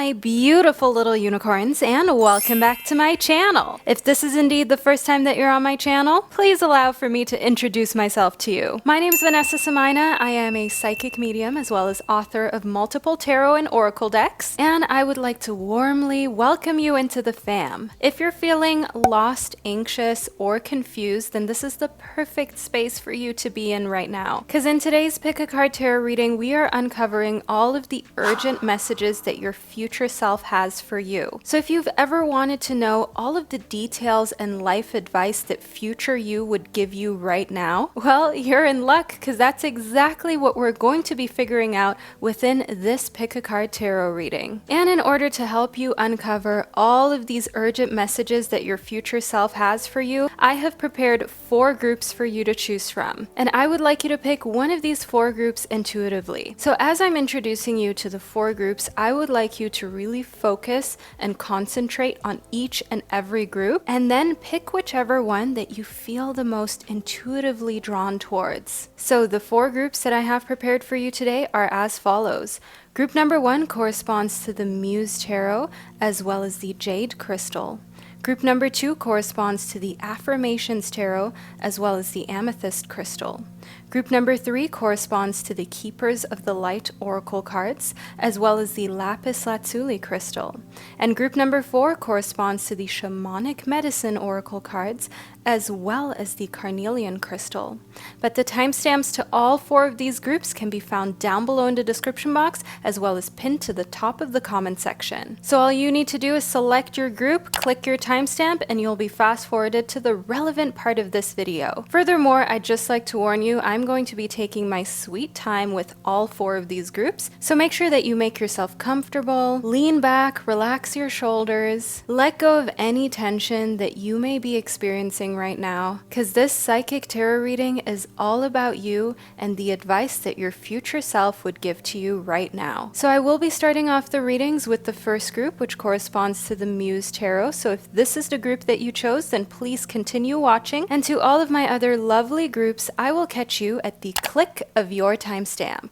my beautiful little unicorns, and welcome back to my channel. If this is indeed the first time that you're on my channel, please allow for me to introduce myself to you. My name is Vanessa Samina. I am a psychic medium as well as author of multiple tarot and oracle decks, and I would like to warmly welcome you into the fam. If you're feeling lost, anxious, or confused, then this is the perfect space for you to be in right now. Because in today's Pick a Card Tarot reading, we are uncovering all of the urgent messages that your future self has for you. So if you've ever wanted to know all of the details and life advice that future you would give you right now, well, you're in luck, because that's exactly what we're going to be figuring out within this Pick a Card Tarot reading. And in order to help you uncover all of these urgent messages that your future self has for you, I have prepared 4 groups for you to choose from. And I would like you to pick one of these 4 groups intuitively. So as I'm introducing you to the 4 groups, I would like you to really focus and concentrate on each and every group, and then pick whichever one that you feel the most intuitively drawn towards. So the 4 groups that I have prepared for you today are as follows. Group number 1 corresponds to the Muse Tarot as well as the Jade Crystal. Group number 2 corresponds to the Affirmations Tarot as well as the Amethyst Crystal. Group number 3 corresponds to the Keepers of the Light Oracle cards as well as the Lapis Lazuli Crystal. And group number 4 corresponds to the Shamanic Medicine Oracle cards as well as the Carnelian Crystal. But the timestamps to all 4 of these groups can be found down below in the description box as well as pinned to the top of the comment section. So all you need to do is select your group, click your timestamp, and you'll be fast forwarded to the relevant part of this video. Furthermore, I'd just like to warn you, I'm going to be taking my sweet time with all 4 of these groups, so make sure that you make yourself comfortable, lean back, relax your shoulders, let go of any tension that you may be experiencing right now, because this psychic tarot reading is all about you and the advice that your future self would give to you right now. So I will be starting off the readings with the first group, which corresponds to the Muse Tarot. So if this is the group that you chose, then please continue watching, and to all of my other lovely groups, I will catch you at the click of your timestamp.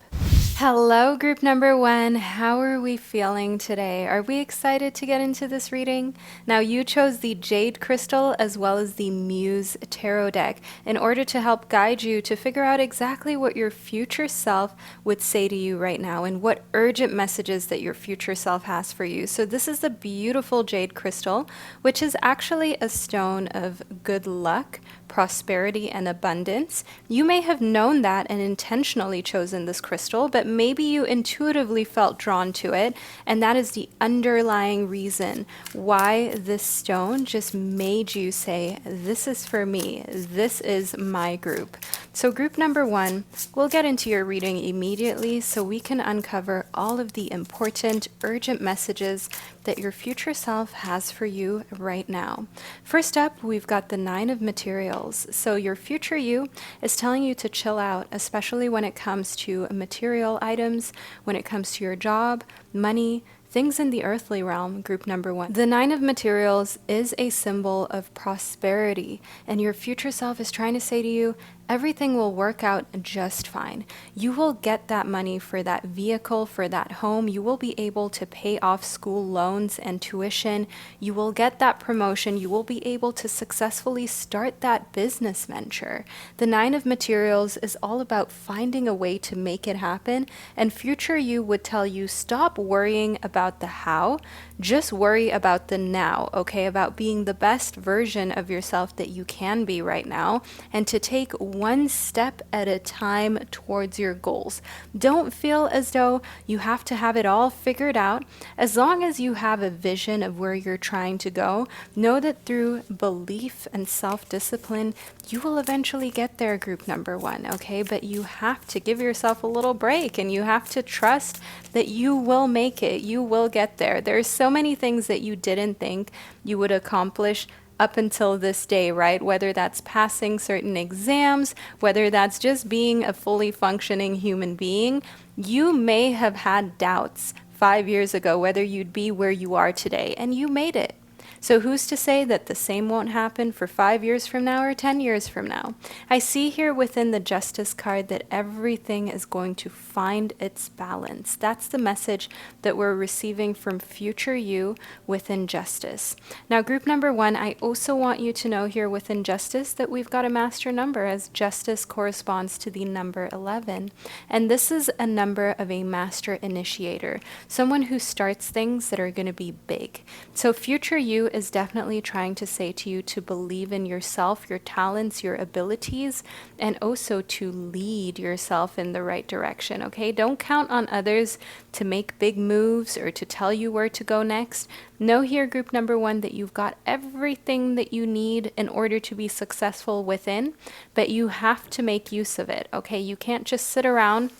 Hello, group number 1. How are we feeling today? Are we excited to get into this reading? Now, you chose the Jade Crystal as well as the Muse Tarot deck in order to help guide you to figure out exactly what your future self would say to you right now and what urgent messages that your future self has for you. So this is the beautiful Jade Crystal, which is actually a stone of good luck, prosperity, and abundance. You may have known that and intentionally chosen this crystal, but maybe you intuitively felt drawn to it, and that is the underlying reason why this stone just made you say, this is for me, this is my group. So group number 1, we'll get into your reading immediately so we can uncover all of the important, urgent messages that your future self has for you right now. First up, we've got the 9 of Materials. So your future you is telling you to chill out, especially when it comes to material items, when it comes to your job, money, things in the earthly realm, group number 1. The 9 of Materials is a symbol of prosperity, and your future self is trying to say to you, everything will work out just fine. You will get that money for that vehicle, for that home. You will be able to pay off school loans and tuition. You will get that promotion. You will be able to successfully start that business venture. The 9 of Materials is all about finding a way to make it happen, and future you would tell you, stop worrying about the how, just worry about the now, okay? About being the best version of yourself that you can be right now, and to take one step at a time towards your goals. Don't feel as though you have to have it all figured out. As long as you have a vision of where you're trying to go, know that through belief and self-discipline, you will eventually get there, group number 1, okay? But you have to give yourself a little break, and you have to trust that you will make it. You will get there. There's so many things that you didn't think you would accomplish up until this day, right? Whether that's passing certain exams, whether that's just being a fully functioning human being, you may have had doubts 5 years ago whether you'd be where you are today, and you made it. So who's to say that the same won't happen for 5 years from now or 10 years from now? I see here within the Justice card that everything is going to find its balance. That's the message that we're receiving from future you within Justice. Now, group number 1, I also want you to know here within Justice that we've got a master number, as Justice corresponds to the number 11. And this is a number of a master initiator, someone who starts things that are going to be big. So future you is definitely trying to say to you to believe in yourself, your talents, your abilities, and also to lead yourself in the right direction, okay? Don't count on others to make big moves or to tell you where to go next. Know here, group number 1, that you've got everything that you need in order to be successful within, but you have to make use of it, okay? You can't just sit around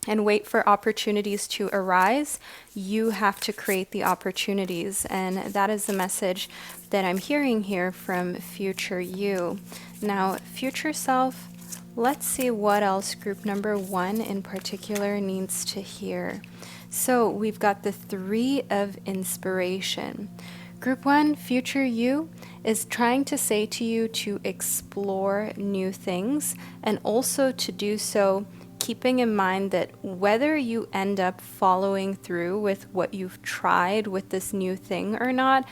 and wait for opportunities to arise. You have to create the opportunities, and that is the message that I'm hearing here from future you. Now, future self, let's see what else group number 1 in particular needs to hear. So we've got the 3 of inspiration. Group 1, future you, is trying to say to you to explore new things, and also to do so keeping in mind that whether you end up following through with what you've tried with this new thing or not,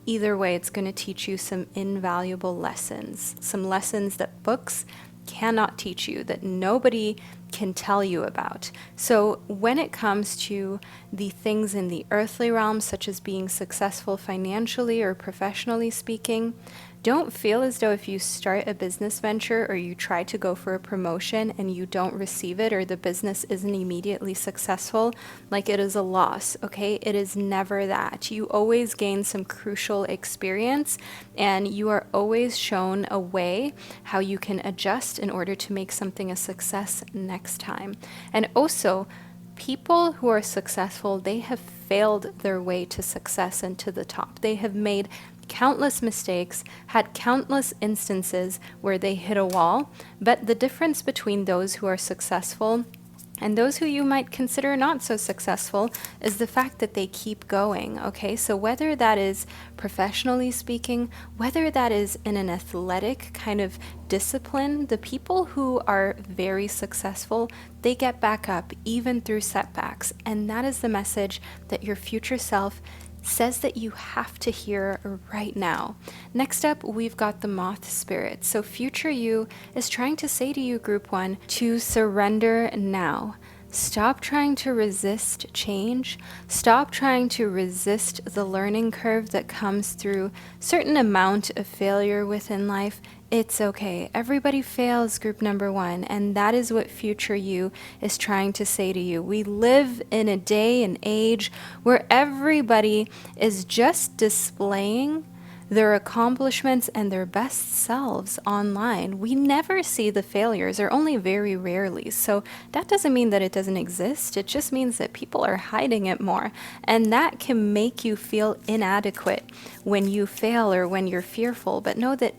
either way, it's going to teach you some invaluable lessons, some lessons that books cannot teach you, that nobody can tell you about. So when it comes to the things in the earthly realm, such as being successful financially or professionally speaking, don't feel as though if you start a business venture or you try to go for a promotion and you don't receive it, or the business isn't immediately successful, like it is a loss, okay? It is never that. You always gain some crucial experience, and you are always shown a way how you can adjust in order to make something a success next time. And also, people who are successful, they have failed their way to success and to the top. They have made countless mistakes, had countless instances where they hit a wall, but the difference between those who are successful and those who you might consider not so successful is the fact that they keep going, okay? So whether that is professionally speaking, whether that is in an athletic kind of discipline, the people who are very successful, they get back up even through setbacks. And that is the message that your future self says that you have to hear right now. Next up, we've got the moth spirit. So future you is trying to say to you, group 1, to surrender now. Stop trying to resist change. Stop trying to resist the learning curve that comes through certain amount of failure within life. It's okay. Everybody fails, group number 1, and that is what future you is trying to say to you. We live in a day and age where everybody is just displaying their accomplishments and their best selves online. We never see the failures, or only very rarely. So that doesn't mean that it doesn't exist. It just means that people are hiding it more. And that can make you feel inadequate when you fail or when you're fearful. But know that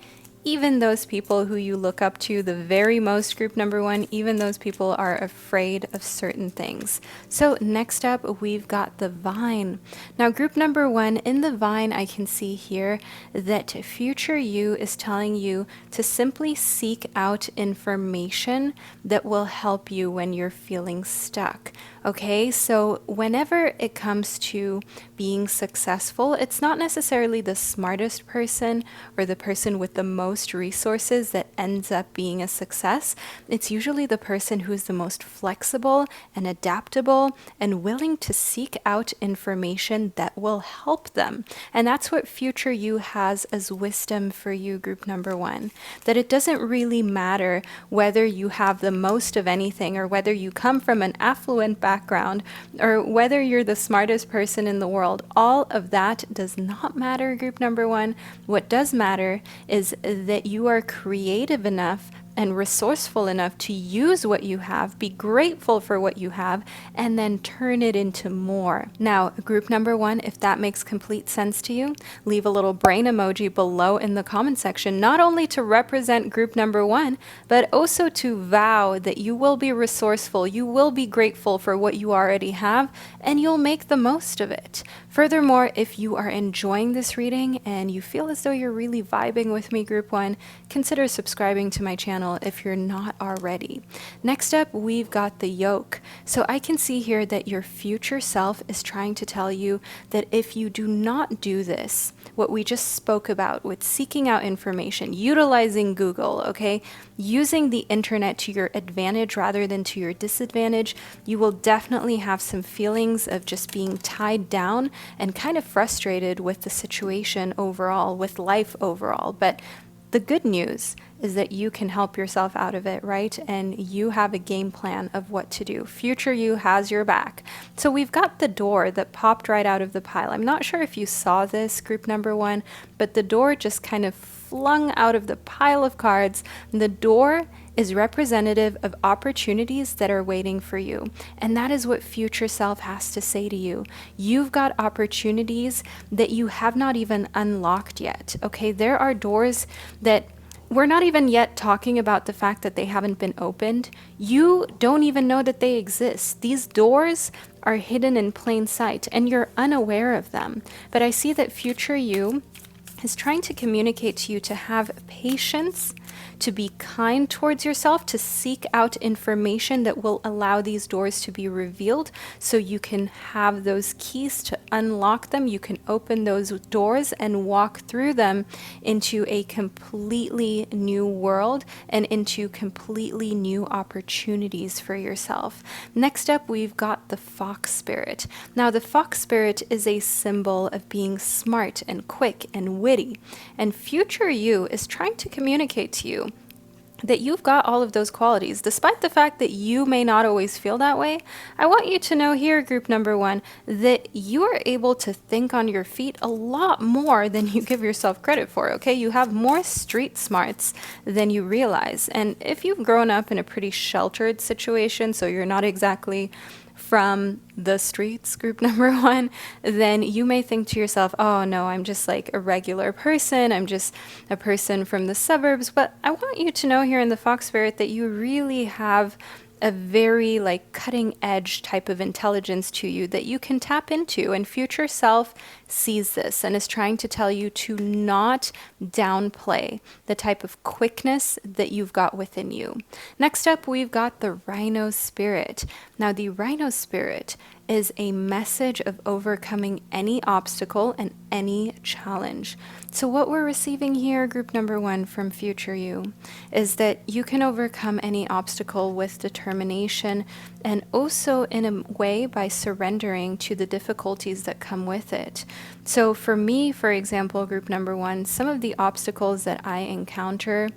even those people who you look up to the very most, group number 1, even those people are afraid of certain things. So next up, we've got the vine. Now, group number 1, in the vine, I can see here that future you is telling you to simply seek out information that will help you when you're feeling stuck. Okay, so whenever it comes to being successful, it's not necessarily the smartest person or the person with the most resources that ends up being a success. It's usually the person who's the most flexible and adaptable and willing to seek out information that will help them. And that's what future you has as wisdom for you, group number 1. That it doesn't really matter whether you have the most of anything, or whether you come from an affluent background, or whether you're the smartest person in the world. All of that does not matter, group number 1. What does matter is that you are creative enough and resourceful enough to use what you have, be grateful for what you have, and then turn it into more. Now, group number 1, if that makes complete sense to you, leave a little brain emoji below in the comment section, not only to represent group number 1, but also to vow that you will be resourceful, you will be grateful for what you already have, and you'll make the most of it. Furthermore, if you are enjoying this reading and you feel as though you're really vibing with me, Group 1, consider subscribing to my channel if you're not already. Next up, we've got the yoke. So I can see here that your future self is trying to tell you that if you do not do this, what we just spoke about with seeking out information, utilizing Google, okay, using the internet to your advantage rather than to your disadvantage, you will definitely have some feelings of just being tied down and kind of frustrated with the situation overall, with life overall. But the good news is that you can help yourself out of it, right? And you have a game plan of what to do. Future you has your back. So we've got the door that popped right out of the pile. I'm not sure if you saw this, group number 1, but the door just kind of flung out of the pile of cards. The door is representative of opportunities that are waiting for you. And that is what future self has to say to you. You've got opportunities that you have not even unlocked yet. Okay, there are doors that we're not even yet talking about the fact that they haven't been opened. You don't even know that they exist. These doors are hidden in plain sight and you're unaware of them. But I see that future you is trying to communicate to you to have patience, to be kind towards yourself, to seek out information that will allow these doors to be revealed so you can have those keys to unlock them. You can open those doors and walk through them into a completely new world and into completely new opportunities for yourself. Next up, we've got the fox spirit. Now, the fox spirit is a symbol of being smart and quick and witty, and future you is trying to communicate to you that you've got all of those qualities. Despite the fact that you may not always feel that way, I want you to know here, group number 1, that you are able to think on your feet a lot more than you give yourself credit for, okay? You have more street smarts than you realize. And if you've grown up in a pretty sheltered situation, so you're not exactly from the streets, group number 1, then you may think to yourself, oh no, I'm just like a regular person. I'm just a person from the suburbs. But I want you to know here in the Fox Spirit that you really have a very like cutting edge type of intelligence to you that you can tap into, and future self sees this and is trying to tell you to not downplay the type of quickness that you've got within you. Next up, we've got the rhino spirit. Now, the rhino spirit is a message of overcoming any obstacle and any challenge. So what we're receiving here, group number 1 from future you, is that you can overcome any obstacle with determination and also in a way by surrendering to the difficulties that come with it. So for me, for example, group number 1, some of the obstacles that I encounter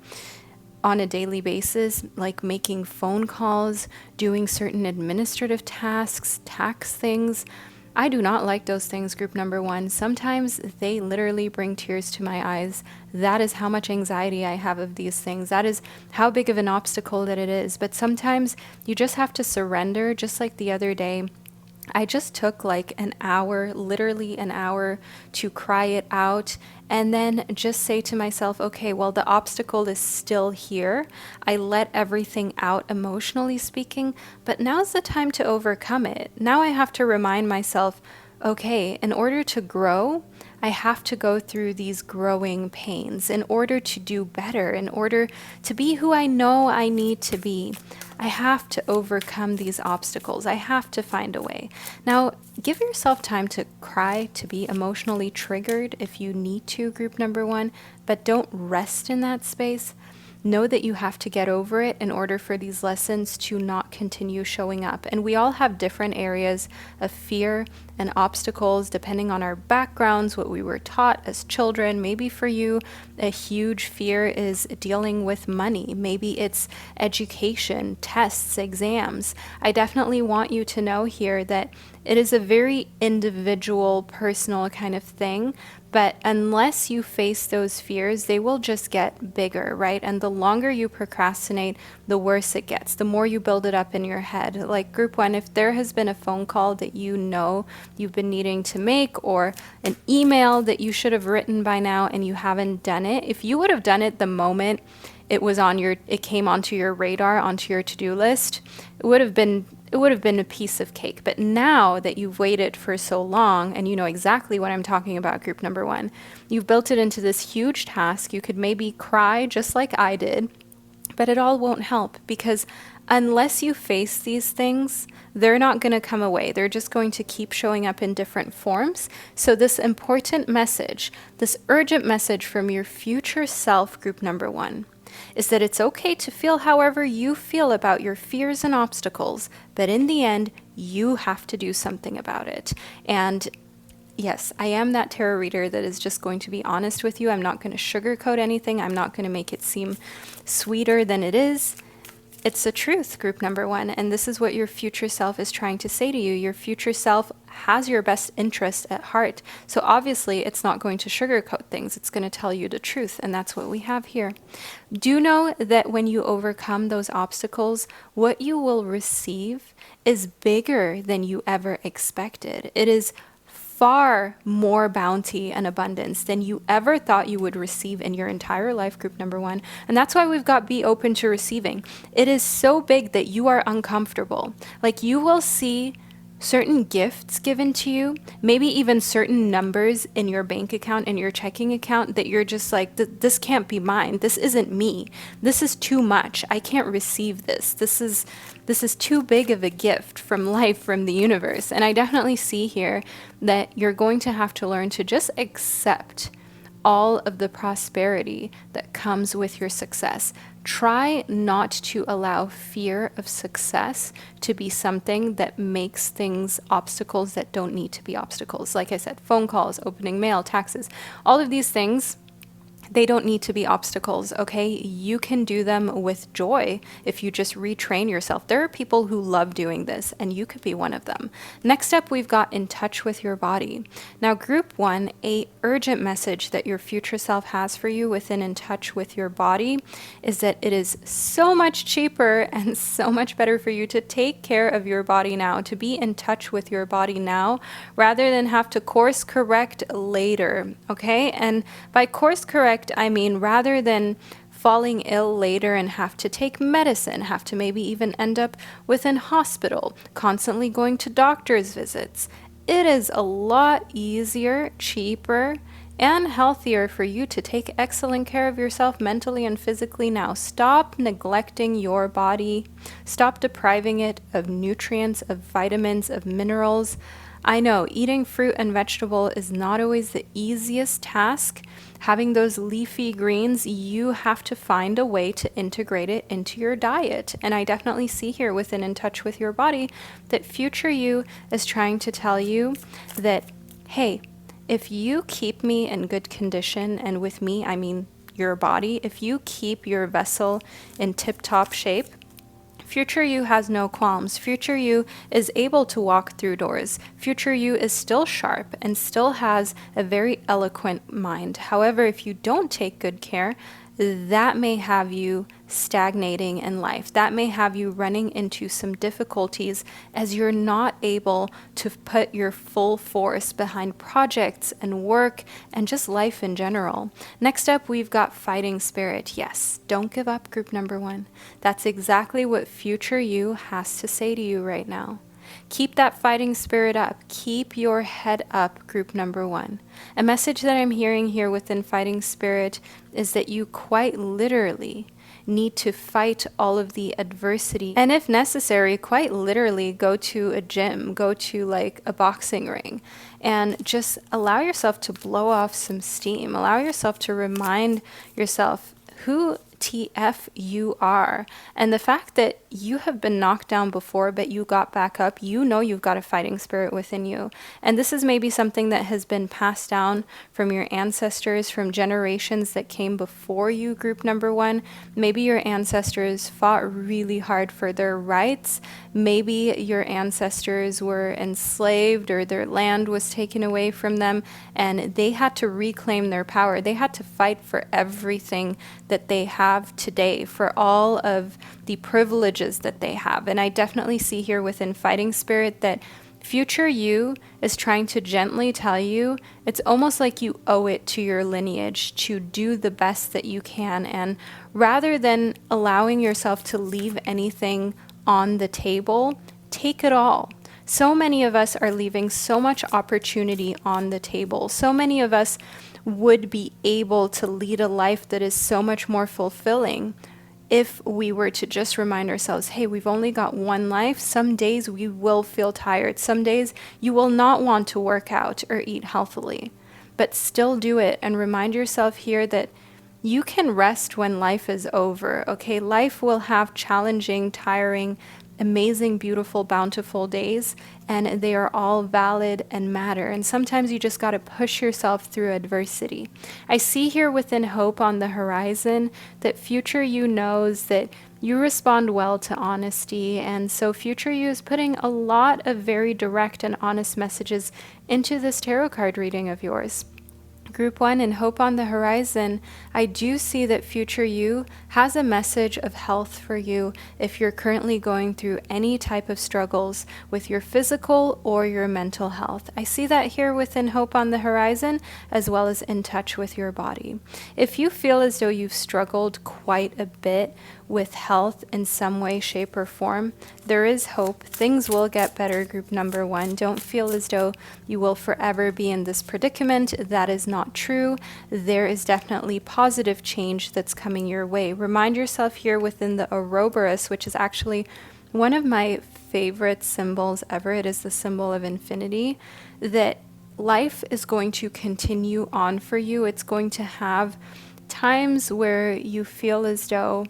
on a daily basis, like making phone calls, doing certain administrative tasks, tax things, I do not like those things, group number 1. Sometimes they literally bring tears to my eyes. That is how much anxiety I have of these things. That is how big of an obstacle that it is. But sometimes you just have to surrender, just like the other day. I just took like an hour, literally an hour, to cry it out and then just say to myself, okay, well, the obstacle is still here. I let everything out emotionally speaking, but now's the time to overcome it. Now I have to remind myself, okay, in order to grow, I have to go through these growing pains in order to do better, in order to be who I know I need to be. I have to overcome these obstacles. I have to find a way. Now, give yourself time to cry, to be emotionally triggered if you need to, group number 1, but don't rest in that space. Know that you have to get over it in order for these lessons to not continue showing up. And we all have different areas of fear and obstacles depending on our backgrounds, what we were taught as children. Maybe for you, a huge fear is dealing with money. Maybe it's education, tests, exams. I definitely want you to know here that it is a very individual, personal kind of thing. But unless you face those fears, they will just get bigger, right? And the longer you procrastinate, the worse it gets, the more you build it up in your head. Like group 1, if there has been a phone call that you know you've been needing to make, or an email that you should have written by now and you haven't done it, if you would have done it the moment it came onto your radar, onto your to-do list, it would have been it would have been a piece of cake. But now that you've waited for so long and you know exactly what I'm talking about, group number one, you've built it into this huge task. You could maybe cry just like I did, but it all won't help, because unless you face these things, they're not going to come away. They're just going to keep showing up in different forms. So this important message, this urgent message from your future self, group number one, is that it's okay to feel however you feel about your fears and obstacles, but in the end, you have to do something about it. And yes, I am that tarot reader that is just going to be honest with you. I'm not going to sugarcoat anything. I'm not going to make it seem sweeter than it is. It's the truth, group number one, and this is what your future self is trying to say to you. Your future self has your best interest at heart. So obviously it's not going to sugarcoat things. It's going to tell you the truth, and that's what we have here. Do know that when you overcome those obstacles, what you will receive is bigger than you ever expected. It is far more bounty and abundance than you ever thought you would receive in your entire life, group number one. And that's why we've got be open to receiving. It is so big that you are uncomfortable. Like, you will see certain gifts given to you, maybe even certain numbers in your bank account, in your checking account, that you're just like, this can't be mine. This isn't me. This is too much. I can't receive this. This is too big of a gift from life, from the universe. And I definitely see here that you're going to have to learn to just accept all of the prosperity that comes with your success. Try not to allow fear of success to be something that makes things obstacles that don't need to be obstacles. Like I said, phone calls, opening mail, taxes, all of these things, they don't need to be obstacles, okay? You can do them with joy if you just retrain yourself. There are people who love doing this, and you could be one of them. Next up, we've got in touch with your body. Now, group one, a urgent message that your future self has for you within in touch with your body is that it is so much cheaper and so much better for you to take care of your body now, to be in touch with your body now, rather than have to course correct later, okay? And by course correct, I mean, rather than falling ill later and have to take medicine, have to maybe even end up within hospital, constantly going to doctor's visits, it is a lot easier, cheaper, and healthier for you to take excellent care of yourself mentally and physically now. Stop neglecting your body. Stop depriving it of nutrients, of vitamins, of minerals. I know eating fruit and vegetable is not always the easiest task. Having those leafy greens, you have to find a way to integrate it into your diet. And I definitely see here within In Touch with Your Body that future you is trying to tell you that, hey, if you keep me in good condition, and with me, I mean your body, if you keep your vessel in tip-top shape, future you has no qualms. Future you is able to walk through doors. Future you is still sharp and still has a very eloquent mind. However, if you don't take good care, that may have you stagnating in life. That may have you running into some difficulties as you're not able to put your full force behind projects and work and just life in general. Next up, we've got fighting spirit. Yes, don't give up, group number one. That's exactly what future you has to say to you right now. Keep that fighting spirit up. Keep your head up, group number one. A message that I'm hearing here within fighting spirit is that you quite literally need to fight all of the adversity. And if necessary, quite literally go to a gym, go to like a boxing ring, and just allow yourself to blow off some steam. Allow yourself to remind yourself who TF you are. And the fact that you have been knocked down before, but you got back up, you know you've got a fighting spirit within you. And this is maybe something that has been passed down from your ancestors, from generations that came before you, group number one. Maybe your ancestors fought really hard for their rights. Maybe your ancestors were enslaved or their land was taken away from them and they had to reclaim their power. They had to fight for everything that they have today, for all of the privileges that they have. And I definitely see here within fighting spirit that future you is trying to gently tell you it's almost like you owe it to your lineage to do the best that you can. And rather than allowing yourself to leave anything on the table, take it all. So many of us are leaving so much opportunity on the table. So many of us would be able to lead a life that is so much more fulfilling if we were to just remind ourselves, hey, we've only got one life. Some days we will feel tired. Some days you will not want to work out or eat healthily, but still do it, and remind yourself here that you can rest when life is over, okay? Life will have challenging, tiring, amazing, beautiful, bountiful days, and they are all valid and matter. And sometimes you just got to push yourself through adversity. I see here within Hope on the Horizon that future you knows that you respond well to honesty, and so future you is putting a lot of very direct and honest messages into this tarot card reading of yours. Group 1 in Hope on the Horizon, I do see that future you has a message of health for you if you're currently going through any type of struggles with your physical or your mental health. I see that here within Hope on the Horizon, as well as in touch with your body. If you feel as though you've struggled quite a bit with health in some way, shape, or form, there is hope. Things will get better, group number 1. Don't feel as though you will forever be in this predicament. That is not true. There is definitely positive change that's coming your way. Remind yourself here within the Ouroboros, which is actually one of my favorite symbols ever. It is the symbol of infinity, that life is going to continue on for you. It's going to have times where you feel as though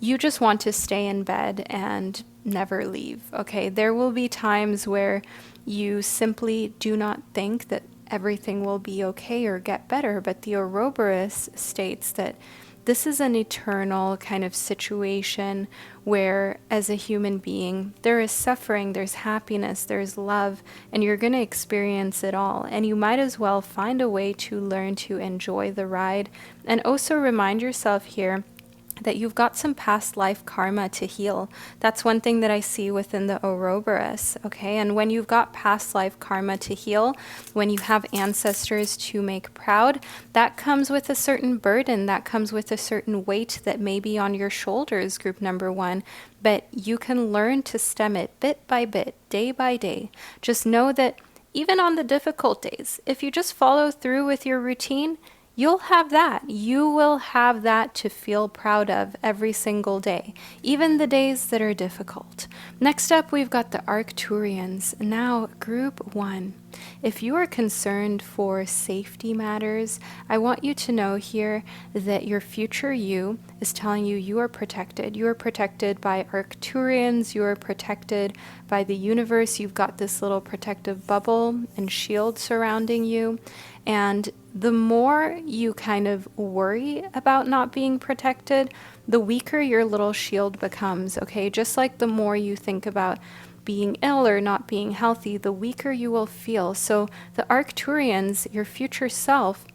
you just want to stay in bed and never leave, okay? There will be times where you simply do not think that everything will be okay or get better, but the Ouroboros states that this is an eternal kind of situation where, as a human being, there is suffering, there's happiness, there's love, and you're going to experience it all. And you might as well find a way to learn to enjoy the ride. And also remind yourself here that you've got some past life karma to heal. That's one thing that I see within the Ouroboros, okay? And when you've got past life karma to heal, when you have ancestors to make proud, that comes with a certain burden, that comes with a certain weight that may be on your shoulders, group number 1, but you can learn to stem it bit by bit, day by day. Just know that even on the difficult days, if you just follow through with your routine, you'll have that. You will have that to feel proud of every single day, even the days that are difficult. Next up, we've got the Arcturians. Now, group 1. If you are concerned for safety matters, I want you to know here that your future you is telling you you are protected. You are protected by Arcturians. You are protected by the universe. You've got this little protective bubble and shield surrounding you. And the more you kind of worry about not being protected, the weaker your little shield becomes, okay? Just like the more you think about being ill or not being healthy, the weaker you will feel. So the Arcturians, your future self,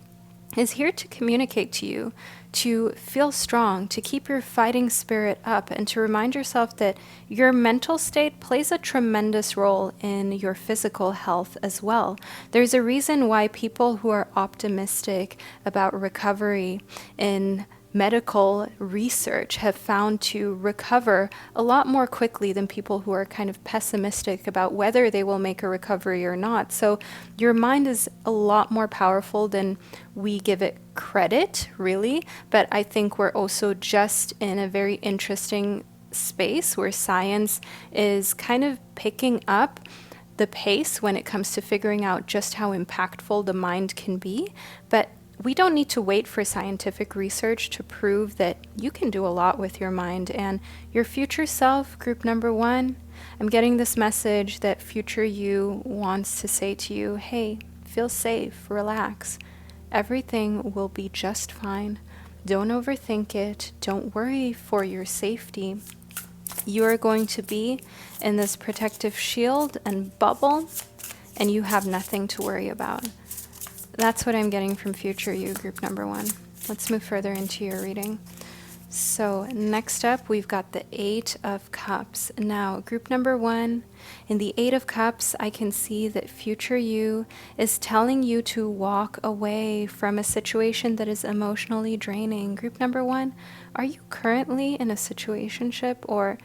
is here to communicate to you, to feel strong, to keep your fighting spirit up, and to remind yourself that your mental state plays a tremendous role in your physical health as well. There's a reason why people who are optimistic about recovery in medical research have found to recover a lot more quickly than people who are kind of pessimistic about whether they will make a recovery or not. So your mind is a lot more powerful than we give it credit, really. But I think we're also just in a very interesting space where science is kind of picking up the pace when it comes to figuring out just how impactful the mind can be. But we don't need to wait for scientific research to prove that you can do a lot with your mind. And your future self, group number 1, I'm getting this message that future you wants to say to you, hey, feel safe, relax. Everything will be just fine. Don't overthink it. Don't worry for your safety. You are going to be in this protective shield and bubble, and you have nothing to worry about. That's what I'm getting from future you, group number 1. Let's move further into your reading. So next up, we've got the 8 of Cups. Now, group number 1, in the 8 of Cups, I can see that future you is telling you to walk away from a situation that is emotionally draining. Group number 1, are you currently in a situationship, or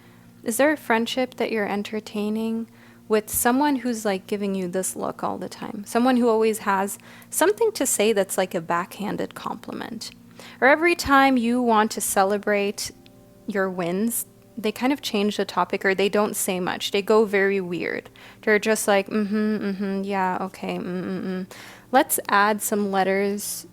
Is there a friendship that you're entertaining with someone who's like giving you this look all the time? Someone who always has something to say that's like a backhanded compliment. Or every time you want to celebrate your wins, they kind of change the topic, or they don't say much. They go very weird. They're just like, yeah, okay, Let's add some letters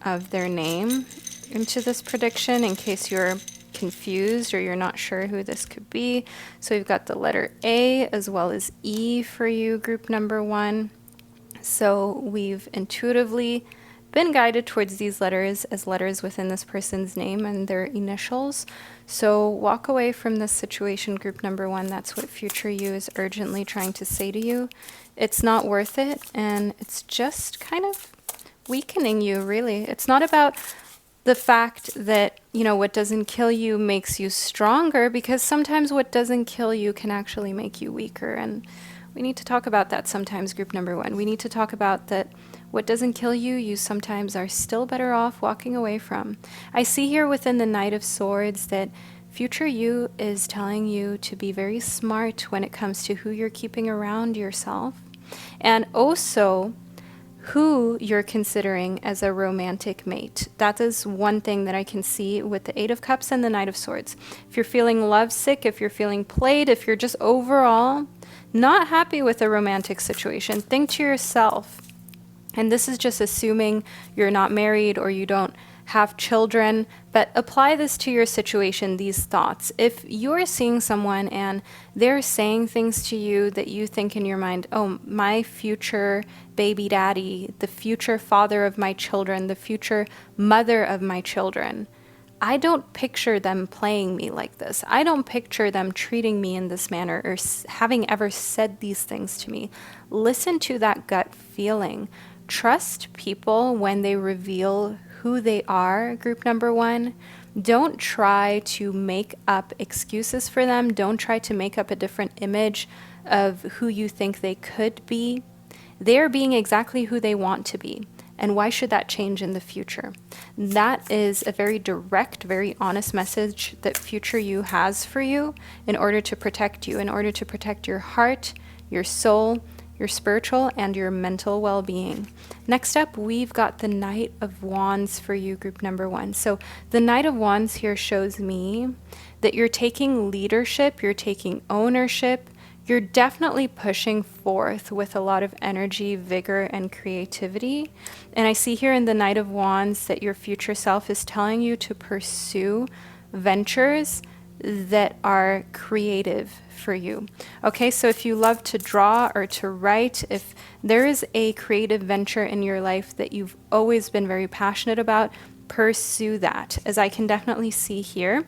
of their name into this prediction in case you're confused or you're not sure who this could be. So we've got the letter A as well as E for you, group number 1. So we've intuitively been guided towards these letters as letters within this person's name and their initials. So walk away from this situation, group number 1. That's what future you is urgently trying to say to you. It's not worth it, and it's just kind of weakening you, really. It's not about the fact that, what doesn't kill you makes you stronger, because sometimes what doesn't kill you can actually make you weaker. And we need to talk about that sometimes, group number 1. We need to talk about that what doesn't kill you, you sometimes are still better off walking away from. I see here within the Knight of Swords that future you is telling you to be very smart when it comes to who you're keeping around yourself, and also who you're considering as a romantic mate. That is one thing that I can see with the Eight of Cups and the Knight of Swords. If you're feeling lovesick, if you're feeling played, if you're just overall not happy with a romantic situation, think to yourself, and this is just assuming you're not married or you don't have children, but apply this to your situation, these thoughts. If you're seeing someone and they're saying things to you that you think in your mind, oh, my future baby daddy, the future father of my children, the future mother of my children, I don't picture them playing me like this. I don't picture them treating me in this manner or having ever said these things to me. Listen to that gut feeling. Trust people when they reveal who they are, group number 1. Don't try to make up excuses for them. Don't try to make up a different image of who you think they could be. They're being exactly who they want to be. And why should that change in the future? That is a very direct, very honest message that future you has for you in order to protect you, in order to protect your heart, your soul, your spiritual and your mental well-being. Next up, we've got the Knight of Wands for you, group number 1. So the Knight of Wands here shows me that you're taking leadership, you're taking ownership, you're definitely pushing forth with a lot of energy, vigor, and creativity. And I see here in the Knight of Wands that your future self is telling you to pursue ventures that are creative for you. Okay, so if you love to draw or to write, if there is a creative venture in your life that you've always been very passionate about, pursue that. As I can definitely see here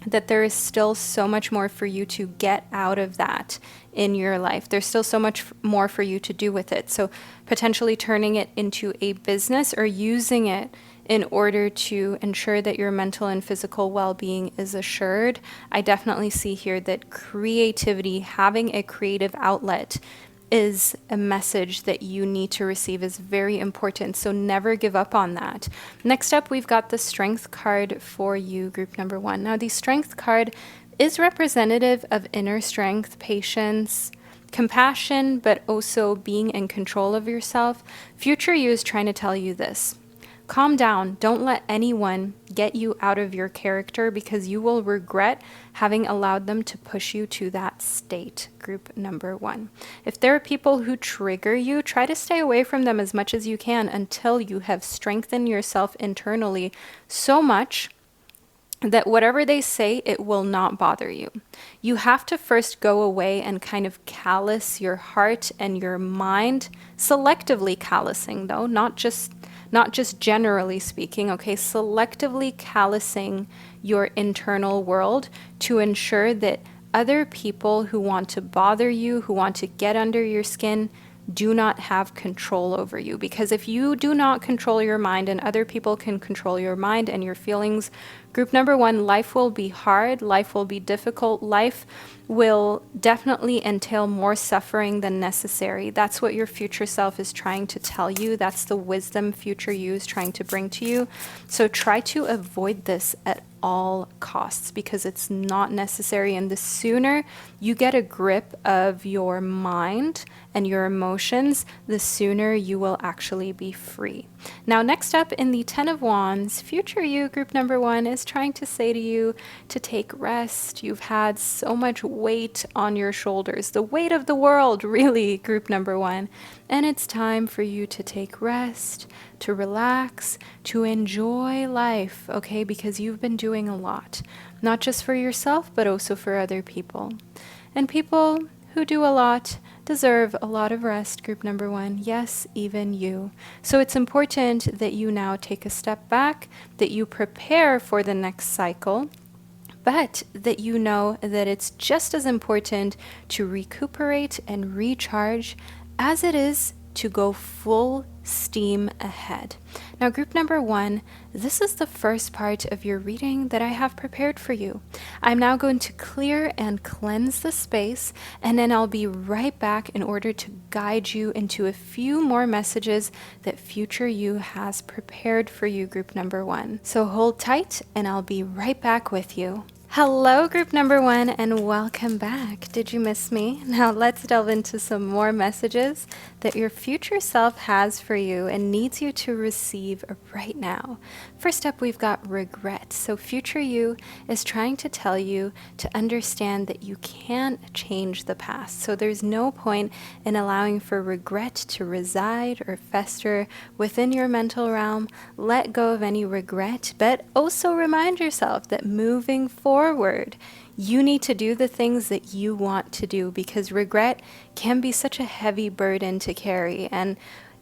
that there is still so much more for you to get out of that in your life. There's still so much more for you to do with it. So potentially turning it into a business or using it in order to ensure that your mental and physical well-being is assured. I definitely see here that creativity, having a creative outlet, is a message that you need to receive, is very important. So never give up on that. Next up, we've got the Strength card for you, group number 1. Now, the Strength card is representative of inner strength, patience, compassion, but also being in control of yourself. Future you is trying to tell you this. Calm down. Don't let anyone get you out of your character, because you will regret having allowed them to push you to that state, group number 1. If there are people who trigger you, try to stay away from them as much as you can until you have strengthened yourself internally so much that whatever they say, it will not bother you. You have to first go away and kind of callous your heart and your mind, selectively callousing though, not just generally speaking, okay, selectively callousing your internal world to ensure that other people who want to bother you, who want to get under your skin, do not have control over you. Because if you do not control your mind and other people can control your mind and your feelings, group number 1, life will be hard, life will be difficult, life will definitely entail more suffering than necessary. That's what your future self is trying to tell you. That's the wisdom future you is trying to bring to you. So try to avoid this at all costs because it's not necessary. And the sooner you get a grip of your mind and your emotions, the sooner you will actually be free. Now, next up in the 10 of Wands, future you, group number 1, is trying to say to you to take rest. You've had so much weight on your shoulders, the weight of the world, really, group number 1. And it's time for you to take rest, to relax, to enjoy life, okay? Because you've been doing a lot, not just for yourself, but also for other people. And people who do a lot deserve a lot of rest, group number 1. Yes, even you. So it's important that you now take a step back, that you prepare for the next cycle, but that you know that it's just as important to recuperate and recharge as it is to go full steam ahead. Now, group number 1, this is the first part of your reading that I have prepared for you. I'm now going to clear and cleanse the space, and then I'll be right back in order to guide you into a few more messages that future you has prepared for you, group number 1. So hold tight, and I'll be right back with you. Hello, group number 1, and welcome back. Did you miss me? Now let's delve into some more messages that your future self has for you and needs you to receive right now. First up, we've got regret. So future you is trying to tell you to understand that you can't change the past. So there's no point in allowing for regret to reside or fester within your mental realm. Let go of any regret, but also remind yourself that moving forward, you need to do the things that you want to do because regret can be such a heavy burden to carry. And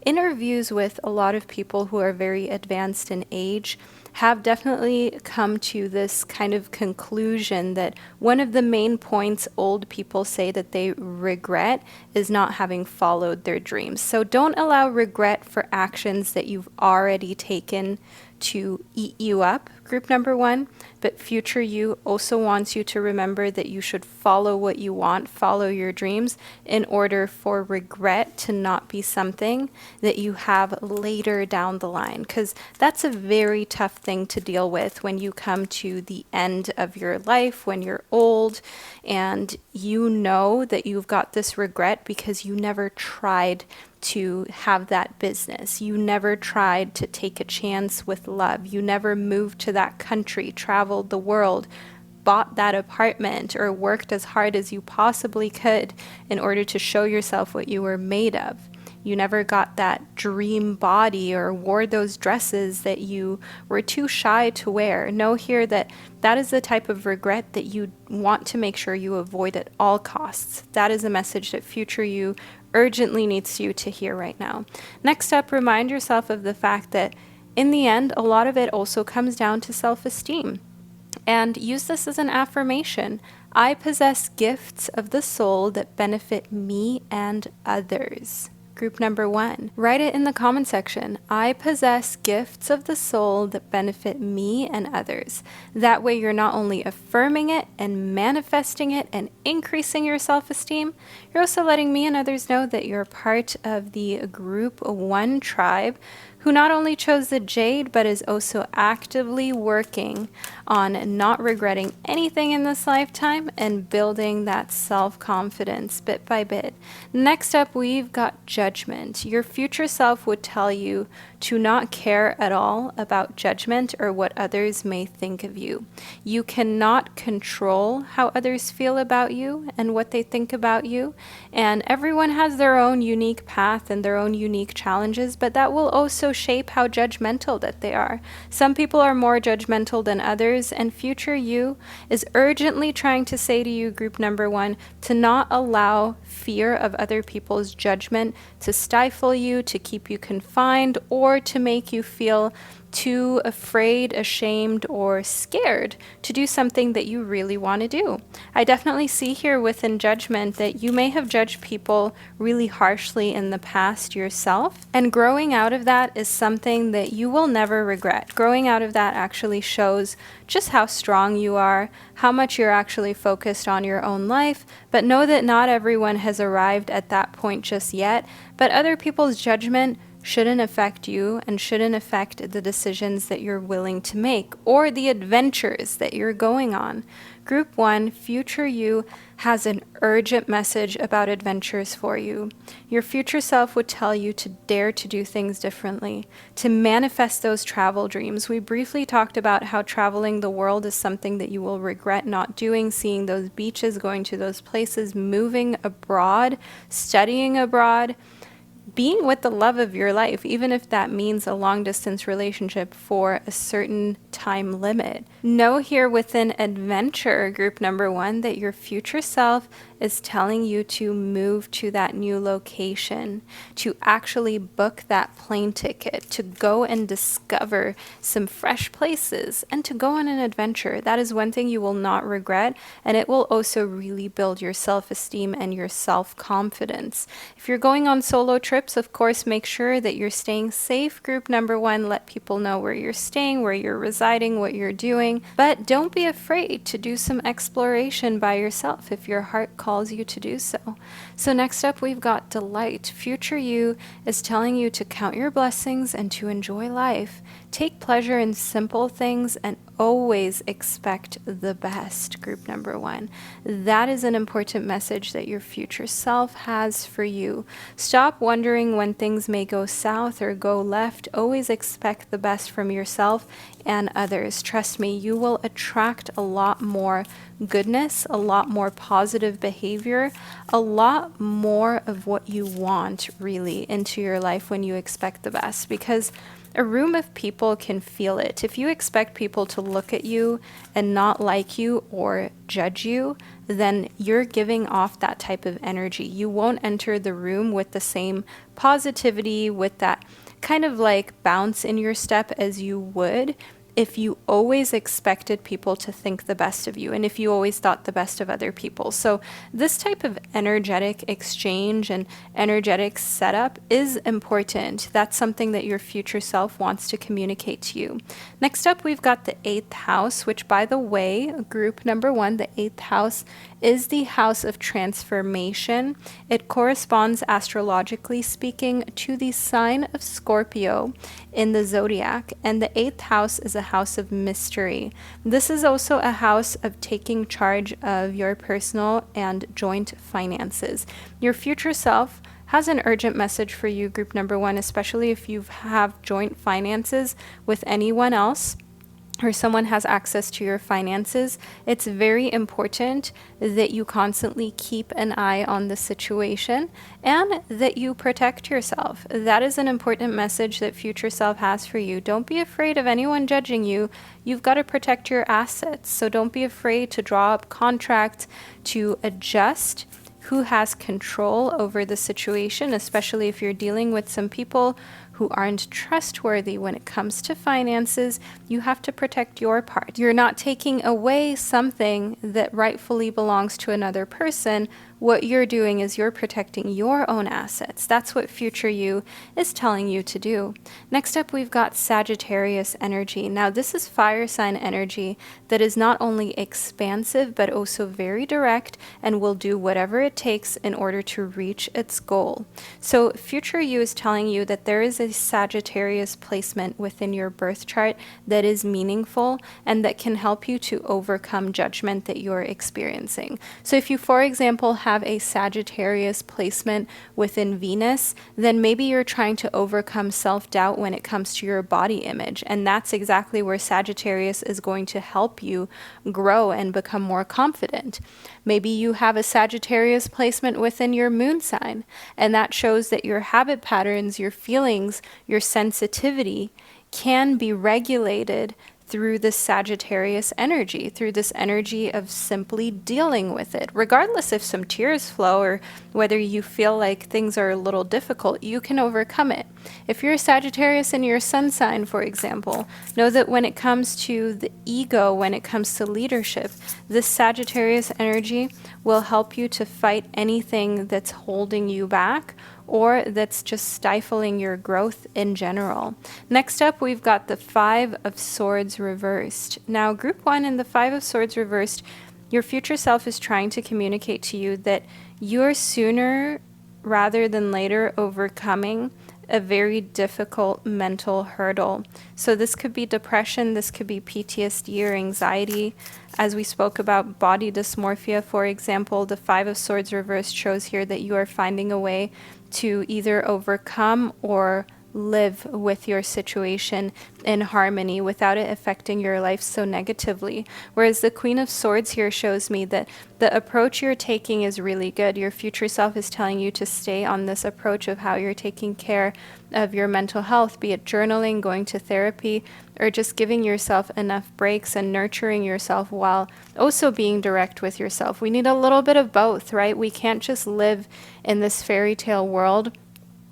interviews with a lot of people who are very advanced in age have definitely come to this kind of conclusion that one of the main points old people say that they regret is not having followed their dreams. So don't allow regret for actions that you've already taken to eat you up, group number 1, but future you also wants you to remember that you should follow what you want, follow your dreams, in order for regret to not be something that you have later down the line, because that's a very tough thing to deal with when you come to the end of your life, when you're old, and you know that you've got this regret because you never tried to have that business. You never tried to take a chance with love. You never moved to that country, traveled the world, bought that apartment, or worked as hard as you possibly could in order to show yourself what you were made of. You never got that dream body or wore those dresses that you were too shy to wear. Know here that that is the type of regret that you want to make sure you avoid at all costs. That is a message that future you urgently needs you to hear right now. Next up, remind yourself of the fact that in the end, a lot of it also comes down to self-esteem. And use this as an affirmation. I possess gifts of the soul that benefit me and others. Group number 1, write it in the comment section. I possess gifts of the soul that benefit me and others. That way you're not only affirming it and manifesting it and increasing your self-esteem, you're also letting me and others know that you're part of the group 1 tribe who not only chose the jade, but is also actively working on not regretting anything in this lifetime and building that self-confidence bit by bit. Next up, we've got judgment. Your future self would tell you to not care at all about judgment or what others may think of you. You cannot control how others feel about you and what they think about you, and everyone has their own unique path and their own unique challenges, but that will also shape how judgmental that they are. Some people are more judgmental than others, and future you is urgently trying to say to you, group number 1, to not allow fear of other people's judgment to stifle you, to keep you confined, or to make you feel too afraid, ashamed, or scared to do something that you really want to do. I definitely see here within judgment that you may have judged people really harshly in the past yourself, and growing out of that is something that you will never regret. Growing out of that actually shows just how strong you are, how much you're actually focused on your own life, but know that not everyone has arrived at that point just yet, but other people's judgment shouldn't affect you and shouldn't affect the decisions that you're willing to make or the adventures that you're going on. Group 1, future you has an urgent message about adventures for you. Your future self would tell you to dare to do things differently, to manifest those travel dreams. We briefly talked about how traveling the world is something that you will regret not doing, seeing those beaches, going to those places, moving abroad, studying abroad, being with the love of your life, even if that means a long distance relationship for a certain time limit. Know here within adventure, group number 1, that your future self is telling you to move to that new location, to actually book that plane ticket, to go and discover some fresh places, and to go on an adventure. That is one thing you will not regret, and it will also really build your self-esteem and your self-confidence. If you're going on solo trips, of course, make sure that you're staying safe. Group number 1, let people know where you're staying, where you're residing, what you're doing, but don't be afraid to do some exploration by yourself if your heart calls you to do so. So next up, we've got delight. Future you is telling you to count your blessings and to enjoy life. Take pleasure in simple things and always expect the best, group number 1. That is an important message that your future self has for you. Stop wondering when things may go south or go left. Always expect the best from yourself and others. Trust me, you will attract a lot more goodness, a lot more positive behavior, a lot more of what you want really into your life when you expect the best, because a room of people can feel it. If you expect people to look at you and not like you or judge you, then you're giving off that type of energy. You won't enter the room with the same positivity, with that kind of like bounce in your step as you would if you always expected people to think the best of you and if you always thought the best of other people. So this type of energetic exchange and energetic setup is important. That's something that your future self wants to communicate to you. Next up, we've got the 8th house, which, by the way, group number 1, the 8th house is the house of transformation. It corresponds, astrologically speaking, to the sign of Scorpio in the zodiac, and the 8th house is a house of mystery. This is also a house of taking charge of your personal and joint finances. Your future self has an urgent message for you, group number 1, especially if you have joint finances with anyone else, or someone has access to your finances. It's very important that you constantly keep an eye on the situation and that you protect yourself. That is an important message that future self has for you. Don't be afraid of anyone judging you. You've got to protect your assets. So don't be afraid to draw up contracts, to adjust who has control over the situation, especially if you're dealing with some people who aren't trustworthy when it comes to finances. You have to protect your part. You're not taking away something that rightfully belongs to another person. What you're doing is you're protecting your own assets. That's what future you is telling you to do. Next up, we've got Sagittarius energy. Now, this is fire sign energy that is not only expansive, but also very direct and will do whatever it takes in order to reach its goal. So future you is telling you that there is a Sagittarius placement within your birth chart that is meaningful and that can help you to overcome judgment that you're experiencing. So if you, for example, have a Sagittarius placement within Venus, then maybe you're trying to overcome self-doubt when it comes to your body image. And that's exactly where Sagittarius is going to help you grow and become more confident. Maybe you have a Sagittarius placement within your moon sign, and that shows that your habit patterns, your feelings, your sensitivity can be regulated through this Sagittarius energy, through this energy of simply dealing with it. Regardless if some tears flow or whether you feel like things are a little difficult, you can overcome it. If you're a Sagittarius in your sun sign, for example, know that when it comes to the ego, when it comes to leadership, this Sagittarius energy will help you to fight anything that's holding you back or that's just stifling your growth in general. Next up, we've got the Five of Swords reversed. Now, group one in the Five of Swords reversed, your future self is trying to communicate to you that you're sooner rather than later overcoming a very difficult mental hurdle. So this could be depression, this could be PTSD or anxiety. As we spoke about body dysmorphia, for example, the Five of Swords reversed shows here that you are finding a way to either overcome or live with your situation in harmony without it affecting your life so negatively. Whereas the Queen of Swords here shows me that the approach you're taking is really good. Your future self is telling you to stay on this approach of how you're taking care of your mental health, be it journaling, going to therapy, or just giving yourself enough breaks and nurturing yourself while also being direct with yourself. We need a little bit of both, right? We can't just live in this fairy tale world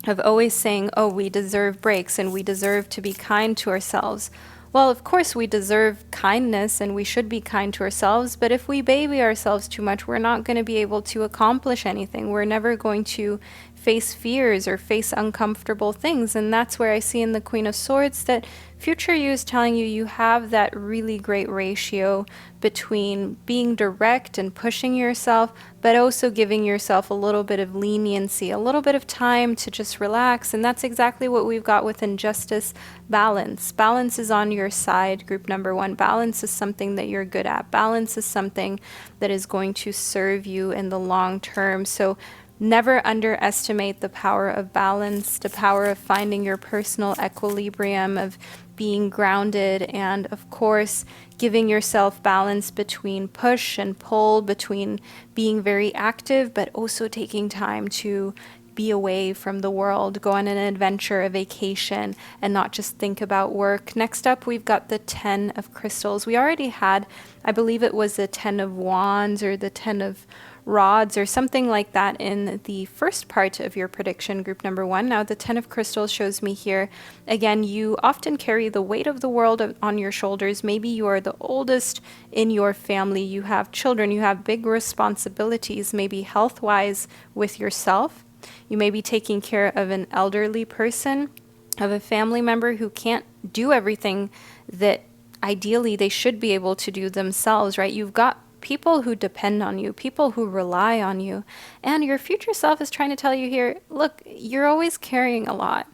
of always saying, oh, we deserve breaks and we deserve to be kind to ourselves. Well, of course we deserve kindness and we should be kind to ourselves, but if we baby ourselves too much, we're not going to be able to accomplish anything. We're never going to face fears or face uncomfortable things. And that's where I see in the Queen of Swords that future you is telling you you have that really great ratio between being direct and pushing yourself, but also giving yourself a little bit of leniency, a little bit of time to just relax. And that's exactly what we've got with Injustice. Balance. Balance is on your side, group number one. Balance is something that you're good at. Balance is something that is going to serve you in the long term. So never underestimate the power of balance, the power of finding your personal equilibrium, of being grounded, and of course, giving yourself balance between push and pull, between being very active, but also taking time to be away from the world, go on an adventure, a vacation, and not just think about work. Next up, we've got the 10 of Crystals. We already had, I believe it was the 10 of Wands or the 10 of Rods or something like that in the first part of your prediction, group number one. Now the 10 of Crystals shows me here, again, you often carry the weight of the world on your shoulders. Maybe you are the oldest in your family, you have children, you have big responsibilities, maybe health-wise with yourself. You may be taking care of an elderly person, of a family member who can't do everything that ideally they should be able to do themselves, right? You've got people who depend on you, people who rely on you, and your future self is trying to tell you here, look, you're always carrying a lot.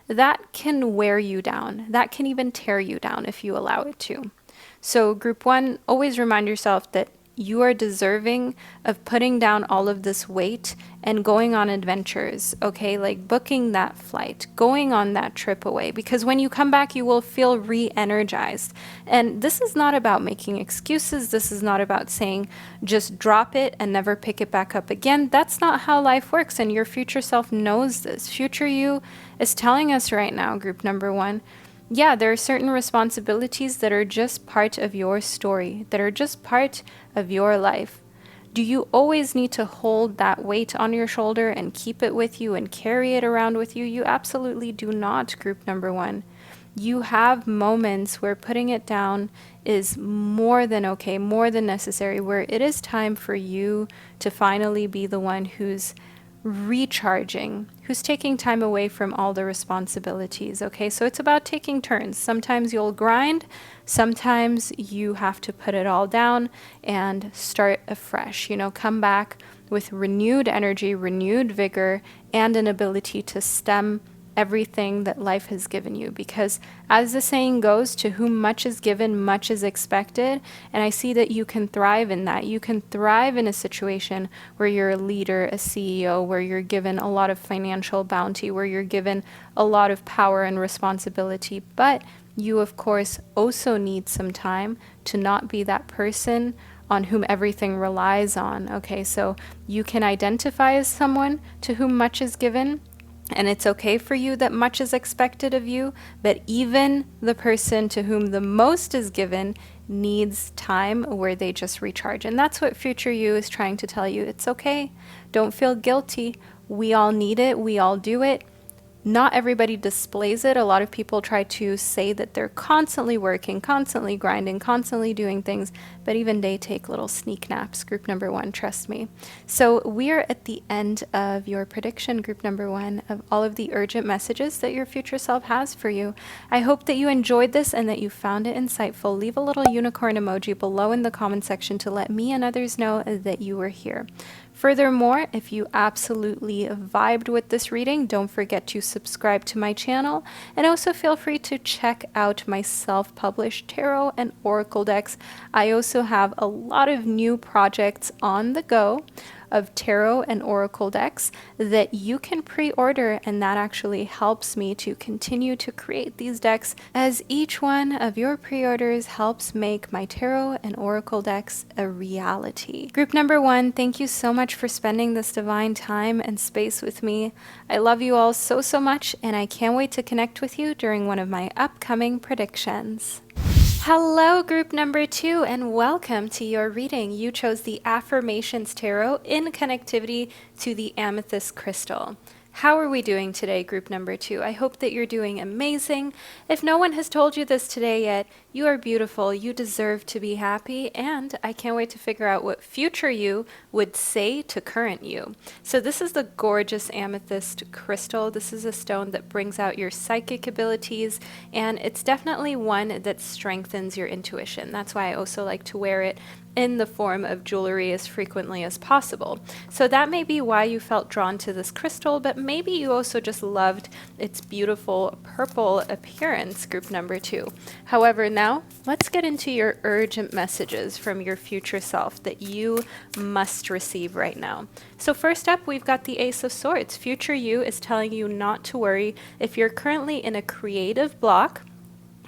That can wear you down. That can even tear you down if you allow it to. So group one, always remind yourself that you are deserving of putting down all of this weight and going on adventures, okay? Like booking that flight, going on that trip away, because when you come back, you will feel re-energized. And this is not about making excuses. This is not about saying, just drop it and never pick it back up again. That's not how life works. And your future self knows this. Future you is telling us right now, group number one, yeah, there are certain responsibilities that are just part of your story, that are just part of your life. Do you always need to hold that weight on your shoulder and keep it with you and carry it around with you? You absolutely do not, group number one. You have moments where putting it down is more than okay, more than necessary, where it is time for you to finally be the one who's recharging, who's taking time away from all the responsibilities, okay? So it's about taking turns. Sometimes you'll grind, sometimes you have to put it all down and start afresh, come back with renewed energy, renewed vigor, and an ability to stem everything that life has given you. Because as the saying goes, to whom much is given, much is expected. And I see that you can thrive in that. You can thrive in a situation where you're a leader, a CEO, where you're given a lot of financial bounty, where you're given a lot of power and responsibility. But you, of course, also need some time to not be that person on whom everything relies on. Okay, so you can identify as someone to whom much is given, and it's okay for you that much is expected of you, but even the person to whom the most is given needs time where they just recharge. And that's what future you is trying to tell you. It's okay. Don't feel guilty. We all need it. We all do it. Not everybody displays it. A lot of people try to say that they're constantly working, constantly grinding, constantly doing things, but even they take little sneak naps. Group number one, trust me. So we are at the end of your prediction, group number one, of all of the urgent messages that your future self has for you. I hope that you enjoyed this and that you found it insightful. Leave a little unicorn emoji below in the comment section to let me and others know that you were here. Furthermore, if you absolutely vibed with this reading, don't forget to subscribe to my channel, and also feel free to check out my self-published tarot and oracle decks. I also have a lot of new projects on the go of tarot and oracle decks that you can pre-order, and that actually helps me to continue to create these decks, as each one of your pre-orders helps make my tarot and oracle decks a reality. Group number one, thank you so much for spending this divine time and space with me. I love you all so much, and I can't wait to connect with you during one of my upcoming predictions. Hello, group number two, and welcome to your reading. You chose the Affirmations Tarot in connectivity to the amethyst crystal. How are we doing today, group number two? I hope that you're doing amazing. If no one has told you this today yet, you are beautiful, you deserve to be happy, and I can't wait to figure out what future you would say to current you. So this is the gorgeous amethyst crystal. This is a stone that brings out your psychic abilities, and it's definitely one that strengthens your intuition. That's why I also like to wear it in the form of jewelry as frequently as possible. So that may be why you felt drawn to this crystal, but maybe you also just loved its beautiful purple appearance, group number two. However, now let's get into your urgent messages from your future self that you must receive right now. So first up, we've got the Ace of Swords. Future you is telling you not to worry if you're currently in a creative block,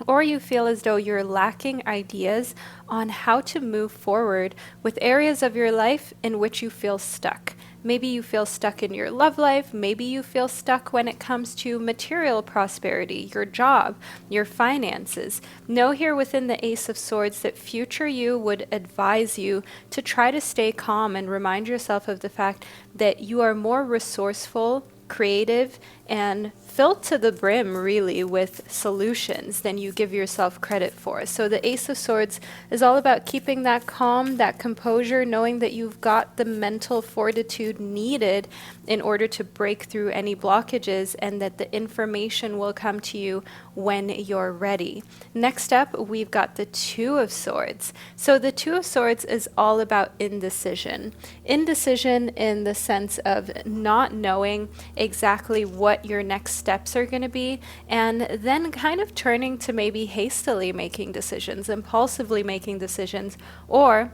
or you feel as though you're lacking ideas on how to move forward with areas of your life in which you feel stuck. Maybe you feel stuck in your love life. Maybe you feel stuck when it comes to material prosperity, your job, your finances. Know here within the Ace of Swords that future you would advise you to try to stay calm and remind yourself of the fact that you are more resourceful, creative, and filled to the brim really with solutions than you give yourself credit for. So the Ace of Swords is all about keeping that calm, that composure, knowing that you've got the mental fortitude needed in order to break through any blockages, and that the information will come to you when you're ready. Next up, we've got the Two of Swords. So the Two of Swords is all about indecision. Indecision in the sense of not knowing exactly what your next steps are going to be, and then kind of turning to maybe hastily making decisions, impulsively making decisions, or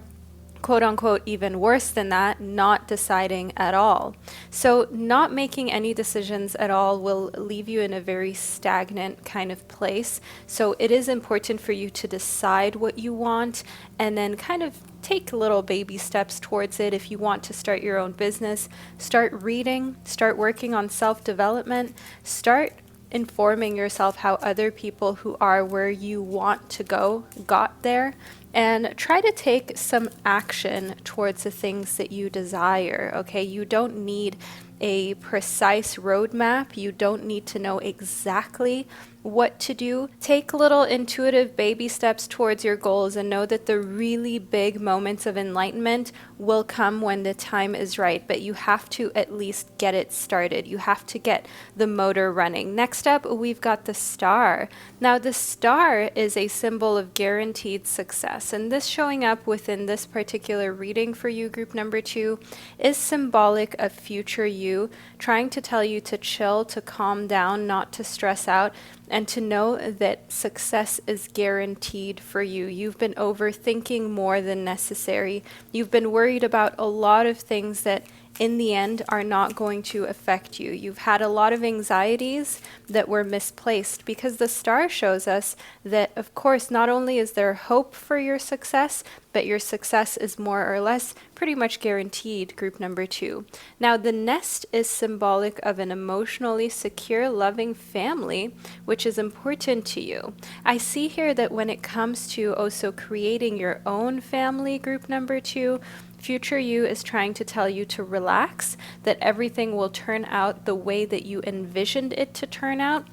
quote unquote, even worse than that, not deciding at all. So not making any decisions at all will leave you in a very stagnant kind of place. So it is important for you to decide what you want and then kind of take little baby steps towards it. If you want to start your own business, start reading, start working on self-development, start informing yourself how other people who are where you want to go got there, and try to take some action towards the things that you desire. Okay, you don't need a precise roadmap. You don't need to know exactly what to do. Take little intuitive baby steps towards your goals, and know that the really big moments of enlightenment will come when the time is right, but you have to at least get it started. You have to get the motor running. Next up, we've got the Star. Now the Star is a symbol of guaranteed success, and this showing up within this particular reading for you, group number two, is symbolic of future you trying to tell you to chill, to calm down, not to stress out, and to know that success is guaranteed for you. You've been overthinking more than necessary. You've been worried about a lot of things that in the end are not going to affect you. You've had a lot of anxieties that were misplaced, because the Star shows us that, of course, not only is there hope for your success, but your success is more or less pretty much guaranteed, group number two. Now, the nest is symbolic of an emotionally secure, loving family, which is important to you. I see here that when it comes to also creating your own family, group number two, Future you is trying to tell you to relax, that everything will turn out the way that you envisioned it to turn out,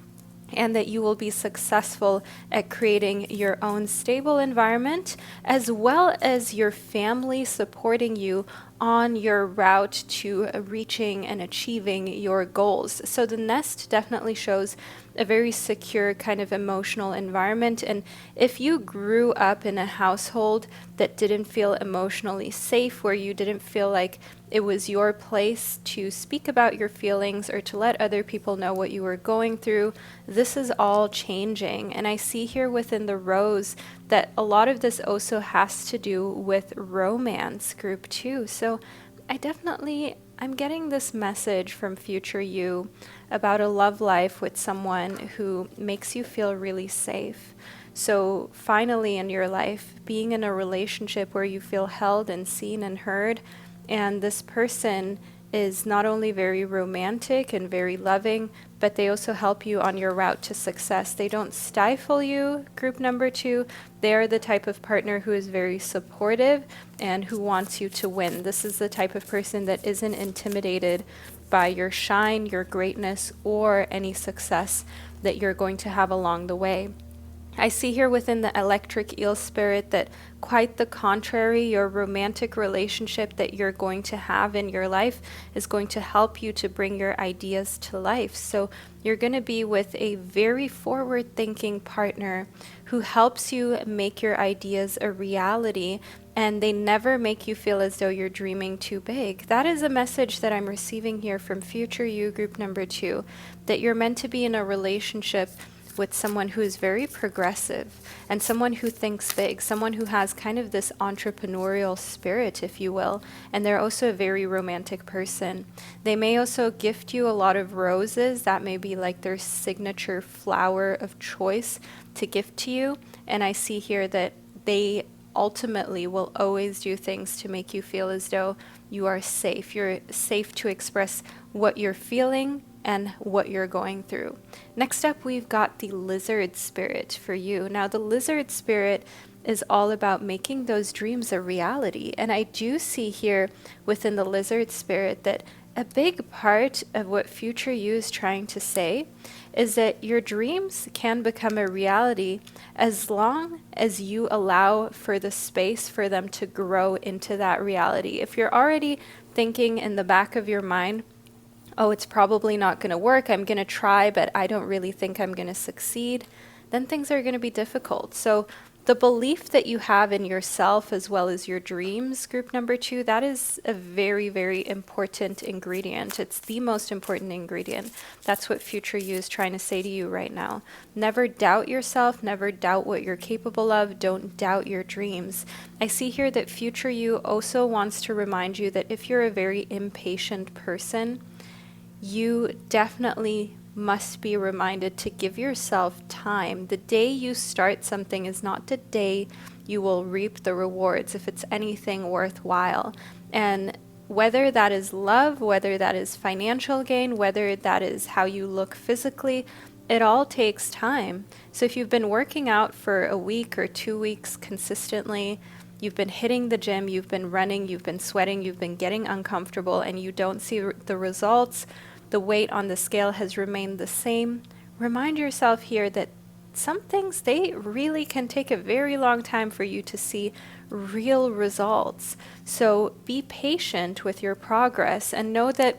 and that you will be successful at creating your own stable environment, as well as your family supporting you on your route to reaching and achieving your goals. So the nest definitely shows a very secure kind of emotional environment. And if you grew up in a household that didn't feel emotionally safe, where you didn't feel like it was your place to speak about your feelings or to let other people know what you were going through, this is all changing. And I see here within the rose that a lot of this also has to do with romance, group 2. So I'm getting this message from future you about a love life with someone who makes you feel really safe. So finally in your life, being in a relationship where you feel held and seen and heard, and this person is not only very romantic and very loving, but they also help you on your route to success. They don't stifle you, group number 2. They are the type of partner who is very supportive and who wants you to win. This is the type of person that isn't intimidated by your shine, your greatness, or any success that you're going to have along the way. I see here within the electric eel spirit that quite the contrary, your romantic relationship that you're going to have in your life is going to help you to bring your ideas to life. So you're going to be with a very forward-thinking partner who helps you make your ideas a reality, and they never make you feel as though you're dreaming too big. That is a message that I'm receiving here from future you, group number 2, that you're meant to be in a relationship with someone who is very progressive and someone who thinks big, someone who has kind of this entrepreneurial spirit, if you will, and they're also a very romantic person. They may also gift you a lot of roses. That may be like their signature flower of choice to gift to you. And I see here that they ultimately will always do things to make you feel as though you are safe. You're safe to express what you're feeling and what you're going through. Next up, we've got the lizard spirit for you. Now, the lizard spirit is all about making those dreams a reality. And I do see here within the lizard spirit that a big part of what future you is trying to say is that your dreams can become a reality as long as you allow for the space for them to grow into that reality. If you're already thinking in the back of your mind, oh, it's probably not going to work, I'm going to try, but I don't really think I'm going to succeed, then things are going to be difficult. So the belief that you have in yourself as well as your dreams, group number 2, that is a very, very important ingredient. It's the most important ingredient. That's what future you is trying to say to you right now. Never doubt yourself, never doubt what you're capable of, don't doubt your dreams. I see here that future you also wants to remind you that if you're a very impatient person, you definitely must be reminded to give yourself time. The day you start something is not the day you will reap the rewards, if it's anything worthwhile. And whether that is love, whether that is financial gain, whether that is how you look physically, it all takes time. So if you've been working out for a week or 2 weeks consistently, you've been hitting the gym, you've been running, you've been sweating, you've been getting uncomfortable, and you don't see the results, the weight on the scale has remained the same, remind yourself here that some things, they really can take a very long time for you to see real results. So be patient with your progress and know that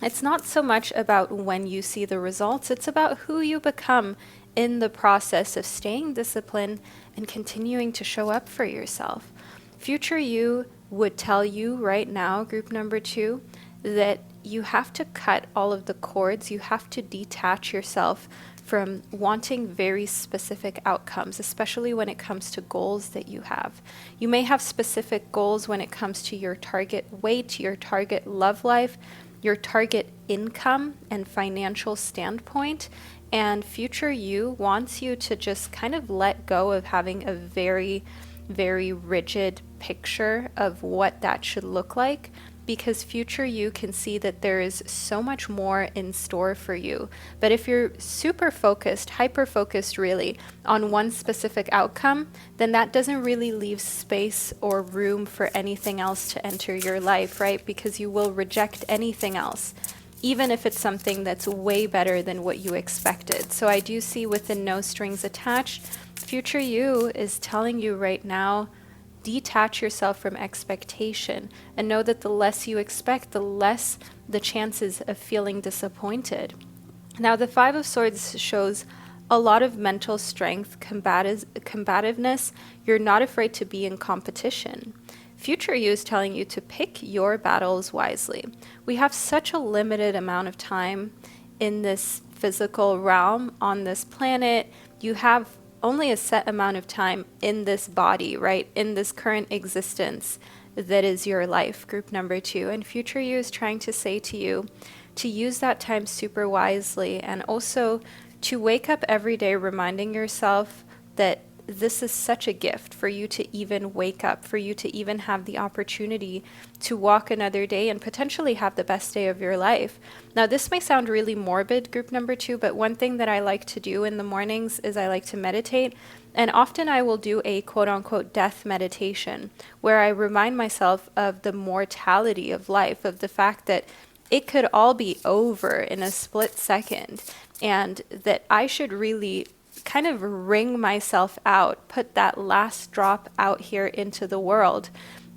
it's not so much about when you see the results, it's about who you become in the process of staying disciplined and continuing to show up for yourself. Future you would tell you right now, group number 2, that you have to cut all of the cords. You have to detach yourself from wanting very specific outcomes, especially when it comes to goals that you have. You may have specific goals when it comes to your target weight, your target love life, your target income and financial standpoint, and future you wants you to just kind of let go of having a very, very rigid picture of what that should look like, because future you can see that there is so much more in store for you. But if you're super focused, hyper focused really, on one specific outcome, then that doesn't really leave space or room for anything else to enter your life, right? Because you will reject anything else, even if it's something that's way better than what you expected. So I do see within No Strings Attached, future you is telling you right now, detach yourself from expectation and know that the less you expect, the less the chances of feeling disappointed. Now, the Five of Swords shows a lot of mental strength, combativeness. You're not afraid to be in competition. Future you is telling you to pick your battles wisely. We have such a limited amount of time in this physical realm on this planet. You have only a set amount of time in this body, right? In this current existence that is your life, group number 2. And future you is trying to say to you to use that time super wisely, and also to wake up every day reminding yourself that this is such a gift for you to even wake up, for you to even have the opportunity to walk another day and potentially have the best day of your life. Now, this may sound really morbid, group number 2, but one thing that I like to do in the mornings is I like to meditate. And often I will do a quote unquote death meditation where I remind myself of the mortality of life, of the fact that it could all be over in a split second, and that I should really kind of wring myself out, put that last drop out here into the world,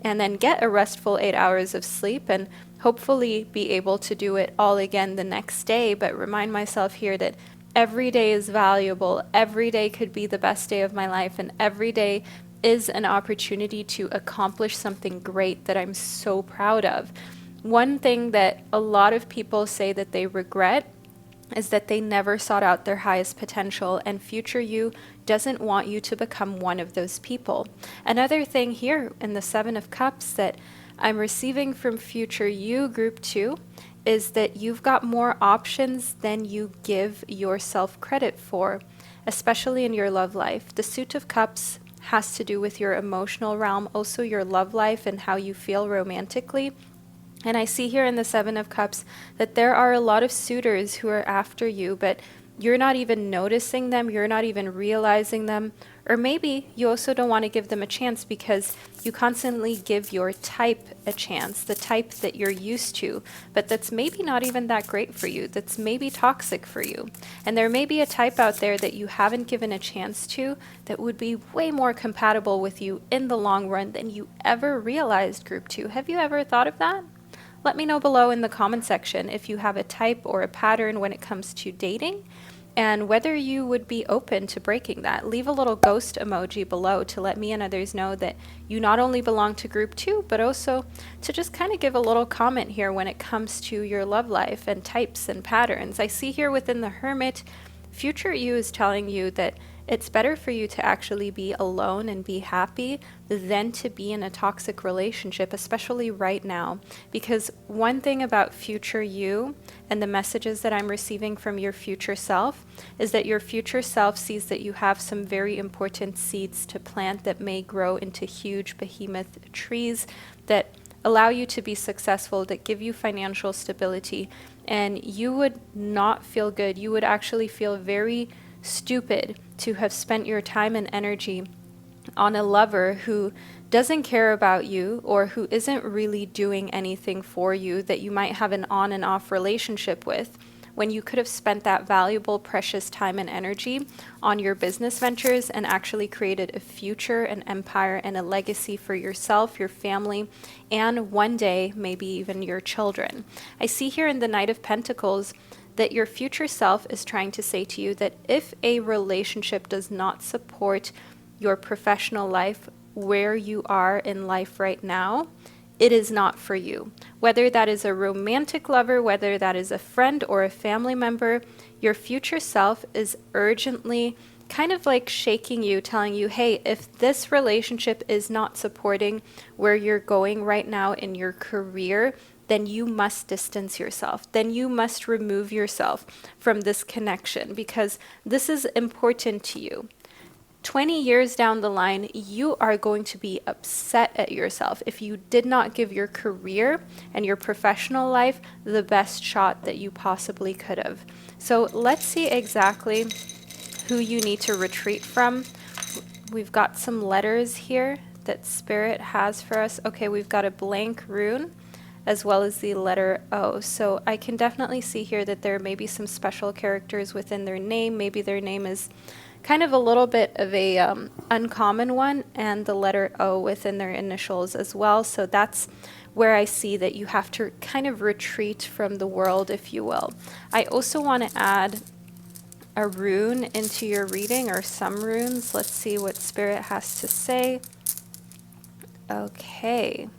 and then get a restful 8 hours of sleep and hopefully be able to do it all again the next day. But remind myself here that every day is valuable. Every day could be the best day of my life, and every day is an opportunity to accomplish something great that I'm so proud of. One thing that a lot of people say that they regret is that they never sought out their highest potential, and future you doesn't want you to become one of those people. Another thing here in the Seven of Cups that I'm receiving from future you, group 2, is that you've got more options than you give yourself credit for, especially in your love life. The Suit of Cups has to do with your emotional realm, also your love life and how you feel romantically. And I see here in the Seven of Cups that there are a lot of suitors who are after you, but you're not even noticing them, you're not even realizing them, or maybe you also don't want to give them a chance because you constantly give your type a chance, the type that you're used to, but that's maybe not even that great for you, that's maybe toxic for you. And there may be a type out there that you haven't given a chance to that would be way more compatible with you in the long run than you ever realized, group 2. Have you ever thought of that? Let me know below in the comment section if you have a type or a pattern when it comes to dating, and whether you would be open to breaking that. Leave a little ghost emoji below to let me and others know that you not only belong to group 2, but also to just kind of give a little comment here when it comes to your love life and types and patterns. I see here within the Hermit, future you is telling you that it's better for you to actually be alone and be happy than to be in a toxic relationship, especially right now. Because one thing about future you and the messages that I'm receiving from your future self is that your future self sees that you have some very important seeds to plant that may grow into huge behemoth trees that allow you to be successful, that give you financial stability. And you would not feel good. You would actually feel very stupid to have spent your time and energy on a lover who doesn't care about you or who isn't really doing anything for you, that you might have an on and off relationship with, when you could have spent that valuable, precious time and energy on your business ventures and actually created a future, an empire, and a legacy for yourself, your family, and one day, maybe even your children. I see here in the Knight of Pentacles that your future self is trying to say to you that if a relationship does not support your professional life where you are in life right now, it is not for you. Whether that is a romantic lover, whether that is a friend or a family member, your future self is urgently kind of like shaking you, telling you, hey, if this relationship is not supporting where you're going right now in your career, then you must distance yourself. Then you must remove yourself from this connection because this is important to you. 20 years down the line, you are going to be upset at yourself if you did not give your career and your professional life the best shot that you possibly could have. So let's see exactly who you need to retreat from. We've got some letters here that Spirit has for us. Okay, we've got a blank rune as well as the letter O. So I can definitely see here that there may be some special characters within their name. Maybe their name is kind of a little bit of a uncommon one, and the letter O within their initials as well. So that's where I see that you have to kind of retreat from the world, if you will. I also want to add a rune into your reading, or some runes. Let's see what Spirit has to say. Okay,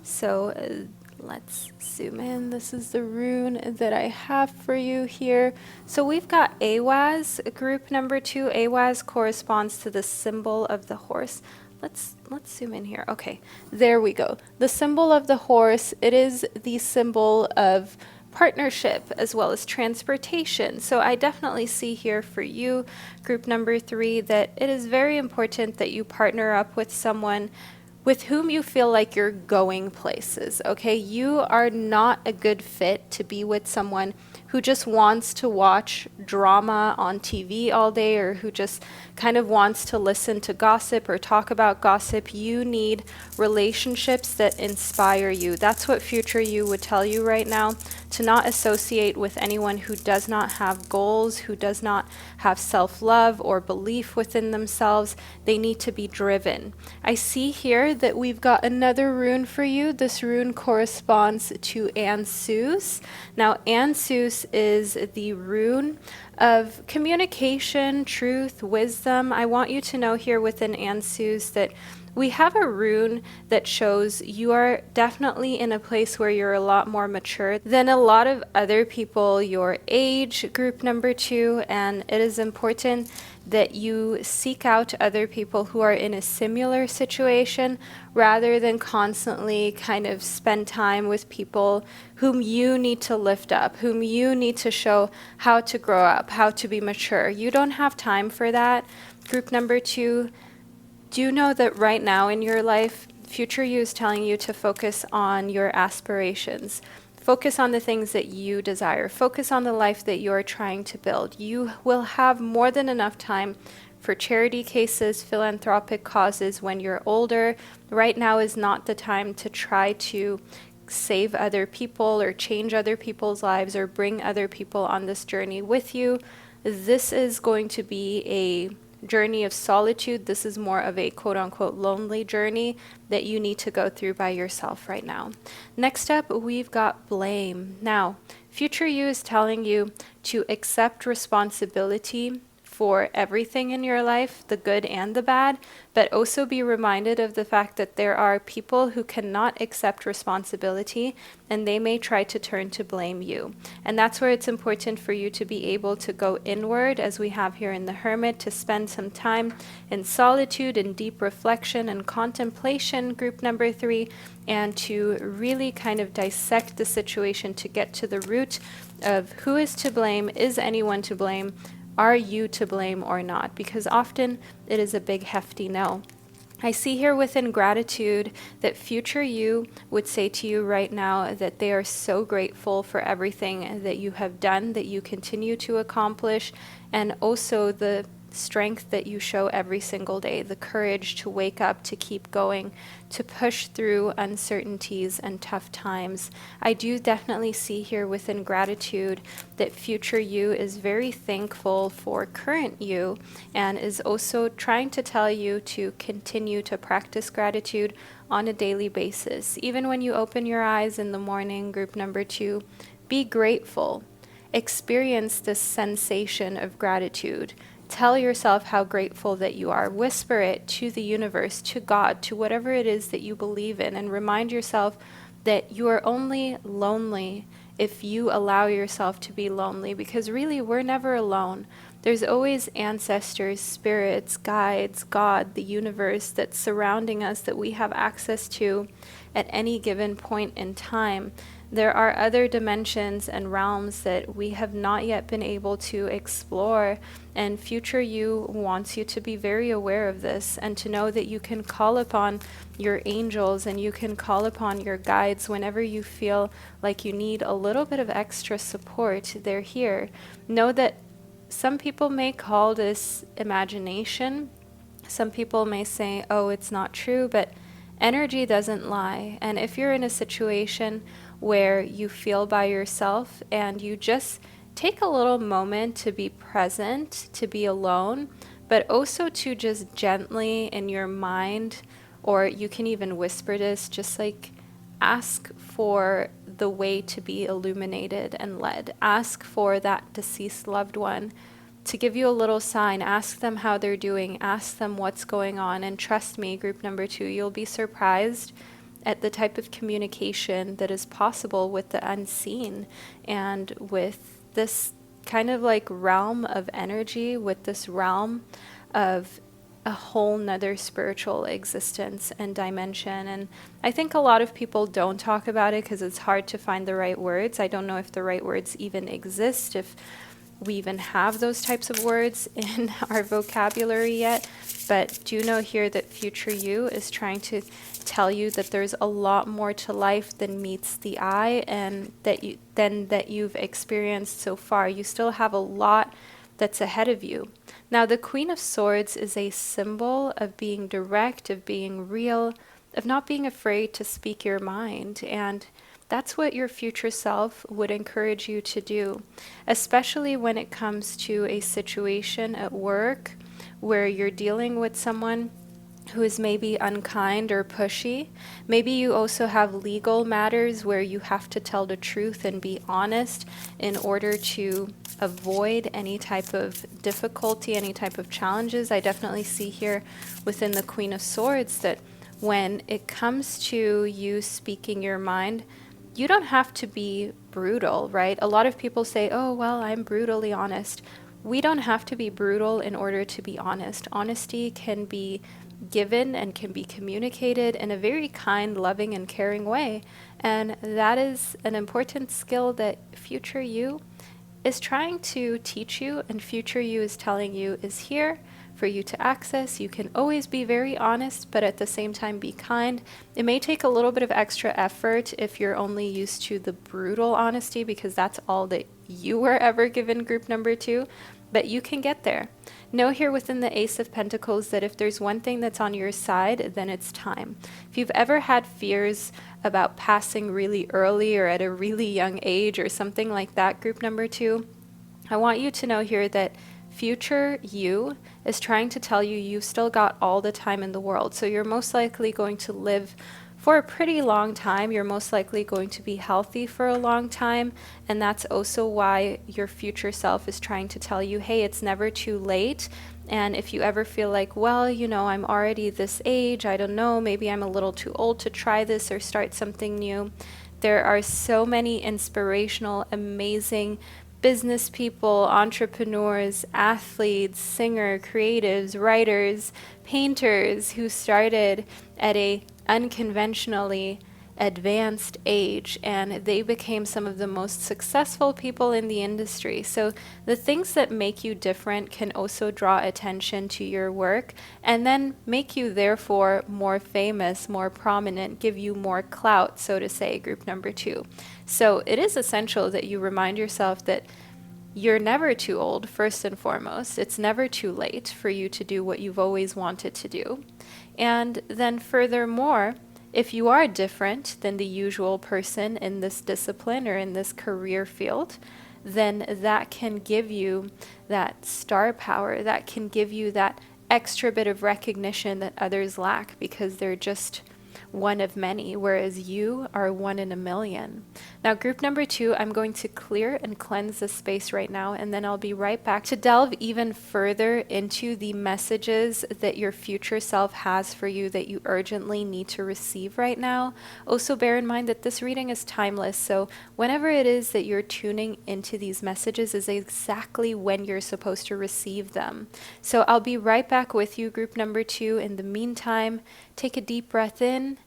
so let's zoom in. This is the rune that I have for you here. So we've got Awaz, group number 2. Awaz corresponds to the symbol of the horse. Let's zoom in here. Okay, there we go. The symbol of the horse, it is the symbol of partnership as well as transportation. So I definitely see here for you, group number 3, that it is very important that you partner up with someone with whom you feel like you're going places, okay? You are not a good fit to be with someone who just wants to watch drama on TV all day, or who just kind of wants to listen to gossip or talk about gossip. You need relationships that inspire you. That's what future you would tell you right now, to not associate with anyone who does not have goals, who does not have self-love or belief within themselves. They need to be driven. I see here that we've got another rune for you. This rune corresponds to Ansus. Now, Ansus is the rune of communication, truth, wisdom. I want you to know here within Ansus that we have a rune that shows you are definitely in a place where you're a lot more mature than a lot of other people your age, group number 2, and it is important that you seek out other people who are in a similar situation rather than constantly kind of spend time with people whom you need to lift up, whom you need to show how to grow up, how to be mature. You don't have time for that. Group number 2, do you know that right now in your life, future you is telling you to focus on your aspirations? Focus on the things that you desire. Focus on the life that you're trying to build. You will have more than enough time for charity cases, philanthropic causes when you're older. Right now is not the time to try to save other people or change other people's lives or bring other people on this journey with you. This is going to be a journey of solitude. This is more of a quote-unquote lonely journey that you need to go through by yourself right now. Next up, we've got blame. Now, future you is telling you to accept responsibility for everything in your life, the good and the bad, but also be reminded of the fact that there are people who cannot accept responsibility, and they may try to turn to blame you. And that's where it's important for you to be able to go inward, as we have here in the Hermit, to spend some time in solitude and deep reflection and contemplation, group number 3, and to really kind of dissect the situation to get to the root of who is to blame, is anyone to blame, are you to blame or not? Because often it is a big hefty no. I see here within gratitude that future you would say to you right now that they are so grateful for everything that you have done, that you continue to accomplish, and also the strength that you show every single day, the courage to wake up, to keep going, to push through uncertainties and tough times. I do definitely see here within gratitude that future you is very thankful for current you, and is also trying to tell you to continue to practice gratitude on a daily basis. Even when you open your eyes in the morning, group number 2, be grateful. Experience this sensation of gratitude. Tell yourself how grateful that you are. Whisper it to the universe, to God, to whatever it is that you believe in, and remind yourself that you are only lonely if you allow yourself to be lonely, because really we're never alone. There's always ancestors, spirits, guides, God, the universe that's surrounding us that we have access to at any given point in time. There are other dimensions and realms that we have not yet been able to explore, and future you wants you to be very aware of this and to know that you can call upon your angels and you can call upon your guides whenever you feel like you need a little bit of extra support. They're here. Know that some people may call this imagination. Some people may say, oh, it's not true, but energy doesn't lie. And if you're in a situation where you feel by yourself and you just take a little moment to be present, to be alone, but also to just gently in your mind, or you can even whisper this, just like ask for the way to be illuminated and led. Ask for that deceased loved one to give you a little sign. Ask them how they're doing. Ask them what's going on. And trust me, group number 2, you'll be surprised at the type of communication that is possible with the unseen and with this kind of like realm of energy, with this realm of a whole nother spiritual existence and dimension. And I think a lot of people don't talk about it because it's hard to find the right words. I don't know if the right words even exist, if we even have those types of words in our vocabulary yet. But do know here that future you is trying to tell you that there's a lot more to life than meets the eye, and that you've experienced so far. You still have a lot that's ahead of you. Now, the Queen of Swords is a symbol of being direct, of being real, of not being afraid to speak your mind. And that's what your future self would encourage you to do, especially when it comes to a situation at work where you're dealing with someone who is maybe unkind or pushy. Maybe you also have legal matters where you have to tell the truth and be honest in order to avoid any type of difficulty, any type of challenges. I definitely see here within the Queen of Swords that when it comes to you speaking your mind, you don't have to be brutal, right? A lot of people say, oh, well, I'm brutally honest. We don't have to be brutal in order to be honest. Honesty can be given and can be communicated in a very kind, loving, and caring way. And that is an important skill that future you is trying to teach you, and future you is telling you is here for you to access. You can always be very honest, but at the same time be kind. It may take a little bit of extra effort if you're only used to the brutal honesty, because that's all that you were ever given, group number 2, but you can get there. Know here within the Ace of Pentacles that if there's one thing that's on your side, then it's time. If you've ever had fears about passing really early or at a really young age or something like that, group number 2, I want you to know here that future you is trying to tell you you've still got all the time in the world. So you're most likely going to live for a pretty long time. You're most likely going to be healthy for a long time. And that's also why your future self is trying to tell you, hey, it's never too late. And if you ever feel like, well, you know, I'm already this age, I don't know, maybe I'm a little too old to try this or start something new. There are so many inspirational, amazing business people, entrepreneurs, athletes, singer, creatives, writers, painters who started at a unconventionally advanced age, and they became some of the most successful people in the industry. So the things that make you different can also draw attention to your work and then make you therefore more famous, more prominent, give you more clout, so to say, group number 2. So it is essential that you remind yourself that you're never too old, first and foremost. It's never too late for you to do what you've always wanted to do. And then furthermore, if you are different than the usual person in this discipline or in this career field, then that can give you that star power, that can give you that extra bit of recognition that others lack because they're just one of many, whereas you are one in a million. Now, group number 2, I'm going to clear and cleanse this space right now, and then I'll be right back to delve even further into the messages that your future self has for you that you urgently need to receive right now. Also, bear in mind that this reading is timeless, so whenever it is that you're tuning into these messages is exactly when you're supposed to receive them. So I'll be right back with you, group number 2. In the meantime, take a deep breath in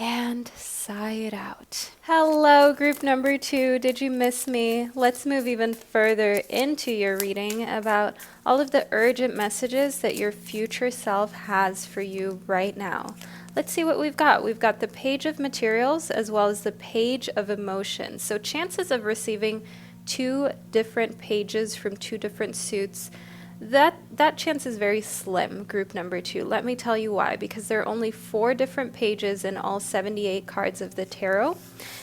And sigh it out. Hello, group number 2. Did you miss me? Let's move even further into your reading about all of the urgent messages that your future self has for you right now. Let's see what we've got. We've got the page of materials as well as the page of emotions. So chances of receiving 2 different pages from 2 different suits, that chance is very slim, group number 2. Let me tell you why. Because there are only 4 different pages in all 78 cards of the tarot.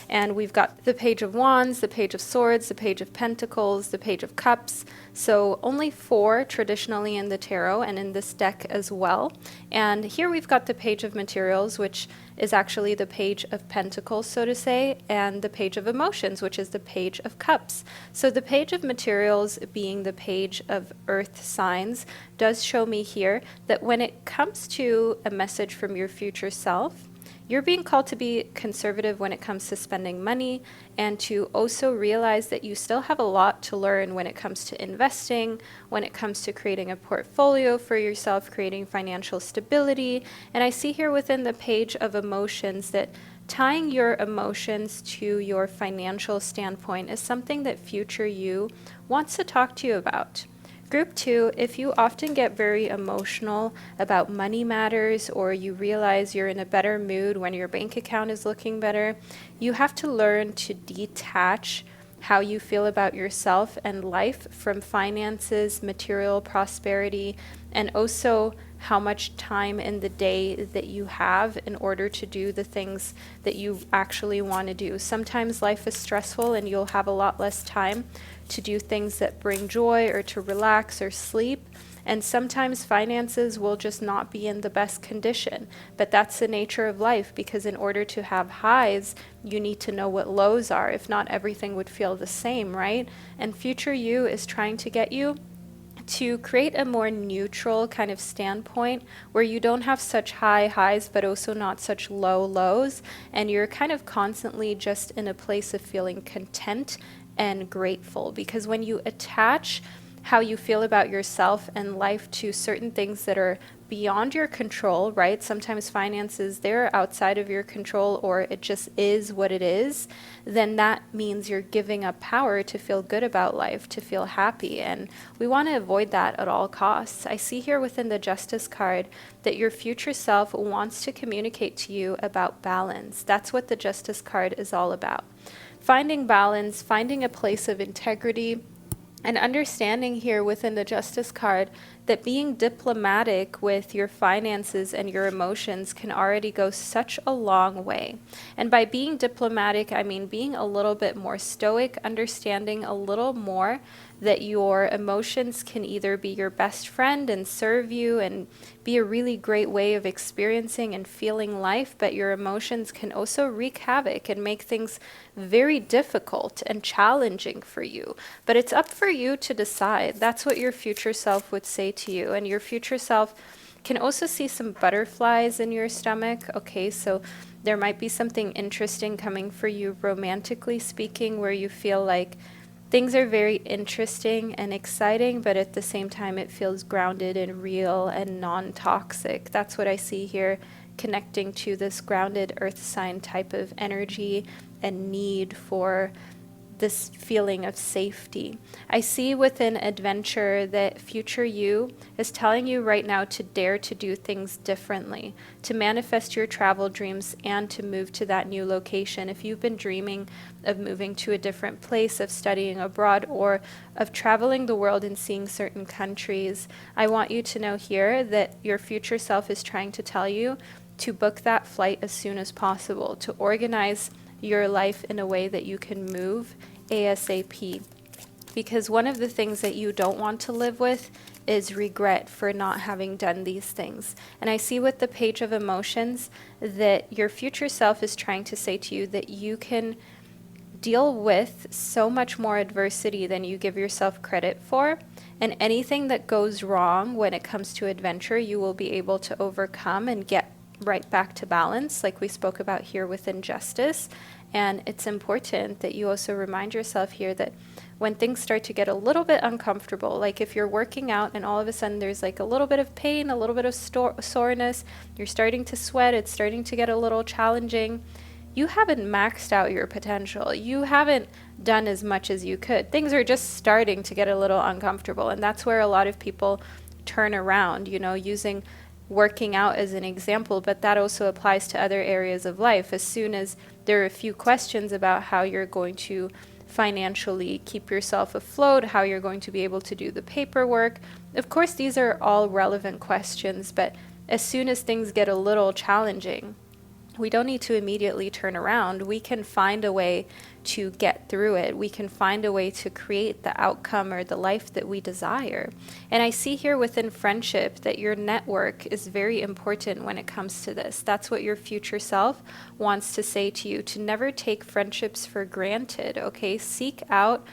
And we've got the page of wands, the page of swords, the page of pentacles, the page of cups. So only 4 traditionally in the tarot and in this deck as well. And here we've got the page of materials, which is actually the page of pentacles, so to say, and the page of emotions, which is the page of cups. So the page of materials, being the page of earth signs, does show me here that when it comes to a message from your future self, you're being called to be conservative when it comes to spending money, and to also realize that you still have a lot to learn when it comes to investing, when it comes to creating a portfolio for yourself, creating financial stability. And I see here within the page of emotions that tying your emotions to your financial standpoint is something that future you wants to talk to you about. Group 2, if you often get very emotional about money matters, or you realize you're in a better mood when your bank account is looking better, you have to learn to detach how you feel about yourself and life from finances, material prosperity, and also how much time in the day that you have in order to do the things that you actually want to do. Sometimes life is stressful and you'll have a lot less time to do things that bring joy or to relax or sleep. And sometimes finances will just not be in the best condition. But that's the nature of life, because in order to have highs, you need to know what lows are. If not, everything would feel the same, right? And future you is trying to get you to create a more neutral kind of standpoint where you don't have such high highs but also not such low lows, and you're kind of constantly just in a place of feeling content and grateful. Because when you attach how you feel about yourself and life to certain things that are beyond your control, right? Sometimes finances, they're outside of your control, or it just is what it is, then that means you're giving up power to feel good about life, to feel happy. And we want to avoid that at all costs. I see here within the Justice card that your future self wants to communicate to you about balance. That's what the Justice card is all about. Finding balance, finding a place of integrity, and understanding here within the Justice card that being diplomatic with your finances and your emotions can already go such a long way. And by being diplomatic, I mean being a little bit more stoic, understanding a little more that your emotions can either be your best friend and serve you and be a really great way of experiencing and feeling life, but your emotions can also wreak havoc and make things very difficult and challenging for you. But it's up for you to decide. That's what your future self would say to you. And your future self can also see some butterflies in your stomach. Okay, so there might be something interesting coming for you romantically speaking, where you feel like things are very interesting and exciting, but at the same time it feels grounded and real and non-toxic. That's what I see here, connecting to this grounded earth sign type of energy and need for this feeling of safety. I see within adventure that future you is telling you right now to dare to do things differently, to manifest your travel dreams and to move to that new location. If you've been dreaming of moving to a different place, of studying abroad, or of traveling the world and seeing certain countries, I want you to know here that your future self is trying to tell you to book that flight as soon as possible, to organize your life in a way that you can move ASAP. Because one of the things that you don't want to live with is regret for not having done these things. And I see with the page of emotions that your future self is trying to say to you that you can deal with so much more adversity than you give yourself credit for. And anything that goes wrong when it comes to adventure, you will be able to overcome and get right back to balance, like we spoke about here within Justice. And it's important that you also remind yourself here that when things start to get a little bit uncomfortable, like if you're working out and all of a sudden there's like a little bit of pain, a little bit of soreness, you're starting to sweat, it's starting to get a little challenging, you haven't maxed out your potential. You haven't done as much as you could. Things are just starting to get a little uncomfortable. And that's where a lot of people turn around, using working out as an example, but that also applies to other areas of life. As soon as there are a few questions about how you're going to financially keep yourself afloat, how you're going to be able to do the paperwork, of course, these are all relevant questions, but as soon as things get a little challenging, we don't need to immediately turn around. We can find a way to get through it. We can find a way to create the outcome or the life that we desire. And I see here within friendship that your network is very important when it comes to this. That's what your future self wants to say to you, to never take friendships for granted, okay? Seek out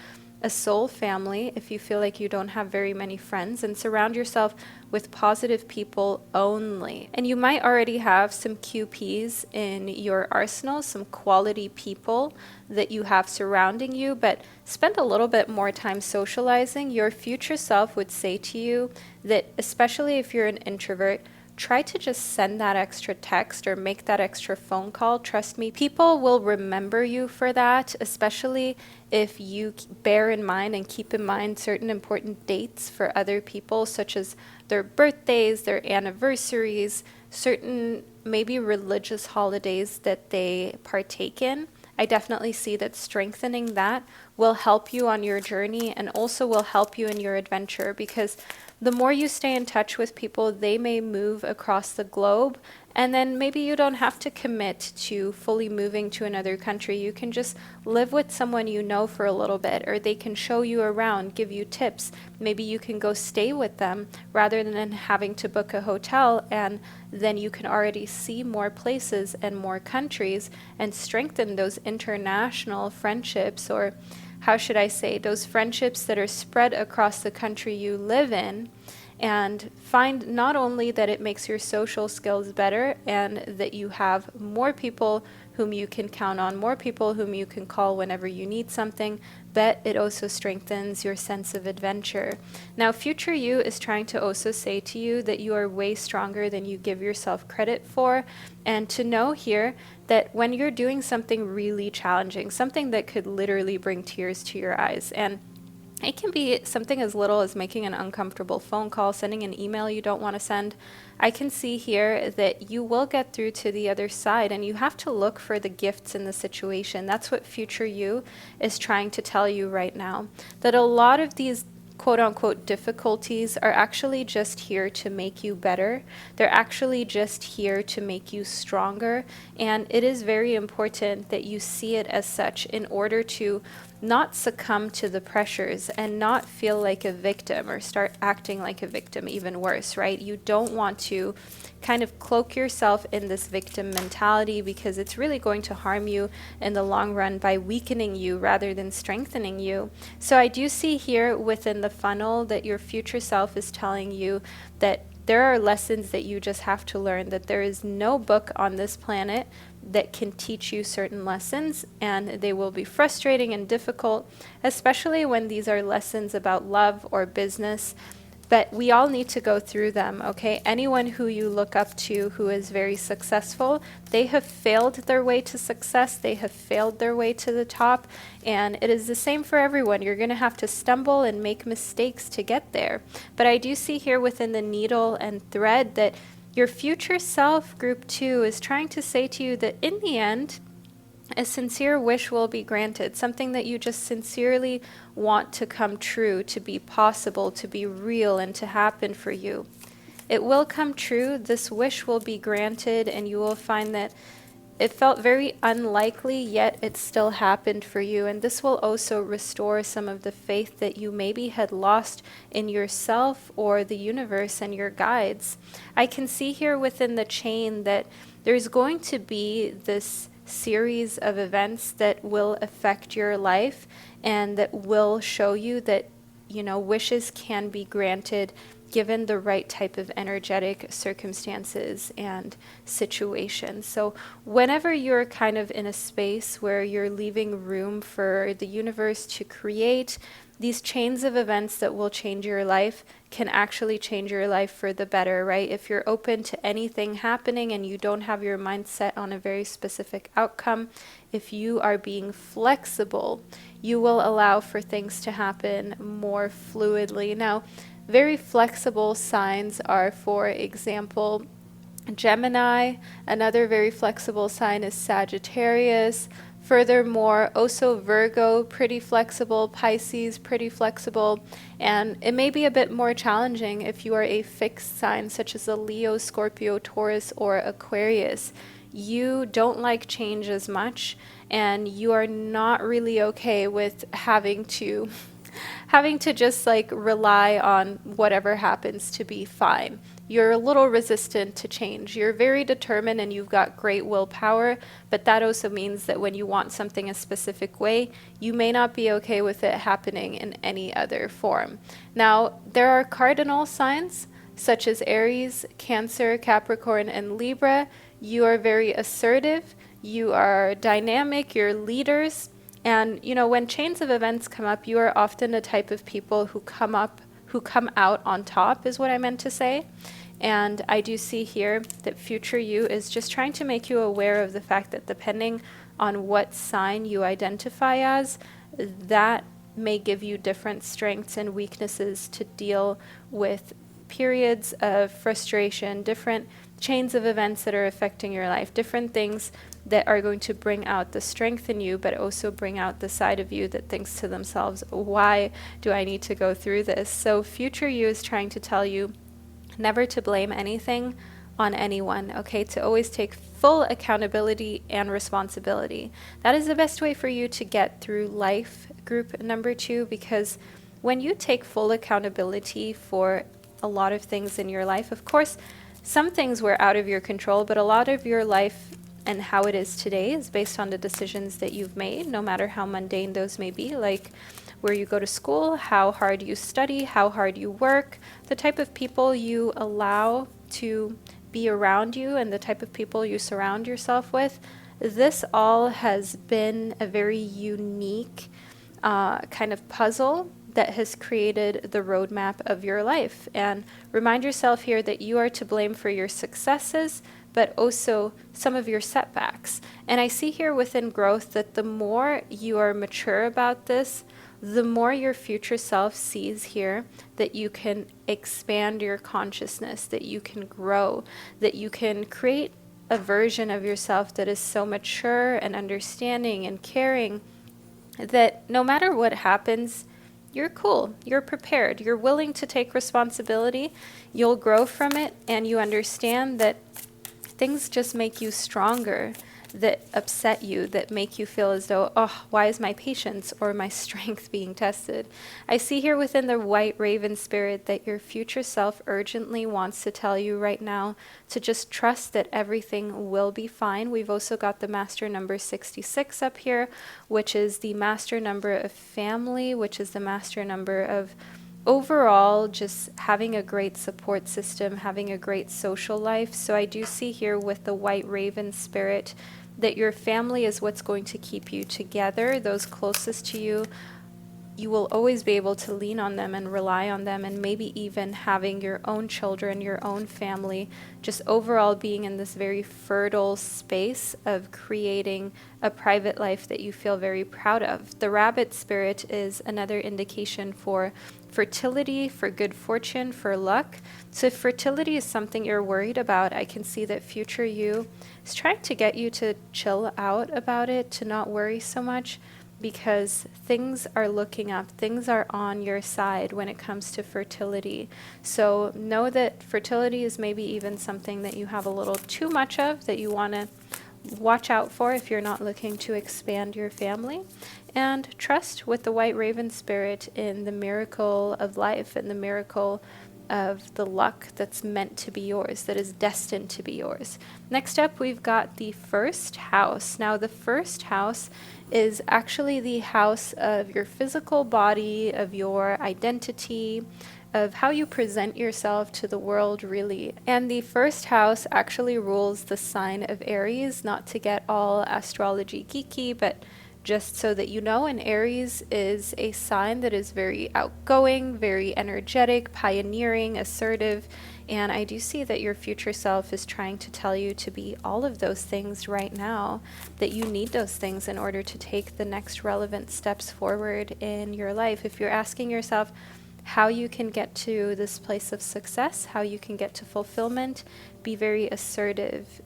a soul family if you feel like you don't have very many friends, and surround yourself with positive people only. And you might already have some QPs in your arsenal, some quality people that you have surrounding you, but spend a little bit more time socializing. Your future self would say to you that, especially if you're an introvert, try to just send that extra text or make that extra phone call. Trust me, people will remember you for that, especially if you bear in mind and keep in mind certain important dates for other people, such as their birthdays, their anniversaries, certain maybe religious holidays that they partake in. I definitely see that strengthening that will help you on your journey and also will help you in your adventure, because the more you stay in touch with people, they may move across the globe, and then maybe you don't have to commit to fully moving to another country. You can just live with someone you know for a little bit, or they can show you around, give you tips. Maybe you can go stay with them rather than having to book a hotel, and then you can already see more places and more countries and strengthen those international friendships, or how should I say, those friendships that are spread across the country you live in, and find not only that it makes your social skills better and that you have more people whom you can count on, more people whom you can call whenever you need something, but it also strengthens your sense of adventure. Now, future you is trying to also say to you that you are way stronger than you give yourself credit for, and to know here that when you're doing something really challenging, something that could literally bring tears to your eyes, and it can be something as little as making an uncomfortable phone call, sending an email you don't want to send. I can see here that you will get through to the other side, and you have to look for the gifts in the situation. That's what future you is trying to tell you right now, that a lot of these quote-unquote difficulties are actually just here to make you better. They're actually just here to make you stronger, and it is very important that you see it as such in order to not succumb to the pressures and not feel like a victim or start acting like a victim, even worse, right? You don't want to kind of cloak yourself in this victim mentality, because it's really going to harm you in the long run by weakening you rather than strengthening you. So I do see here within the funnel that your future self is telling you that there are lessons that you just have to learn, that there is no book on this planet that can teach you certain lessons, and they will be frustrating and difficult, especially when these are lessons about love or business. But we all need to go through them, okay? Anyone who you look up to who is very successful, they have failed their way to success, they have failed their way to the top, and it is the same for everyone. You're going to have to stumble and make mistakes to get there. But I do see here within the needle and thread that your future self, group 2, is trying to say to you that in the end, a sincere wish will be granted, something that you just sincerely want to come true, to be possible, to be real, and to happen for you. It will come true, this wish will be granted, and you will find that it felt very unlikely, yet it still happened for you. And this will also restore some of the faith that you maybe had lost in yourself or the universe and your guides. I can see here within the chain that there's going to be this series of events that will affect your life and that will show you that, wishes can be granted, given the right type of energetic circumstances and situations. So whenever you're kind of in a space where you're leaving room for the universe to create these chains of events that will change your life, can actually change your life for the better, right? If you're open to anything happening and you don't have your mind set on a very specific outcome, if you are being flexible, you will allow for things to happen more fluidly. Now, very flexible signs are, for example, Gemini. Another very flexible sign is Sagittarius. Furthermore, also Virgo, pretty flexible. Pisces, pretty flexible. And it may be a bit more challenging if you are a fixed sign, such as a Leo, Scorpio, Taurus, or Aquarius. You don't like change as much, and you are not really okay with having to just like rely on whatever happens to be fine. You're a little resistant to change. You're very determined and you've got great willpower, but that also means that when you want something a specific way, you may not be okay with it happening in any other form. Now, there are cardinal signs such as Aries, Cancer, Capricorn, and Libra. You are very assertive, you are dynamic, you're leaders. And, you know, when chains of events come up, you are often the type of people who come out on top, is what I meant to say. And I do see here that future you is just trying to make you aware of the fact that depending on what sign you identify as, that may give you different strengths and weaknesses to deal with periods of frustration, different chains of events that are affecting your life, different things that are going to bring out the strength in you, but also bring out the side of you that thinks to themselves, why do I need to go through this? So future you is trying to tell you never to blame anything on anyone, okay? To always take full accountability and responsibility. That is the best way for you to get through life, group number 2, because when you take full accountability for a lot of things in your life, of course, some things were out of your control, but a lot of your life and how it is today is based on the decisions that you've made, no matter how mundane those may be, like where you go to school, how hard you study, how hard you work, the type of people you allow to be around you, and the type of people you surround yourself with. This all has been a very unique kind of puzzle that has created the roadmap of your life. And remind yourself here that you are to blame for your successes, but also some of your setbacks. And I see here within growth that the more you are mature about this, the more your future self sees here that you can expand your consciousness, that you can grow, that you can create a version of yourself that is so mature and understanding and caring that no matter what happens, you're cool, you're prepared, you're willing to take responsibility, you'll grow from it, and you understand that things just make you stronger, that upset you, that make you feel as though, oh, why is my patience or my strength being tested? I see here within the white raven spirit that your future self urgently wants to tell you right now to just trust that everything will be fine. We've also got the master number 66 up here, which is the master number of family, which is the master number of overall just having a great support system, having a great social life. So I do see here with the white raven spirit that your family is what's going to keep you together. Those closest to you, you will always be able to lean on them and rely on them, and maybe even having your own children, your own family, just overall being in this very fertile space of creating a private life that you feel very proud of. The rabbit spirit is another indication for fertility, for good fortune, for luck. So if fertility is something you're worried about, I can see that future you is trying to get you to chill out about it, to not worry so much, because things are looking up, things are on your side when it comes to fertility. So know that fertility is maybe even something that you have a little too much of, that you want to watch out for if you're not looking to expand your family. And trust with the white raven spirit in the miracle of life and the miracle of the luck that's meant to be yours, that is destined to be yours. Next up, we've got the first house. Now, the first house is actually the house of your physical body, of your identity, of how you present yourself to the world, really. And the first house actually rules the sign of Aries, not to get all astrology geeky, but just so that you know, and Aries is a sign that is very outgoing, very energetic, pioneering, assertive. And I do see that your future self is trying to tell you to be all of those things right now, that you need those things in order to take the next relevant steps forward in your life. If you're asking yourself how you can get to this place of success, how you can get to fulfillment, be very assertive.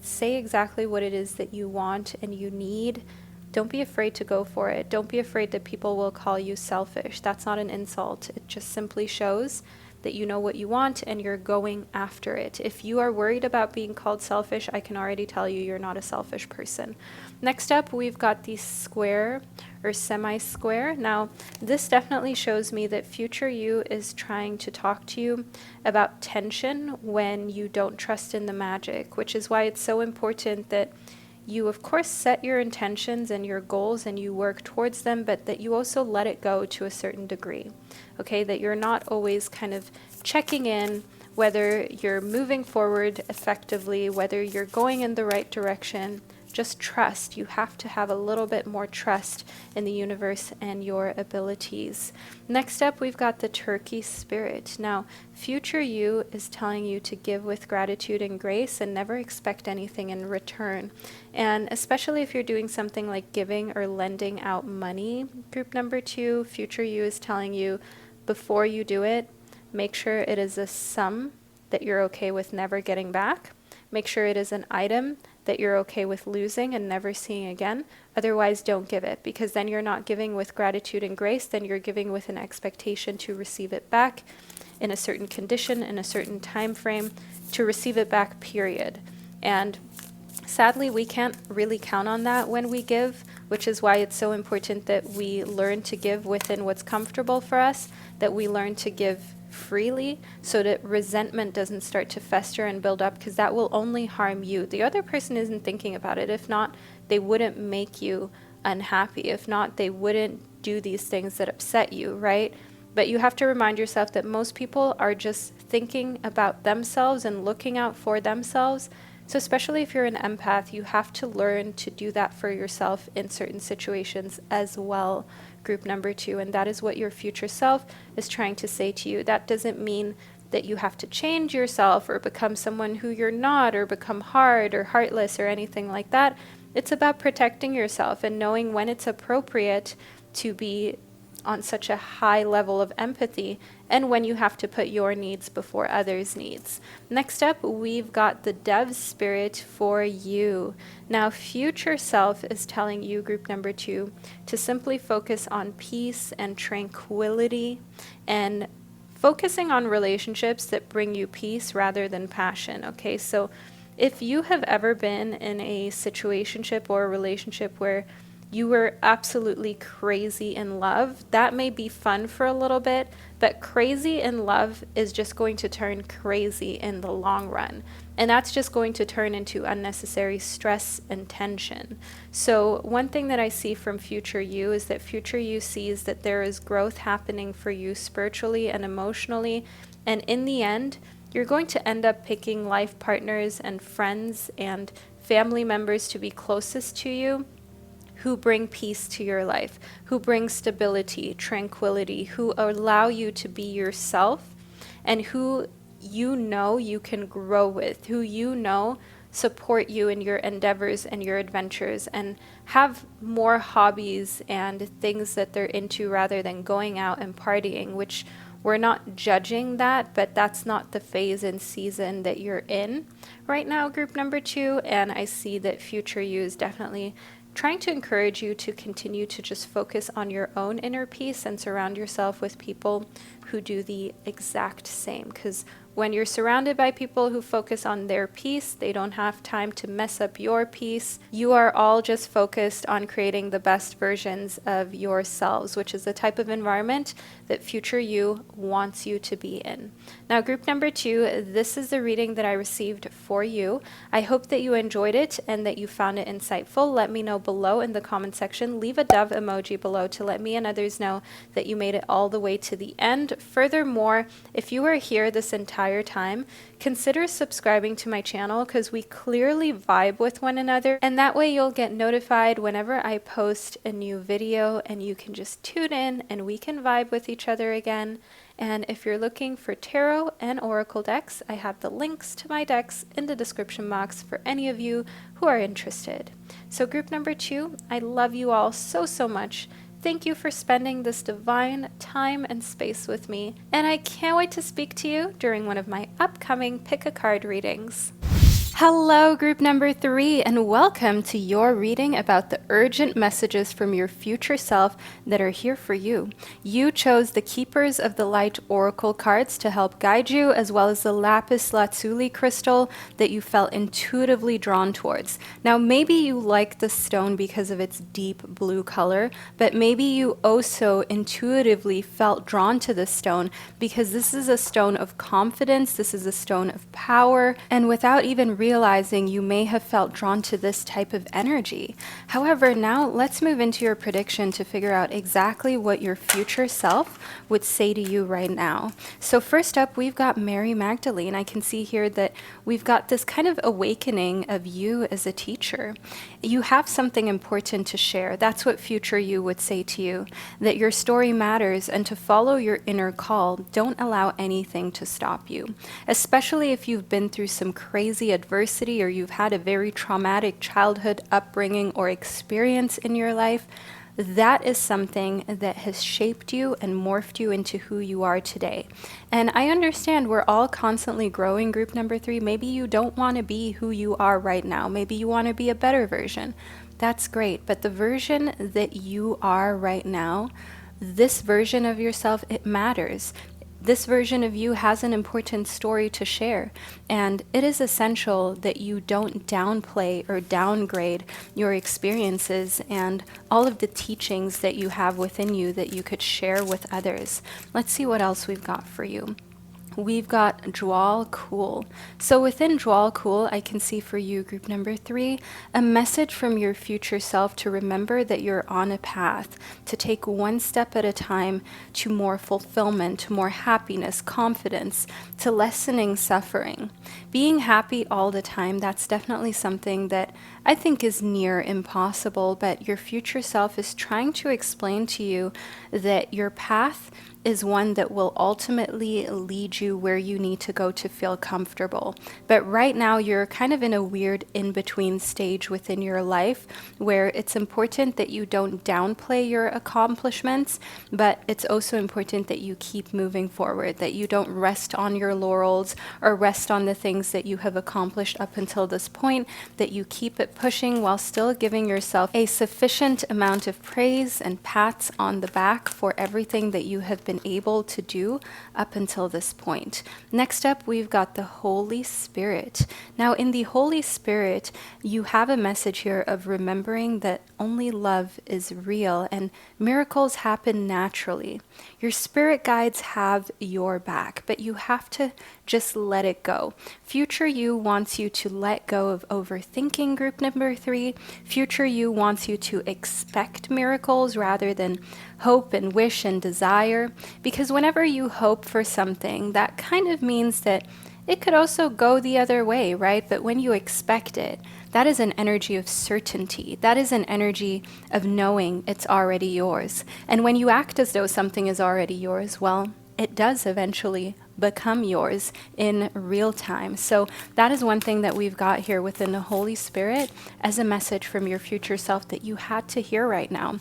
Say exactly what it is that you want and you need. Don't be afraid to go for it. Don't be afraid that people will call you selfish. That's not an insult. It just simply shows that you know what you want and you're going after it. If you are worried about being called selfish, I can already tell you you're not a selfish person. Next up, we've got the square or semi-square. Now, this definitely shows me that future you is trying to talk to you about tension when you don't trust in the magic, which is why it's so important that you, of course, set your intentions and your goals and you work towards them, but that you also let it go to a certain degree. Okay, that you're not always kind of checking in whether you're moving forward effectively, whether you're going in the right direction. Just trust. You have to have a little bit more trust in the universe and your abilities. Next up, we've got the turkey spirit. Now, future you is telling you to give with gratitude and grace and never expect anything in return. And especially if you're doing something like giving or lending out money, group number 2, future you is telling you before you do it, make sure it is a sum that you're okay with never getting back. Make sure it is an item that you're okay with losing and never seeing again. Otherwise, don't give it, because then you're not giving with gratitude and grace, then you're giving with an expectation to receive it back in a certain condition, in a certain time frame, to receive it back, period. And sadly, we can't really count on that when we give, which is why it's so important that we learn to give within what's comfortable for us, that we learn to give freely so that resentment doesn't start to fester and build up, because that will only harm you. The other person isn't thinking about it. If not, they wouldn't make you unhappy. If not, they wouldn't do these things that upset you, right? But you have to remind yourself that most people are just thinking about themselves and looking out for themselves. So especially if you're an empath, you have to learn to do that for yourself in certain situations as well, group number 2. And that is what your future self is trying to say to you. That doesn't mean that you have to change yourself or become someone who you're not, or become hard or heartless or anything like that. It's about protecting yourself and knowing when it's appropriate to be on such a high level of empathy, and when you have to put your needs before others' needs. Next up, we've got the dove spirit for you. Now, future self is telling you, group number 2, to simply focus on peace and tranquility and focusing on relationships that bring you peace rather than passion. Okay, so if you have ever been in a situationship or a relationship where you were absolutely crazy in love, that may be fun for a little bit, but crazy in love is just going to turn crazy in the long run. And that's just going to turn into unnecessary stress and tension. So one thing that I see from future you is that future you sees that there is growth happening for you spiritually and emotionally. And in the end, you're going to end up picking life partners and friends and family members to be closest to you, who bring peace to your life, who bring stability, tranquility, who allow you to be yourself, and who you know you can grow with, who you know support you in your endeavors and your adventures, and have more hobbies and things that they're into rather than going out and partying, which we're not judging that, but that's not the phase and season that you're in right now, group number 2. And I see that future you is definitely trying to encourage you to continue to just focus on your own inner peace and surround yourself with people who do the exact same. Because When you're surrounded by people who focus on their peace, they don't have time to mess up your peace. You are all just focused on creating the best versions of yourselves, which is the type of environment that future you wants you to be in. Now, group number 2, this is the reading that I received for you. I hope that you enjoyed it and that you found it insightful. Let me know below in the comment section. Leave a dove emoji below to let me and others know that you made it all the way to the end. Furthermore, if you were here this entire time, consider subscribing to my channel because we clearly vibe with one another, and that way you'll get notified whenever I post a new video and you can just tune in and we can vibe with each other again. And if you're looking for tarot and oracle decks, I have the links to my decks in the description box for any of you who are interested. So group number 2, I love you all so much. Thank you for spending this divine time and space with me, and I can't wait to speak to you during one of my upcoming Pick a Card readings. Hello, group number 3, and welcome to your reading about the urgent messages from your future self that are here for you. You chose the Keepers of the Light Oracle cards to help guide you, as well as the Lapis Lazuli crystal that you felt intuitively drawn towards. Now, maybe you like the stone because of its deep blue color, but maybe you also intuitively felt drawn to this stone because this is a stone of confidence, this is a stone of power, and without even realizing, you may have felt drawn to this type of energy. However, now let's move into your prediction to figure out exactly what your future self would say to you right now. So first up, we've got Mary Magdalene. I can see here that we've got this kind of awakening of you as a teacher. You have something important to share. That's what future you would say to you, that your story matters, and to follow your inner call. Don't allow anything to stop you, especially if you've been through some crazy adversity or you've had a very traumatic childhood upbringing or experience in your life. That is something that has shaped you and morphed you into who you are today. And I understand we're all constantly growing, group number 3. Maybe you don't want to be who you are right now. Maybe you want to be a better version. That's great. But the version that you are right now, this version of yourself, it matters. This version of you has an important story to share, and it is essential that you don't downplay or downgrade your experiences and all of the teachings that you have within you that you could share with others. Let's see what else we've got for you. We've got Jwal Cool. So within Jwal Cool, I can see for you, group number 3, a message from your future self to remember that you're on a path to take one step at a time to more fulfillment, to more happiness, confidence, to lessening suffering. Being happy all the time, that's definitely something that I think is near impossible, but your future self is trying to explain to you that your path is one that will ultimately lead you where you need to go to feel comfortable. But right now you're kind of in a weird in-between stage within your life where it's important that you don't downplay your accomplishments, but it's also important that you keep moving forward, that you don't rest on your laurels or rest on the things that you have accomplished up until this point, that you keep it pushing while still giving yourself a sufficient amount of praise and pats on the back for everything that you have been able to do up until this point. Next up, we've got the Holy Spirit. Now, in the Holy Spirit, you have a message here of remembering that only love is real and miracles happen naturally. Your spirit guides have your back, but you have to just let it go. Future you wants you to let go of overthinking, group number 3. Future you wants you to expect miracles rather than hope and wish and desire, because whenever you hope for something, that kind of means that it could also go the other way, right? But when you expect it, that is an energy of certainty. That is an energy of knowing it's already yours. And when you act as though something is already yours, well, it does eventually become yours in real time. So that is one thing that we've got here within the Holy Spirit as a message from your future self that you had to hear right now.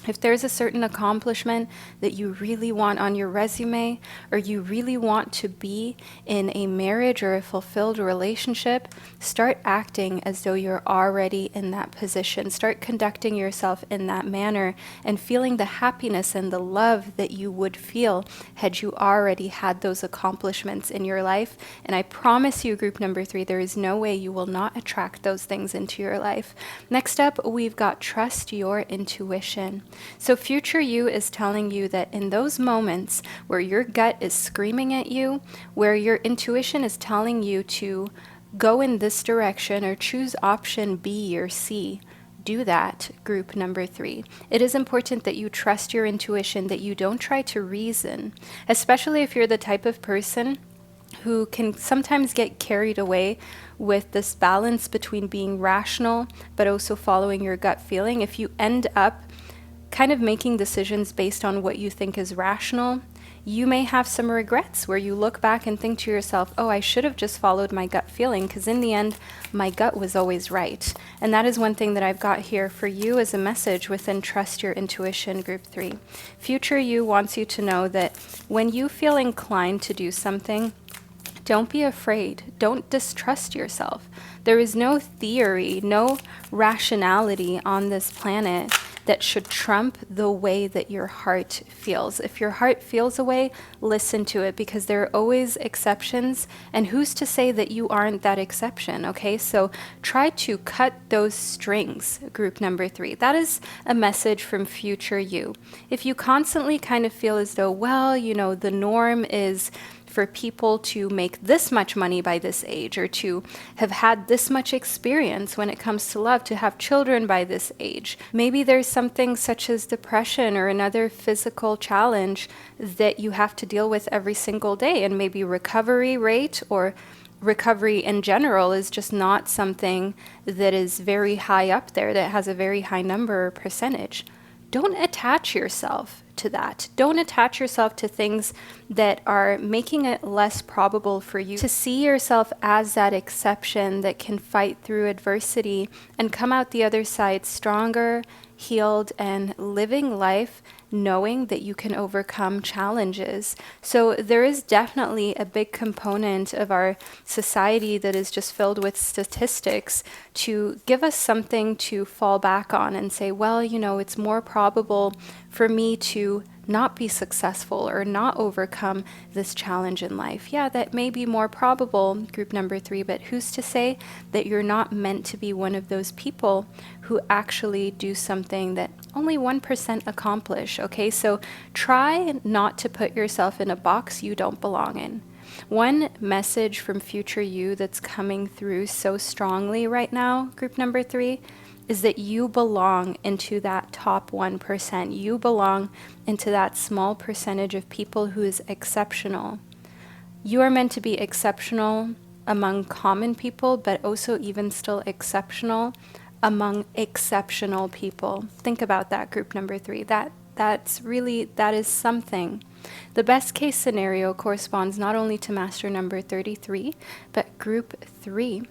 If there's a certain accomplishment that you really want on your resume, or you really want to be in a marriage or a fulfilled relationship, start acting as though you're already in that position. Start conducting yourself in that manner and feeling the happiness and the love that you would feel had you already had those accomplishments in your life. And I promise you, group number 3, there is no way you will not attract those things into your life. Next up, we've got trust your intuition. So future you is telling you that in those moments where your gut is screaming at you, where your intuition is telling you to go in this direction or choose option B or C, do that, group number 3. It is important that you trust your intuition, that you don't try to reason, especially if you're the type of person who can sometimes get carried away with this balance between being rational but also following your gut feeling. If you end up kind of making decisions based on what you think is rational, you may have some regrets where you look back and think to yourself, oh, I should have just followed my gut feeling, because in the end, my gut was always right. And that is one thing that I've got here for you as a message within Trust Your Intuition, group 3. Future you wants you to know that when you feel inclined to do something, don't be afraid. Don't distrust yourself. There is no theory, no rationality on this planet that should trump the way that your heart feels. If your heart feels a way, listen to it, because there are always exceptions, and who's to say that you aren't that exception, okay? So try to cut those strings, group number 3. That is a message from future you. If you constantly kind of feel as though, well, you know, the norm is for people to make this much money by this age, or to have had this much experience when it comes to love, to have children by this age. Maybe there's something such as depression or another physical challenge that you have to deal with every single day, and maybe recovery rate or recovery in general is just not something that is very high up there, that has a very high number or percentage. Don't attach yourself to that. Don't attach yourself to things that are making it less probable for you to see yourself as that exception that can fight through adversity and come out the other side stronger, healed, and living life knowing that you can overcome challenges. So there is definitely a big component of our society that is just filled with statistics to give us something to fall back on and say, well, you know, it's more probable for me to not be successful or not overcome this challenge in life. Yeah, that may be more probable, group number 3, but who's to say that you're not meant to be one of those people who actually do something that only 1% accomplish, okay? So try not to put yourself in a box you don't belong in. One message from future you that's coming through so strongly right now, group number 3, is that you belong into that top 1%. You belong into that small percentage of people who is exceptional. You are meant to be exceptional among common people, but also even still exceptional among exceptional people. Think about that, group number 3. That is something. The best case scenario corresponds not only to master number 33, but group 3.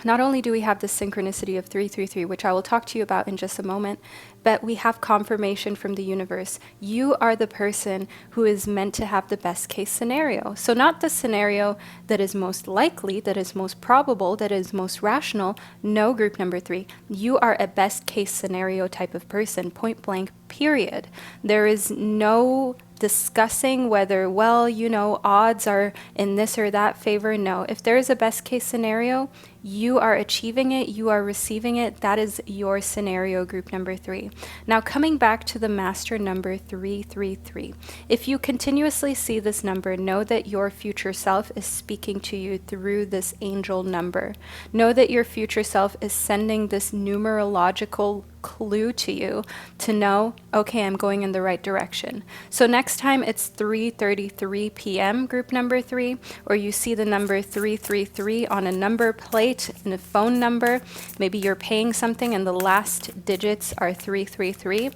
Not only do we have the synchronicity of 333, which I will talk to you about in just a moment, but we have confirmation from the universe. You are the person who is meant to have the best case scenario. So not the scenario that is most likely, that is most probable, that is most rational. No, group number 3. You are a best case scenario type of person, point blank, period. There is no discussing whether, well, you know, odds are in this or that favor. No, if there is a best case scenario, you are achieving it, you are receiving it. That is your scenario, group number 3. Now, coming back to the master number 333. If you continuously see this number, know that your future self is speaking to you through this angel number. Know that your future self is sending this numerological clue to you to know, okay, I'm going in the right direction. So next time it's 3:33 p.m., group number 3, or you see the number 333 on a number plate and a phone number, maybe you're paying something and the last digits are 333,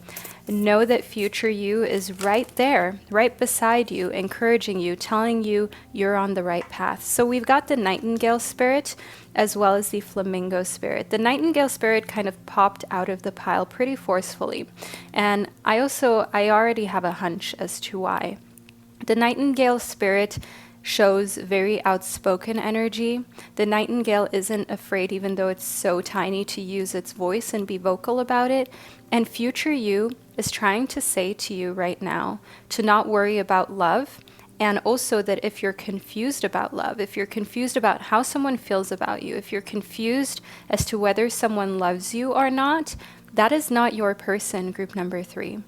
know that future you is right there, right beside you, encouraging you, telling you you're on the right path. So we've got the nightingale spirit as well as the flamingo spirit. The nightingale spirit kind of popped out of the pile pretty forcefully. And I already have a hunch as to why. The nightingale spirit shows very outspoken energy. The nightingale isn't afraid, even though it's so tiny, to use its voice and be vocal about it. And future you is trying to say to you right now to not worry about love. And also that if you're confused about love, if you're confused about how someone feels about you, if you're confused as to whether someone loves you or not, that is not your person, group number 3.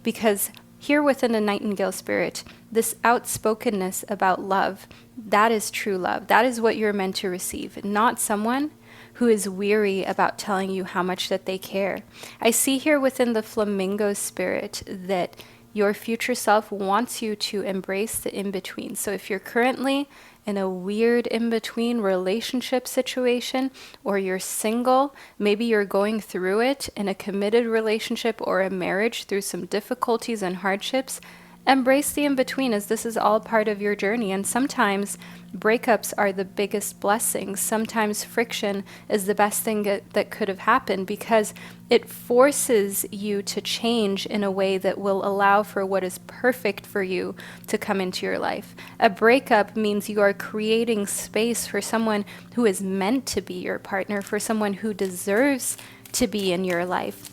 Because here within the nightingale spirit, this outspokenness about love, that is true love. That is what you're meant to receive, not someone who is weary about telling you how much that they care. I see here within the flamingo spirit that your future self wants you to embrace the in-between. So if you're currently in a weird in-between relationship situation, or you're single, maybe you're going through it in a committed relationship or a marriage through some difficulties and hardships, embrace the in-between, as this is all part of your journey. And sometimes breakups are the biggest blessings. Sometimes friction is the best thing that could have happened, because it forces you to change in a way that will allow for what is perfect for you to come into your life. A breakup means you are creating space for someone who is meant to be your partner, for someone who deserves to be in your life,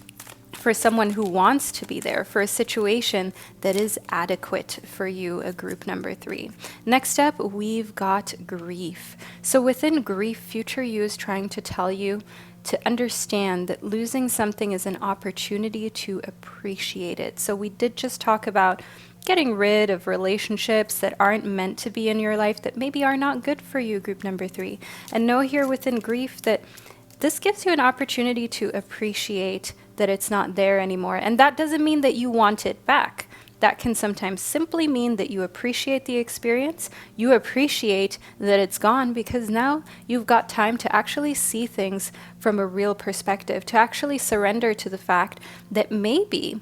for someone who wants to be there, for a situation that is adequate for you, a group number 3. Next up, we've got grief. So within grief, future you is trying to tell you to understand that losing something is an opportunity to appreciate it. So we did just talk about getting rid of relationships that aren't meant to be in your life, that maybe are not good for you, group number 3. And know here within grief that this gives you an opportunity to appreciate that it's not there anymore. And that doesn't mean that you want it back. That can sometimes simply mean that you appreciate the experience, you appreciate that it's gone, because now you've got time to actually see things from a real perspective, to actually surrender to the fact that maybe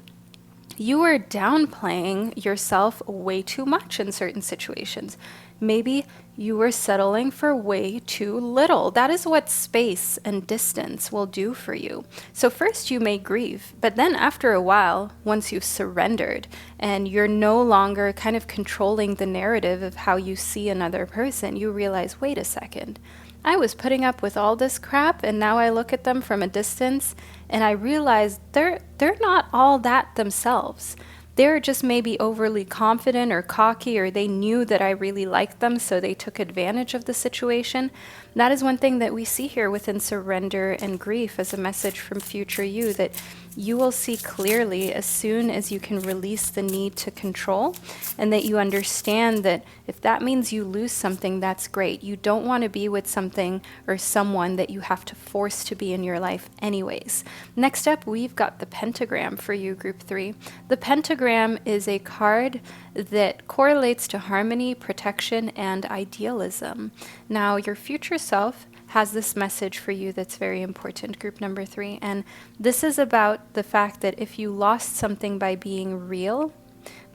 you are downplaying yourself way too much in certain situations. Maybe you were settling for way too little. That is what space and distance will do for you. So first you may grieve, but then after a while, once you've surrendered and you're no longer kind of controlling the narrative of how you see another person, you realize, wait a second, I was putting up with all this crap, and now I look at them from a distance and I realize they're not all that themselves. They're just maybe overly confident or cocky, or they knew that I really liked them, so they took advantage of the situation. That is one thing that we see here within surrender and grief as a message from future you, that you will see clearly as soon as you can release the need to control, and that you understand that if that means you lose something, that's great. You don't want to be with something or someone that you have to force to be in your life anyways. Next up, we've got the pentagram for you, group 3. The pentagram is a card that correlates to harmony, protection, and idealism. Now, your future self has this message for you that's very important, group number 3. And this is about the fact that if you lost something by being real,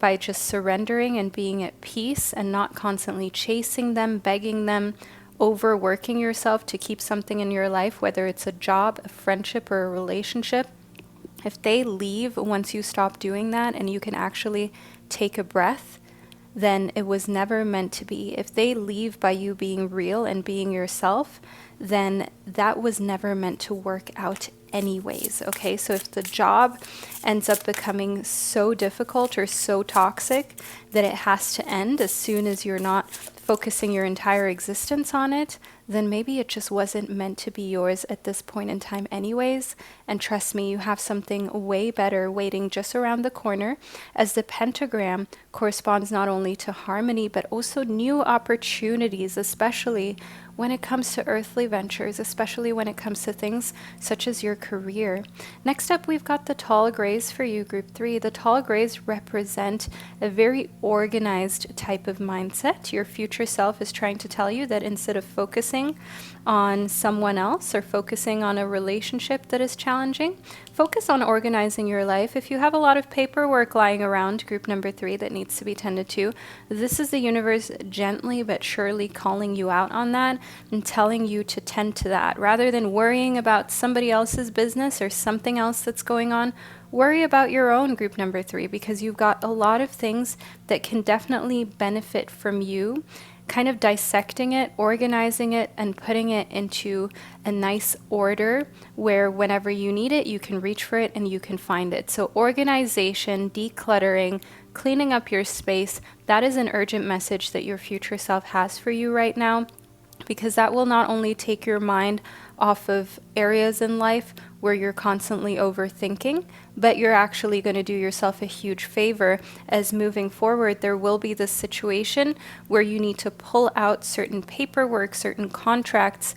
by just surrendering and being at peace and not constantly chasing them, begging them, overworking yourself to keep something in your life, whether it's a job, a friendship, or a relationship, if they leave once you stop doing that and you can actually take a breath, then it was never meant to be. If they leave by you being real and being yourself, then that was never meant to work out anyways, okay? So if the job ends up becoming so difficult or so toxic that it has to end as soon as you're not focusing your entire existence on it, then maybe it just wasn't meant to be yours at this point in time anyways. And trust me, you have something way better waiting just around the corner, as the pentagram corresponds not only to harmony, but also new opportunities, especially when it comes to earthly ventures, especially when it comes to things such as your career. Next up, we've got the tall grays for you, group 3. The tall grays represent a very organized type of mindset. Your future self is trying to tell you that instead of focusing on someone else or focusing on a relationship that is challenging, focus on organizing your life. If you have a lot of paperwork lying around, group number 3, that needs to be tended to, this is the universe gently but surely calling you out on that and telling you to tend to that. Rather than worrying about somebody else's business or something else that's going on, worry about your own, group number 3, because you've got a lot of things that can definitely benefit from you kind of dissecting it, organizing it, and putting it into a nice order where whenever you need it, you can reach for it and you can find it. So organization, decluttering, cleaning up your space, that is an urgent message that your future self has for you right now, because that will not only take your mind off of areas in life where you're constantly overthinking, but you're actually going to do yourself a huge favor, as moving forward there will be this situation where you need to pull out certain paperwork, certain contracts,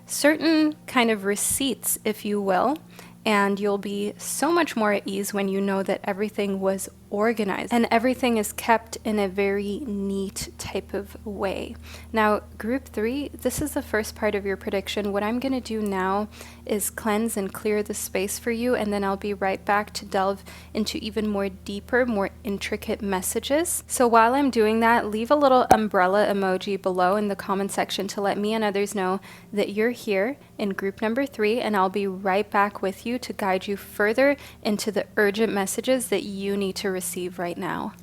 certain kind of receipts, if you will, and you'll be so much more at ease when you know that everything was organized and everything is kept in a very neat type of way. Now, group 3, this is the first part of your prediction. What I'm going to do now is cleanse and clear the space for you, and then I'll be right back to delve into even more deeper, more intricate messages. So while I'm doing that, leave a little umbrella emoji below in the comment section to let me and others know that you're here in group number 3, and I'll be right back with you to guide you further into the urgent messages that you need to receive right now.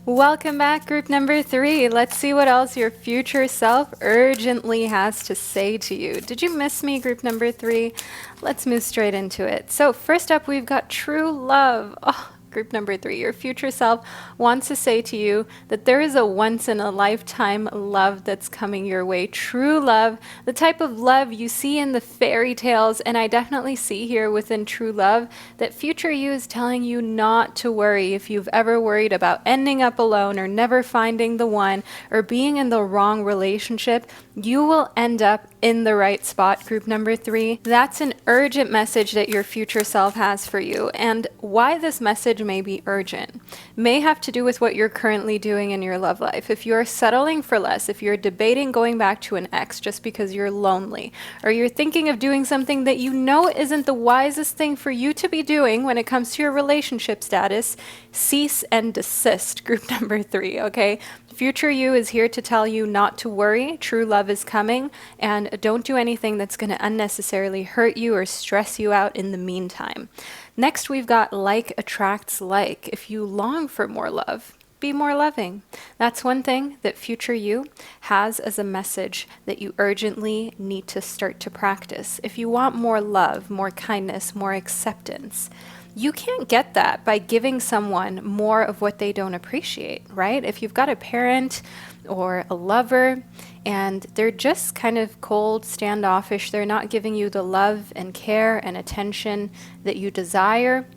Welcome back, group number 3. Let's see what else your future self urgently has to say to you. Did you miss me, group number 3? Let's move straight into it. So first up, we've got true love. Oh, group number 3, your future self wants to say to you that there is a once-in-a-lifetime love that's coming your way. True love, the type of love you see in the fairy tales, and I definitely see here within true love that future you is telling you not to worry. If you've ever worried about ending up alone or never finding the one or being in the wrong relationship, you will end up in the right spot, group number 3. That's an urgent message that your future self has for you. And why this message may be urgent may have to do with what you're currently doing in your love life. If you're settling for less, if you're debating going back to an ex just because you're lonely, or you're thinking of doing something that you know isn't the wisest thing for you to be doing when it comes to your relationship status, cease and desist, group number 3, okay? Future you is here to tell you not to worry. True love is coming, and don't do anything that's going to unnecessarily hurt you or stress you out in the meantime. Next, we've got like attracts like. If you long for more love, be more loving. That's one thing that future you has as a message that you urgently need to start to practice. If you want more love, more kindness, more acceptance, you can't get that by giving someone more of what they don't appreciate, right? If you've got a parent or a lover and they're just kind of cold, standoffish, they're not giving you the love and care and attention that you desire,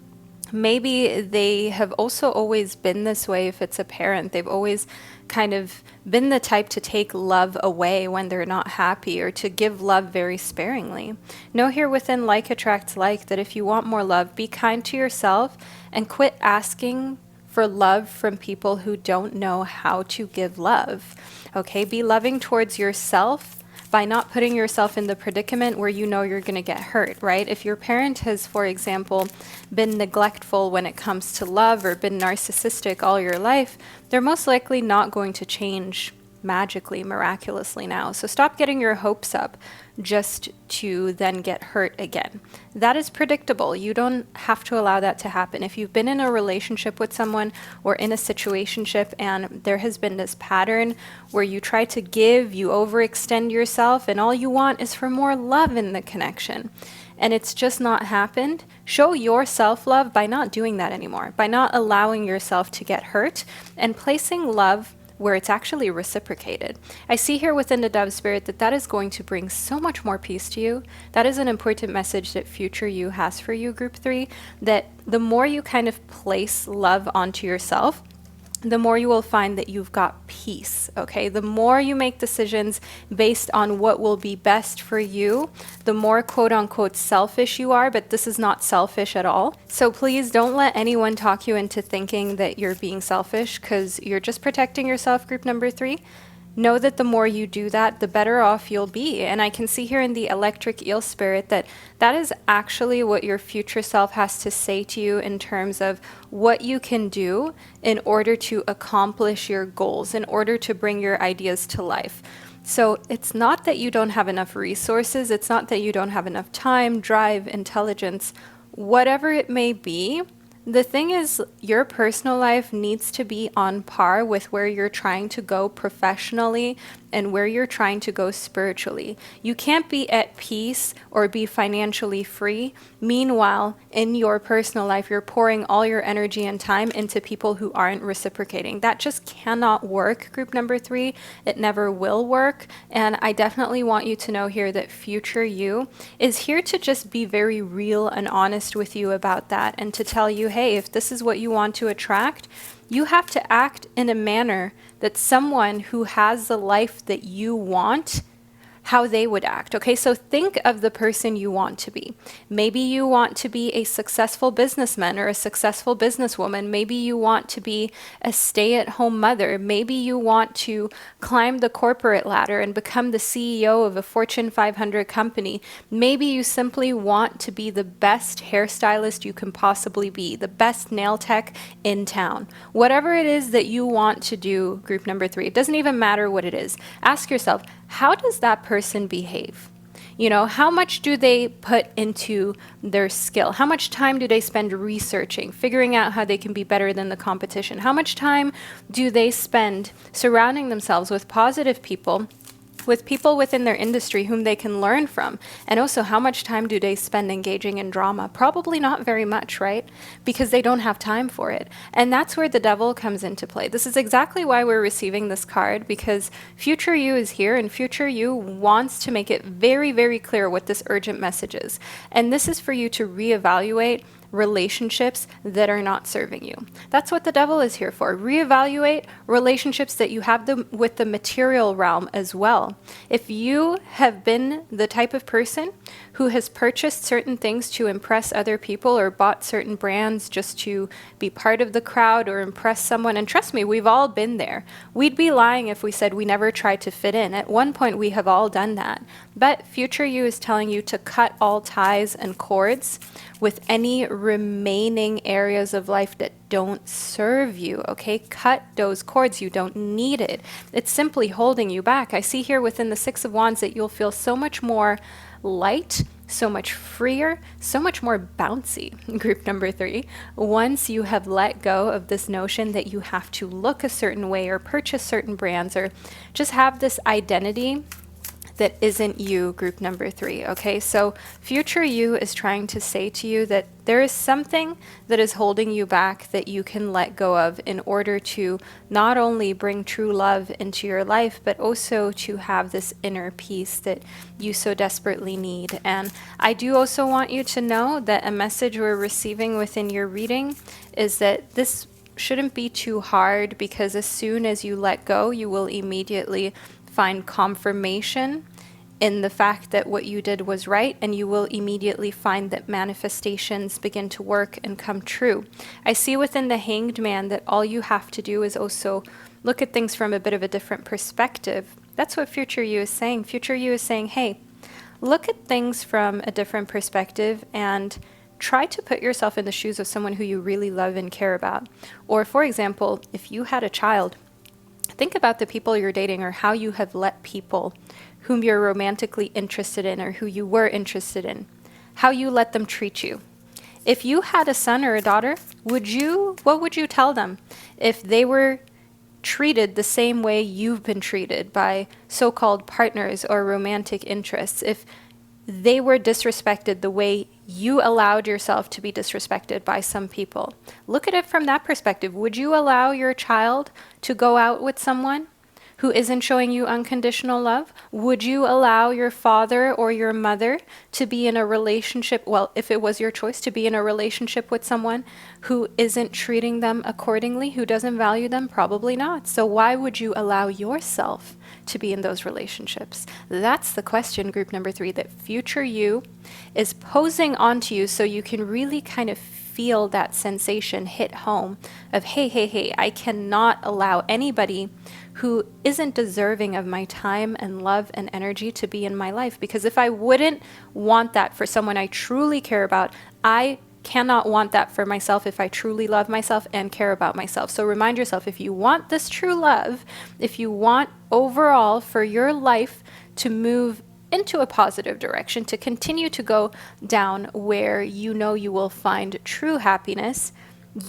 maybe they have also always been this way. If it's a parent, they've always kind of been the type to take love away when they're not happy, or to give love very sparingly. Know here within like attracts like that if you want more love, be kind to yourself and quit asking for love from people who don't know how to give love. Okay, be loving towards yourself by not putting yourself in the predicament where you know you're going to get hurt, right? If your parent has, for example, been neglectful when it comes to love or been narcissistic all your life, they're most likely not going to change magically, miraculously now. So stop getting your hopes up just to then get hurt again. That is predictable. You don't have to allow that to happen. If you've been in a relationship with someone or in a situationship and there has been this pattern where you try to give, you overextend yourself, and all you want is for more love in the connection, and it's just not happened, show your self-love by not doing that anymore, by not allowing yourself to get hurt and placing love where it's actually reciprocated. I see here within the Dove Spirit that that is going to bring so much more peace to you. That is an important message that future you has for you, group 3, that the more you kind of place love onto yourself, the more you will find that you've got peace, okay? The more you make decisions based on what will be best for you, the more quote unquote selfish you are, but this is not selfish at all. So please don't let anyone talk you into thinking that you're being selfish, because you're just protecting yourself, group number 3. Know that the more you do that, the better off you'll be. And I can see here in the electric eel spirit that that is actually what your future self has to say to you in terms of what you can do in order to accomplish your goals, in order to bring your ideas to life. So it's not that you don't have enough resources. It's not that you don't have enough time, drive, intelligence, whatever it may be. The thing is, your personal life needs to be on par with where you're trying to go professionally and where you're trying to go spiritually. You can't be at peace or be financially free. Meanwhile, in your personal life, you're pouring all your energy and time into people who aren't reciprocating. That just cannot work, group number 3. It never will work. And I definitely want you to know here that future you is here to just be very real and honest with you about that, and to tell you, hey, if this is what you want to attract, you have to act in a manner that someone who has the life that you want, how they would act. Okay, so think of the person you want to be. Maybe you want to be a successful businessman or a successful businesswoman. Maybe you want to be a stay-at-home mother. Maybe you want to climb the corporate ladder and become the CEO of a Fortune 500 company. Maybe you simply want to be the best hairstylist you can possibly be, the best nail tech in town. Whatever it is that you want to do, group number 3, it doesn't even matter what it is. Ask yourself, how does that person behave? You know, how much do they put into their skill? How much time do they spend researching, figuring out how they can be better than the competition? How much time do they spend surrounding themselves with positive people, with people within their industry whom they can learn from? And also, how much time do they spend engaging in drama? Probably not very much, right? Because they don't have time for it. And that's where the devil comes into play. This is exactly why we're receiving this card, because future you is here, and future you wants to make it very, very clear what this urgent message is. And this is for you to reevaluate relationships that are not serving you. That's what the devil is here for. Reevaluate relationships that you have with the material realm as well. If you have been the type of person who has purchased certain things to impress other people, or bought certain brands just to be part of the crowd or impress someone, and trust me, we've all been there. We'd be lying if we said we never tried to fit in. At one point, we have all done that. But future you is telling you to cut all ties and cords with any remaining areas of life that don't serve you, okay? Cut those cords. You don't need it. It's simply holding you back. I see here within the 6 of Wands that you'll feel so much more light, so much freer, so much more bouncy, group number 3, once you have let go of this notion that you have to look a certain way or purchase certain brands or just have this identity that isn't you, group number 3, okay? So future you is trying to say to you that there is something that is holding you back that you can let go of in order to not only bring true love into your life, but also to have this inner peace that you so desperately need. And I do also want you to know that a message we're receiving within your reading is that this shouldn't be too hard, because as soon as you let go, you will immediately find confirmation in the fact that what you did was right, and you will immediately find that manifestations begin to work and come true. I see within the Hanged Man that all you have to do is also look at things from a bit of a different perspective. That's what future you is saying. Future you is saying, hey, look at things from a different perspective and try to put yourself in the shoes of someone who you really love and care about. Or for example, if you had a child, think about the people you're dating, or how you have let people whom you're romantically interested in or who you were interested in, how you let them treat you. If you had a son or a daughter, what would you tell them if they were treated the same way you've been treated by so-called partners or romantic interests? If they were disrespected the way you allowed yourself to be disrespected by some people. Look at it from that perspective. Would you allow your child to go out with someone who isn't showing you unconditional love? Would you allow your father or your mother to be in a relationship, well, if it was your choice, to be in a relationship with someone who isn't treating them accordingly, who doesn't value them? Probably not. So why would you allow yourself to be in those relationships? That's the question, group number 3, that future you is posing onto you, so you can really kind of feel that sensation hit home of, hey, I cannot allow anybody who isn't deserving of my time and love and energy to be in my life. Because if I wouldn't want that for someone I truly care about, I cannot want that for myself if I truly love myself and care about myself. So remind yourself, if you want this true love, if you want overall for your life to move into a positive direction, to continue to go down where you know you will find true happiness,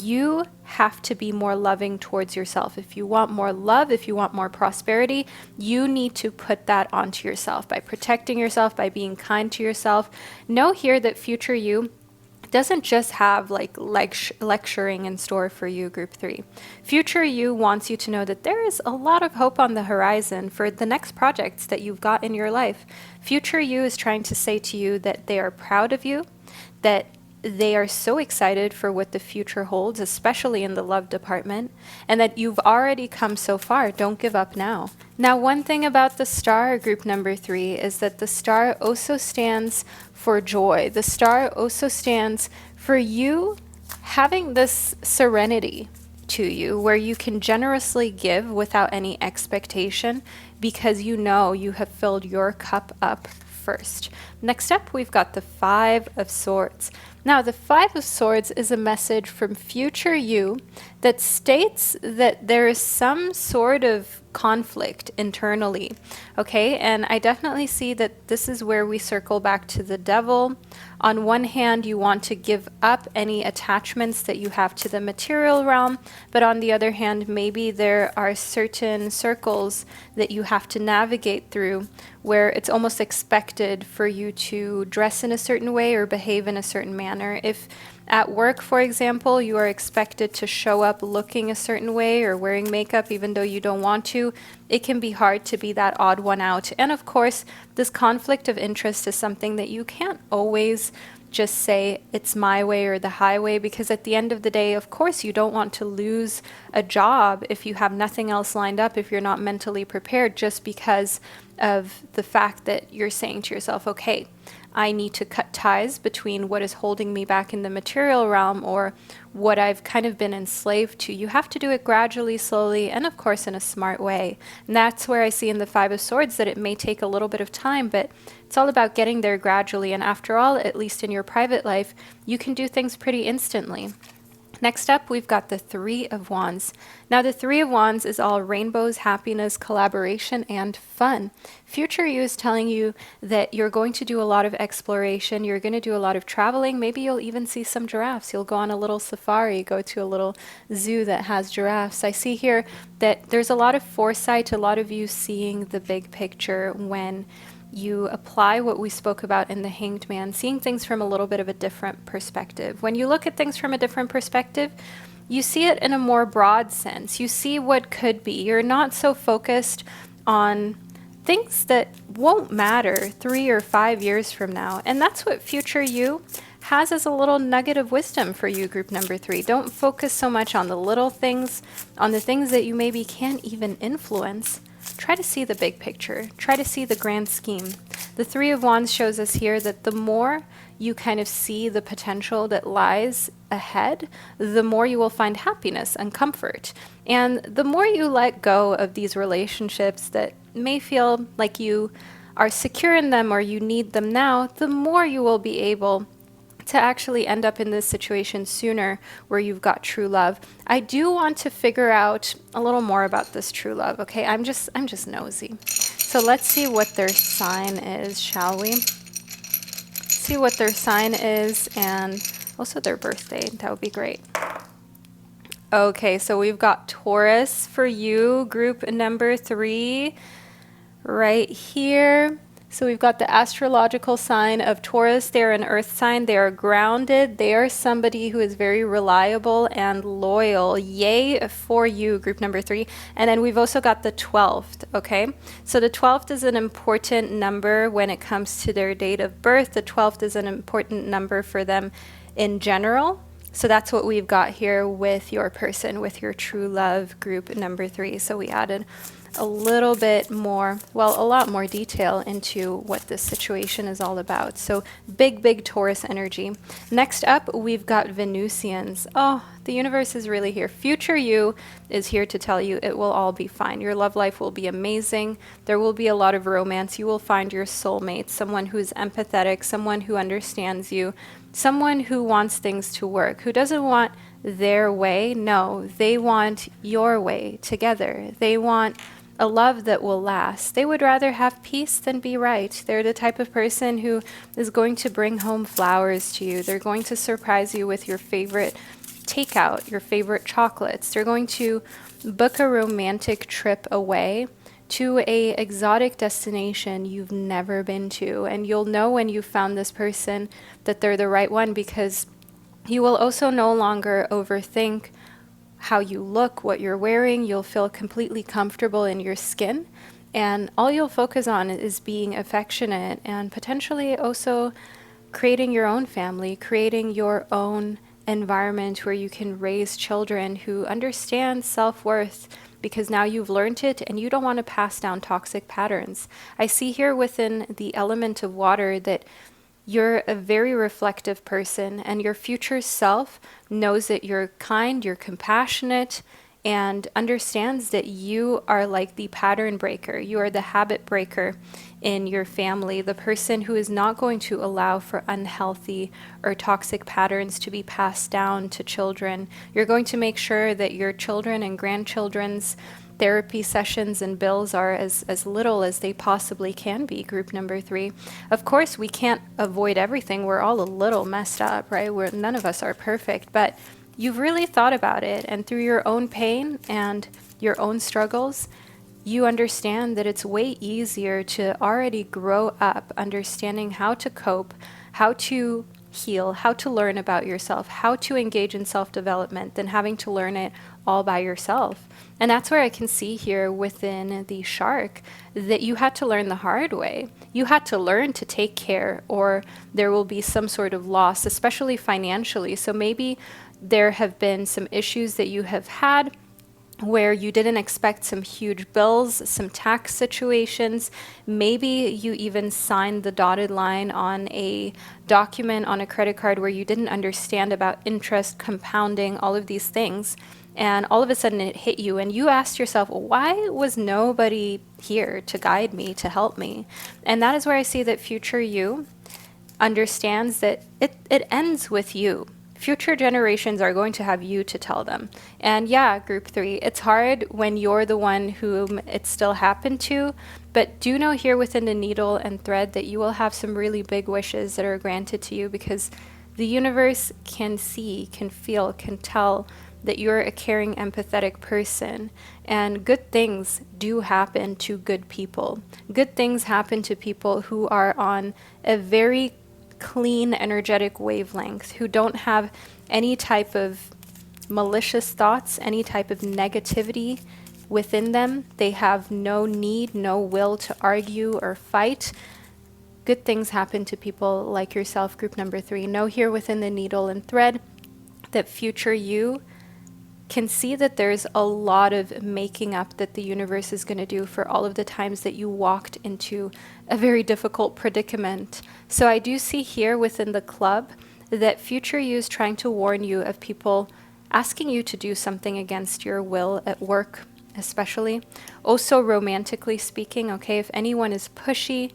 you have to be more loving towards yourself. If you want more love, if you want more prosperity, you need to put that onto yourself by protecting yourself, by being kind to yourself. Know here that future you doesn't just have like lecturing in store for you, group 3. Future you wants you to know that there is a lot of hope on the horizon for the next projects that you've got in your life. Future you is trying to say to you that they are proud of you, that they are so excited for what the future holds, especially in the love department, and that you've already come so far. Don't give up now. Now, one thing about the star, group number 3, is that the star also stands for joy. The star also stands for you having this serenity to you, where you can generously give without any expectation, because you know you have filled your cup up first. Next up, we've got the 5 of Swords. Now, the 5 of Swords is a message from future you that states that there is some sort of conflict internally, okay? And I definitely see that this is where we circle back to the devil. On one hand, you want to give up any attachments that you have to the material realm, but on the other hand, maybe there are certain circles that you have to navigate through where it's almost expected for you to dress in a certain way or behave in a certain manner. If at work, for example, you are expected to show up looking a certain way or wearing makeup even though you don't want to, it can be hard to be that odd one out. And of course, this conflict of interest is something that you can't always just say it's my way or the highway, because at the end of the day, of course, you don't want to lose a job if you have nothing else lined up, if you're not mentally prepared, just because of the fact that you're saying to yourself, okay, I need to cut ties between what is holding me back in the material realm or what I've kind of been enslaved to. You have to do it gradually, slowly, and of course in a smart way. And that's where I see in the 5 of Swords that it may take a little bit of time, but it's all about getting there gradually. And after all, at least in your private life, you can do things pretty instantly. Next up, we've got the 3 of Wands. Now, the 3 of Wands is all rainbows, happiness, collaboration, and fun. Future you is telling you that you're going to do a lot of exploration. You're going to do a lot of traveling. Maybe you'll even see some giraffes. You'll go on a little safari, go to a little zoo that has giraffes. I see here that there's a lot of foresight, a lot of you seeing the big picture when you apply what we spoke about in the Hanged Man, seeing things from a little bit of a different perspective. When you look at things from a different perspective, you see it in a more broad sense. You see what could be. You're not so focused on things that won't matter 3 or 5 years from now. And that's what future you has as a little nugget of wisdom for you, group number 3. Don't focus so much on the little things, on the things that you maybe can't even influence. Try to see the big picture. Try to see the grand scheme. The 3 of Wands shows us here that the more you kind of see the potential that lies ahead, the more you will find happiness and comfort. And the more you let go of these relationships that may feel like you are secure in them or you need them now, the more you will be able to actually end up in this situation sooner where you've got true love. I do want to figure out a little more about this true love, okay? I'm just nosy. So let's see what their sign is, shall we? See what their sign is and also their birthday. That would be great. Okay, so we've got Taurus for you, group number 3, right here. So we've got the astrological sign of Taurus. They're an earth sign. They are grounded. They are somebody who is very reliable and loyal. Yay for you, group number 3. And then we've also got the 12th, okay? So the 12th is an important number when it comes to their date of birth. The 12th is an important number for them in general. So that's what we've got here with your person, with your true love, group number 3. So we added a little bit more, well, a lot more detail into what this situation is all about. So big Taurus energy. Next up, we've got Venusians. Oh, the universe is really here. Future you is here to tell you it will all be fine. Your love life will be amazing. There will be a lot of romance. You will find your soulmate, someone who's empathetic, someone who understands you, someone who wants things to work, who doesn't want their way. No, they want your way together. They want a love that will last. They would rather have peace than be right. They're the type of person who is going to bring home flowers to you. They're going to surprise you with your favorite takeout, your favorite chocolates. They're going to book a romantic trip away to a exotic destination you've never been to. And you'll know when you found this person that they're the right one, because you will also no longer overthink how you look, what you're wearing. You'll feel completely comfortable in your skin, and all you'll focus on is being affectionate and potentially also creating your own family, creating your own environment where you can raise children who understand self-worth, because now you've learned it and you don't want to pass down toxic patterns. I see here within the element of water that you're a very reflective person, and your future self knows that you're kind, you're compassionate, and understands that you are like the pattern breaker. You are the habit breaker in your family, the person who is not going to allow for unhealthy or toxic patterns to be passed down to children. You're going to make sure that your children and grandchildren's therapy sessions and bills are as little as they possibly can be, group number 3. Of course, we can't avoid everything. We're all a little messed up, right? None of us are perfect, but you've really thought about it, and through your own pain and your own struggles, you understand that it's way easier to already grow up understanding how to cope, how to heal, how to learn about yourself, how to engage in self-development, than having to learn it all by yourself. And that's where I can see here within the shark that you had to learn the hard way. You had to learn to take care, or there will be some sort of loss, especially financially. So maybe there have been some issues that you have had where you didn't expect some huge bills, some tax situations. Maybe you even signed the dotted line on a document on a credit card where you didn't understand about interest, compounding, all of these things. And all of a sudden it hit you, and you asked yourself, why was nobody here to guide me, to help me? And that is where I see that future you understands that it ends with you. Future generations are going to have you to tell them. And yeah, group 3, it's hard when you're the one whom it still happened to, but do know here within the needle and thread that you will have some really big wishes that are granted to you, because the universe can see, can feel, can tell that you're a caring, empathetic person. And good things do happen to good people. Good things happen to people who are on a very clean energetic wavelength, who don't have any type of malicious thoughts, any type of negativity within them. They have no need, no will to argue or fight. Good things happen to people like yourself, group number 3. Know here within the needle and thread that future you can see that there's a lot of making up that the universe is going to do for all of the times that you walked into a very difficult predicament. So I do see here within the club that future you is trying to warn you of people asking you to do something against your will at work, especially. Also romantically speaking, okay, if anyone is pushy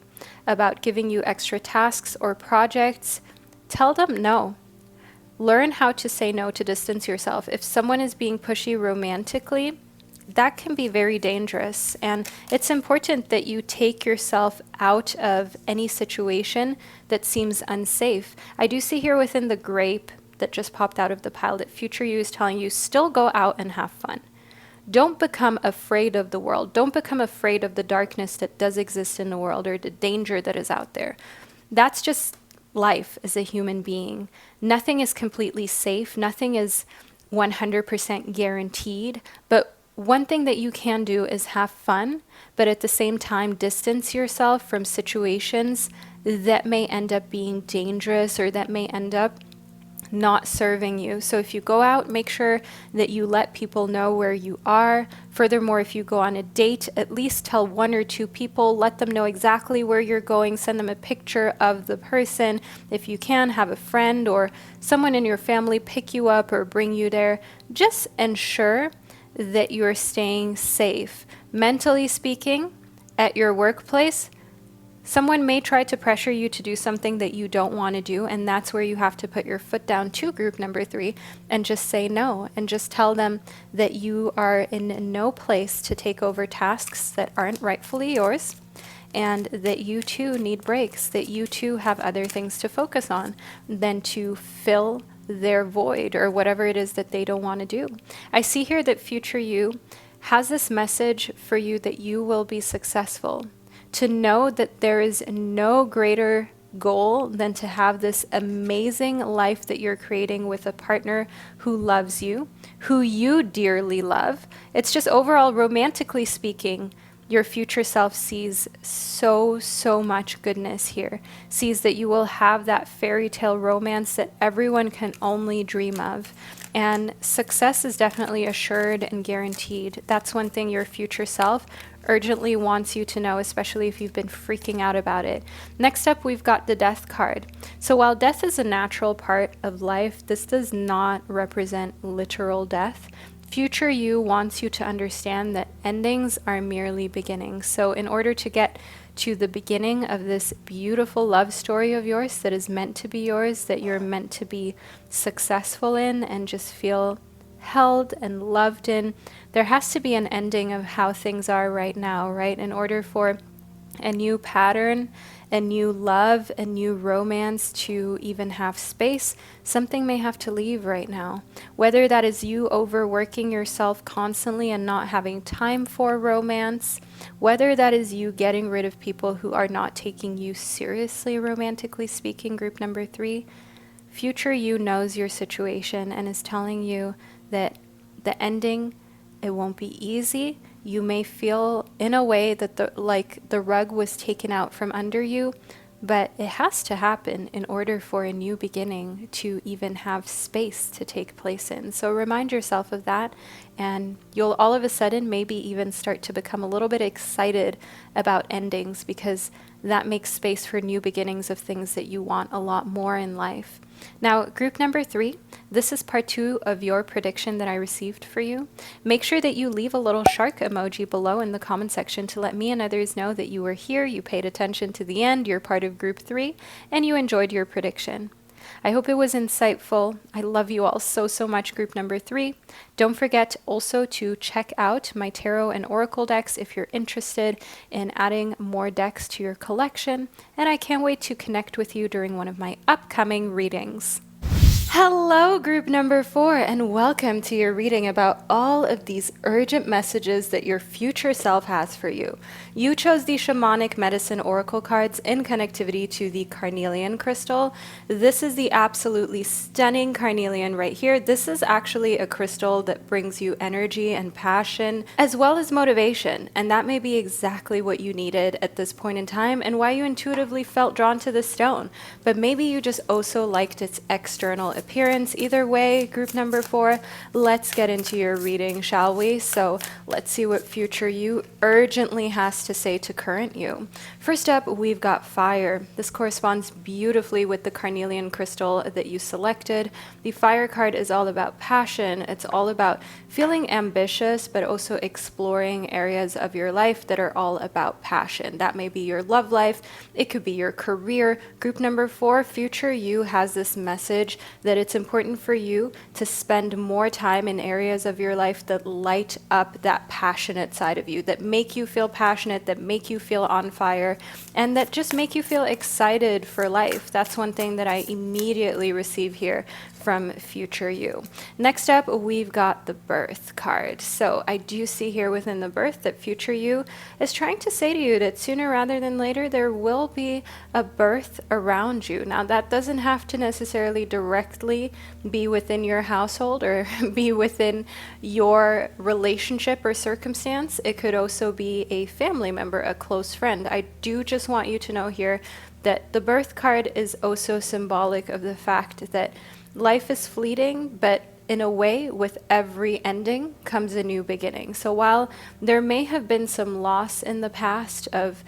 about giving you extra tasks or projects, tell them no. Learn how to say no, to distance yourself. If someone is being pushy romantically, that can be very dangerous. And it's important that you take yourself out of any situation that seems unsafe. I do see here within the grape that just popped out of the pile that future you is telling you, still go out and have fun. Don't become afraid of the world. Don't become afraid of the darkness that does exist in the world or the danger that is out there. That's just life as a human being. Nothing is completely safe. Nothing is 100% guaranteed. But one thing that you can do is have fun, but at the same time distance yourself from situations that may end up being dangerous or that may end up not serving you. So if you go out, make sure that you let people know where you are. Furthermore, if you go on a date, at least tell 1 or 2 people, let them know exactly where you're going, send them a picture of the person. If you can, have a friend or someone in your family pick you up or bring you there. Just ensure that you're staying safe. Mentally speaking, at your workplace, someone may try to pressure you to do something that you don't want to do, and that's where you have to put your foot down to group number 3 and just say no, and just tell them that you are in no place to take over tasks that aren't rightfully yours, and that you too need breaks, that you too have other things to focus on than to fill their void or whatever it is that they don't want to do. I see here that future you has this message for you that you will be successful. To know that there is no greater goal than to have this amazing life that you're creating with a partner who loves you, who you dearly love. It's just overall, romantically speaking, your future self sees so much goodness here, sees that you will have that fairy tale romance that everyone can only dream of. And success is definitely assured and guaranteed. That's one thing your future self urgently wants you to know, especially if you've been freaking out about it. Next up, we've got the death card. So while death is a natural part of life, this does not represent literal death. Future you wants you to understand that endings are merely beginnings. So in order to get to the beginning of this beautiful love story of yours that is meant to be yours, that you're meant to be successful in and just feel held and loved in, there has to be an ending of how things are right now, right? In order for a new pattern, a new love, a new romance to even have space, something may have to leave right now. Whether that is you overworking yourself constantly and not having time for romance, whether that is you getting rid of people who are not taking you seriously, romantically speaking, group number 3, future you knows your situation and is telling you that the ending, it won't be easy. You may feel in a way that the rug was taken out from under you, but it has to happen in order for a new beginning to even have space to take place in. So remind yourself of that, and you'll all of a sudden maybe even start to become a little bit excited about endings, because that makes space for new beginnings of things that you want a lot more in life. Now, group number 3, this is part 2 of your prediction that I received for you. Make sure that you leave a little shark emoji below in the comment section to let me and others know that you were here, you paid attention to the end, you're part of group 3, and you enjoyed your prediction. I hope it was insightful. I love you all so much, group number 3. Don't forget also to check out my tarot and oracle decks if you're interested in adding more decks to your collection, and I can't wait to connect with you during one of my upcoming readings. Hello, group number 4, and welcome to your reading about all of these urgent messages that your future self has for you. You chose the Shamanic Medicine Oracle cards in connectivity to the carnelian crystal. This is the absolutely stunning carnelian right here. This is actually a crystal that brings you energy and passion, as well as motivation, and that may be exactly what you needed at this point in time and why you intuitively felt drawn to this stone. But maybe you just also liked its external appearance. Either way, group number 4, let's get into your reading, shall we? So let's see what future you urgently has to say to current you. First up, we've got fire. This corresponds beautifully with the carnelian crystal that you selected. The fire card is all about passion. It's all about feeling ambitious, but also exploring areas of your life that are all about passion. That may be your love life. It could be your career. Group number 4, future you has this message that it's important for you to spend more time in areas of your life that light up that passionate side of you, that make you feel passionate, that make you feel on fire, and that just make you feel excited for life. That's one thing that I immediately receive here from future you. Next up, we've got the birth card. So I do see here within the birth that future you is trying to say to you that sooner rather than later, there will be a birth around you. Now, that doesn't have to necessarily directly be within your household or be within your relationship or circumstance. It could also be a family member, a close friend. I do just want you to know here that the birth card is also symbolic of the fact that life is fleeting, but in a way, with every ending comes a new beginning. So while there may have been some loss in the past of,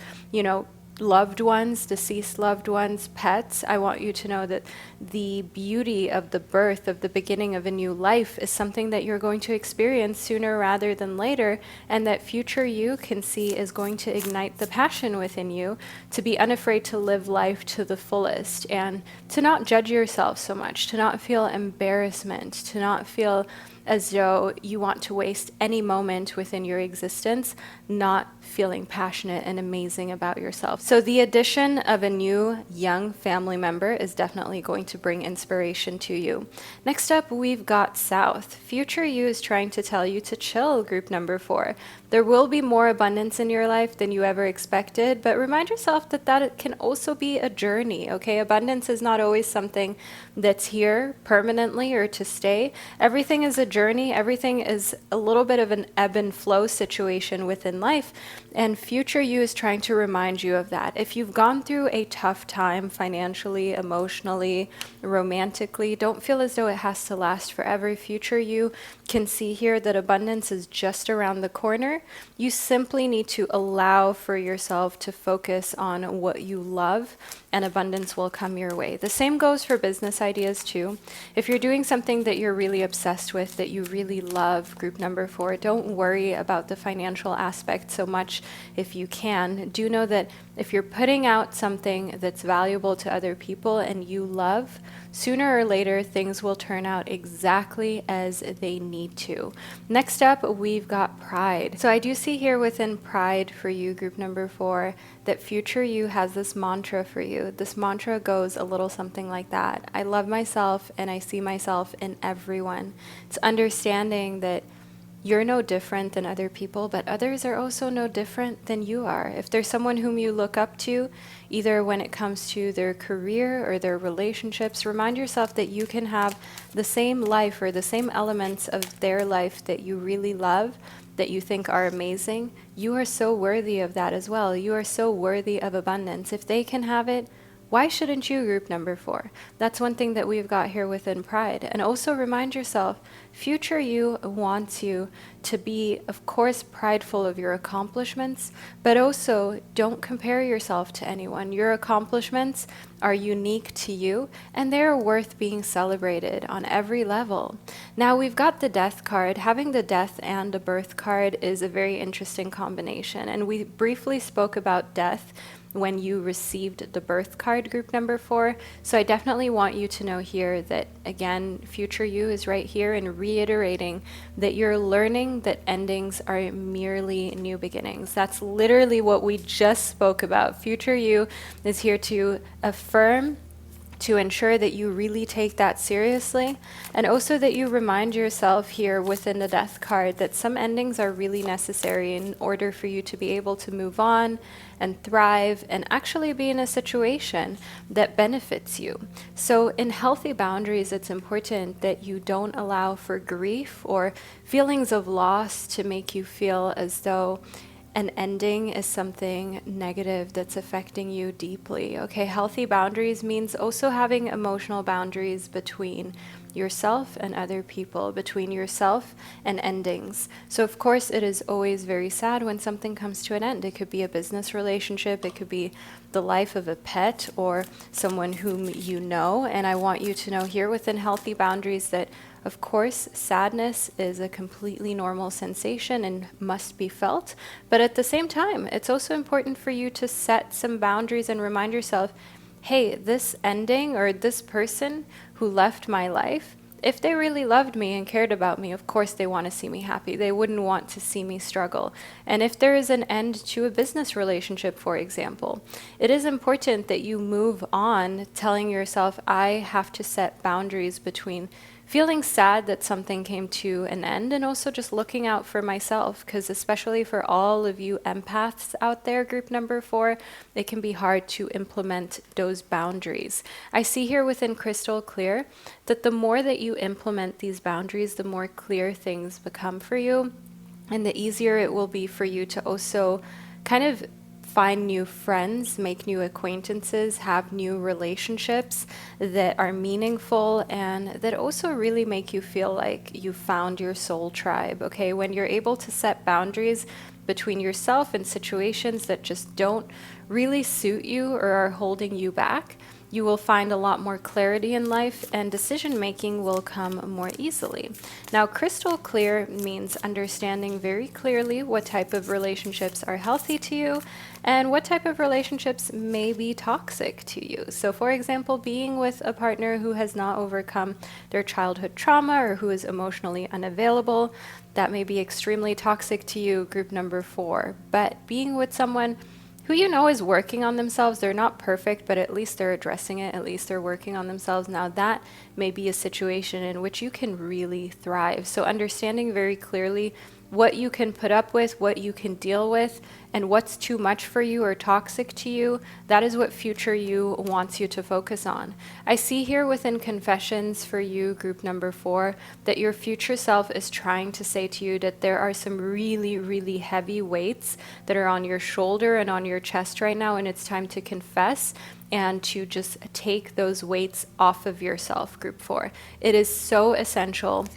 loved ones, deceased loved ones, pets, I want you to know that the beauty of the birth, of the beginning of a new life is something that you're going to experience sooner rather than later, and that future you can see is going to ignite the passion within you to be unafraid to live life to the fullest and to not judge yourself so much, to not feel embarrassment, to not feel as though you want to waste any moment within your existence not feeling passionate and amazing about yourself. So the addition of a new young family member is definitely going to bring inspiration to you. Next up, we've got South. Future you is trying to tell you to chill, group number 4. There will be more abundance in your life than you ever expected, but remind yourself that it can also be a journey, okay? Abundance is not always something that's here permanently or to stay. Everything is a journey. Everything is a little bit of an ebb and flow situation within life, and future you is trying to remind you of that. If you've gone through a tough time financially, emotionally, romantically, don't feel as though it has to last forever. Future you can see here that abundance is just around the corner. You simply need to allow for yourself to focus on what you love, and abundance will come your way. The same goes for business ideas too. If you're doing something that you're really obsessed with, that you really love, group number 4, don't worry about the financial aspect so much if you can. Do know that if you're putting out something that's valuable to other people and you love, sooner or later things will turn out exactly as they need to. Next up, we've got pride. So I do see here within pride for you, group number 4, that future you has this mantra for you. This mantra goes a little something like that. I love myself and I see myself in everyone. It's understanding that you're no different than other people, but others are also no different than you are. If there's someone whom you look up to, either when it comes to their career or their relationships, remind yourself that you can have the same life or the same elements of their life that you really love, that you think are amazing. You are so worthy of that as well. You are so worthy of abundance. If they can have it, why shouldn't you, group number 4? That's one thing that we've got here within pride. And also remind yourself, future you wants you to be, of course, prideful of your accomplishments, but also don't compare yourself to anyone. Your accomplishments are unique to you, and they're worth being celebrated on every level. Now, we've got the death card. Having the death and the birth card is a very interesting combination, and we briefly spoke about death when you received the birth card, group number 4. So I definitely want you to know here that, again, future you is right here and reiterating that you're learning that endings are merely new beginnings. That's literally what we just spoke about. Future you is here to affirm, to ensure that you really take that seriously, and also that you remind yourself here within the death card that some endings are really necessary in order for you to be able to move on and thrive and actually be in a situation that benefits you. So in healthy boundaries, it's important that you don't allow for grief or feelings of loss to make you feel as though an ending is something negative that's affecting you deeply. Okay, healthy boundaries means also having emotional boundaries between yourself and other people, between yourself and endings. So of course it is always very sad when something comes to an end. It could be a business relationship, it could be the life of a pet or someone whom you know. And I want you to know here within healthy boundaries that of course, sadness is a completely normal sensation and must be felt. But at the same time, it's also important for you to set some boundaries and remind yourself, hey, this ending or this person who left my life, if they really loved me and cared about me, of course they want to see me happy. They wouldn't want to see me struggle. And if there is an end to a business relationship, for example, it is important that you move on telling yourself, I have to set boundaries between feeling sad that something came to an end and also just looking out for myself, because especially for all of you empaths out there, group number 4, it can be hard to implement those boundaries. I see here within Crystal Clear that the more that you implement these boundaries, the more clear things become for you, and the easier it will be for you to also kind of find new friends, make new acquaintances, have new relationships that are meaningful and that also really make you feel like you found your soul tribe, okay? When you're able to set boundaries between yourself and situations that just don't really suit you or are holding you back, you will find a lot more clarity in life and decision making will come more easily. Now, crystal clear means understanding very clearly what type of relationships are healthy to you and what type of relationships may be toxic to you. So, for example, being with a partner who has not overcome their childhood trauma or who is emotionally unavailable, that may be extremely toxic to you, group number 4. But being with someone who you know is working on themselves, they're not perfect, but at least they're addressing it, at least they're working on themselves. Now that may be a situation in which you can really thrive. So understanding very clearly what you can put up with, what you can deal with, and what's too much for you or toxic to you, that is what future you wants you to focus on. I see here within Confessions for you, group number 4, that your future self is trying to say to you that there are some really, really heavy weights that are on your shoulder and on your chest right now, and it's time to confess and to just take those weights off of yourself, group 4. It is so essential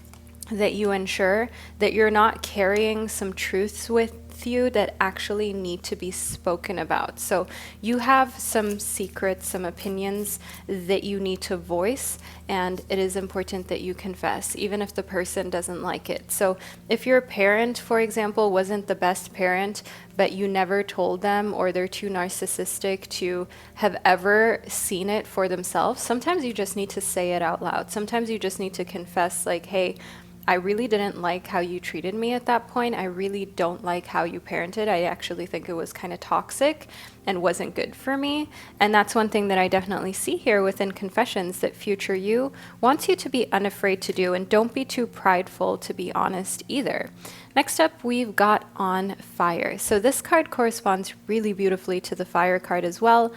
that you ensure that you're not carrying some truths with you that actually need to be spoken about. So you have some secrets, some opinions that you need to voice, and it is important that you confess, even if the person doesn't like it. So if your parent, for example, wasn't the best parent, but you never told them, or they're too narcissistic to have ever seen it for themselves, sometimes you just need to say it out loud. Sometimes you just need to confess, like, hey, I really didn't like how you treated me at that point. I really don't like how you parented. I actually think it was kind of toxic and wasn't good for me. And that's one thing that I definitely see here within Confessions that future you wants you to be unafraid to do, and don't be too prideful to be honest either. Next up, we've got On Fire. So this card corresponds really beautifully to the Fire card as well.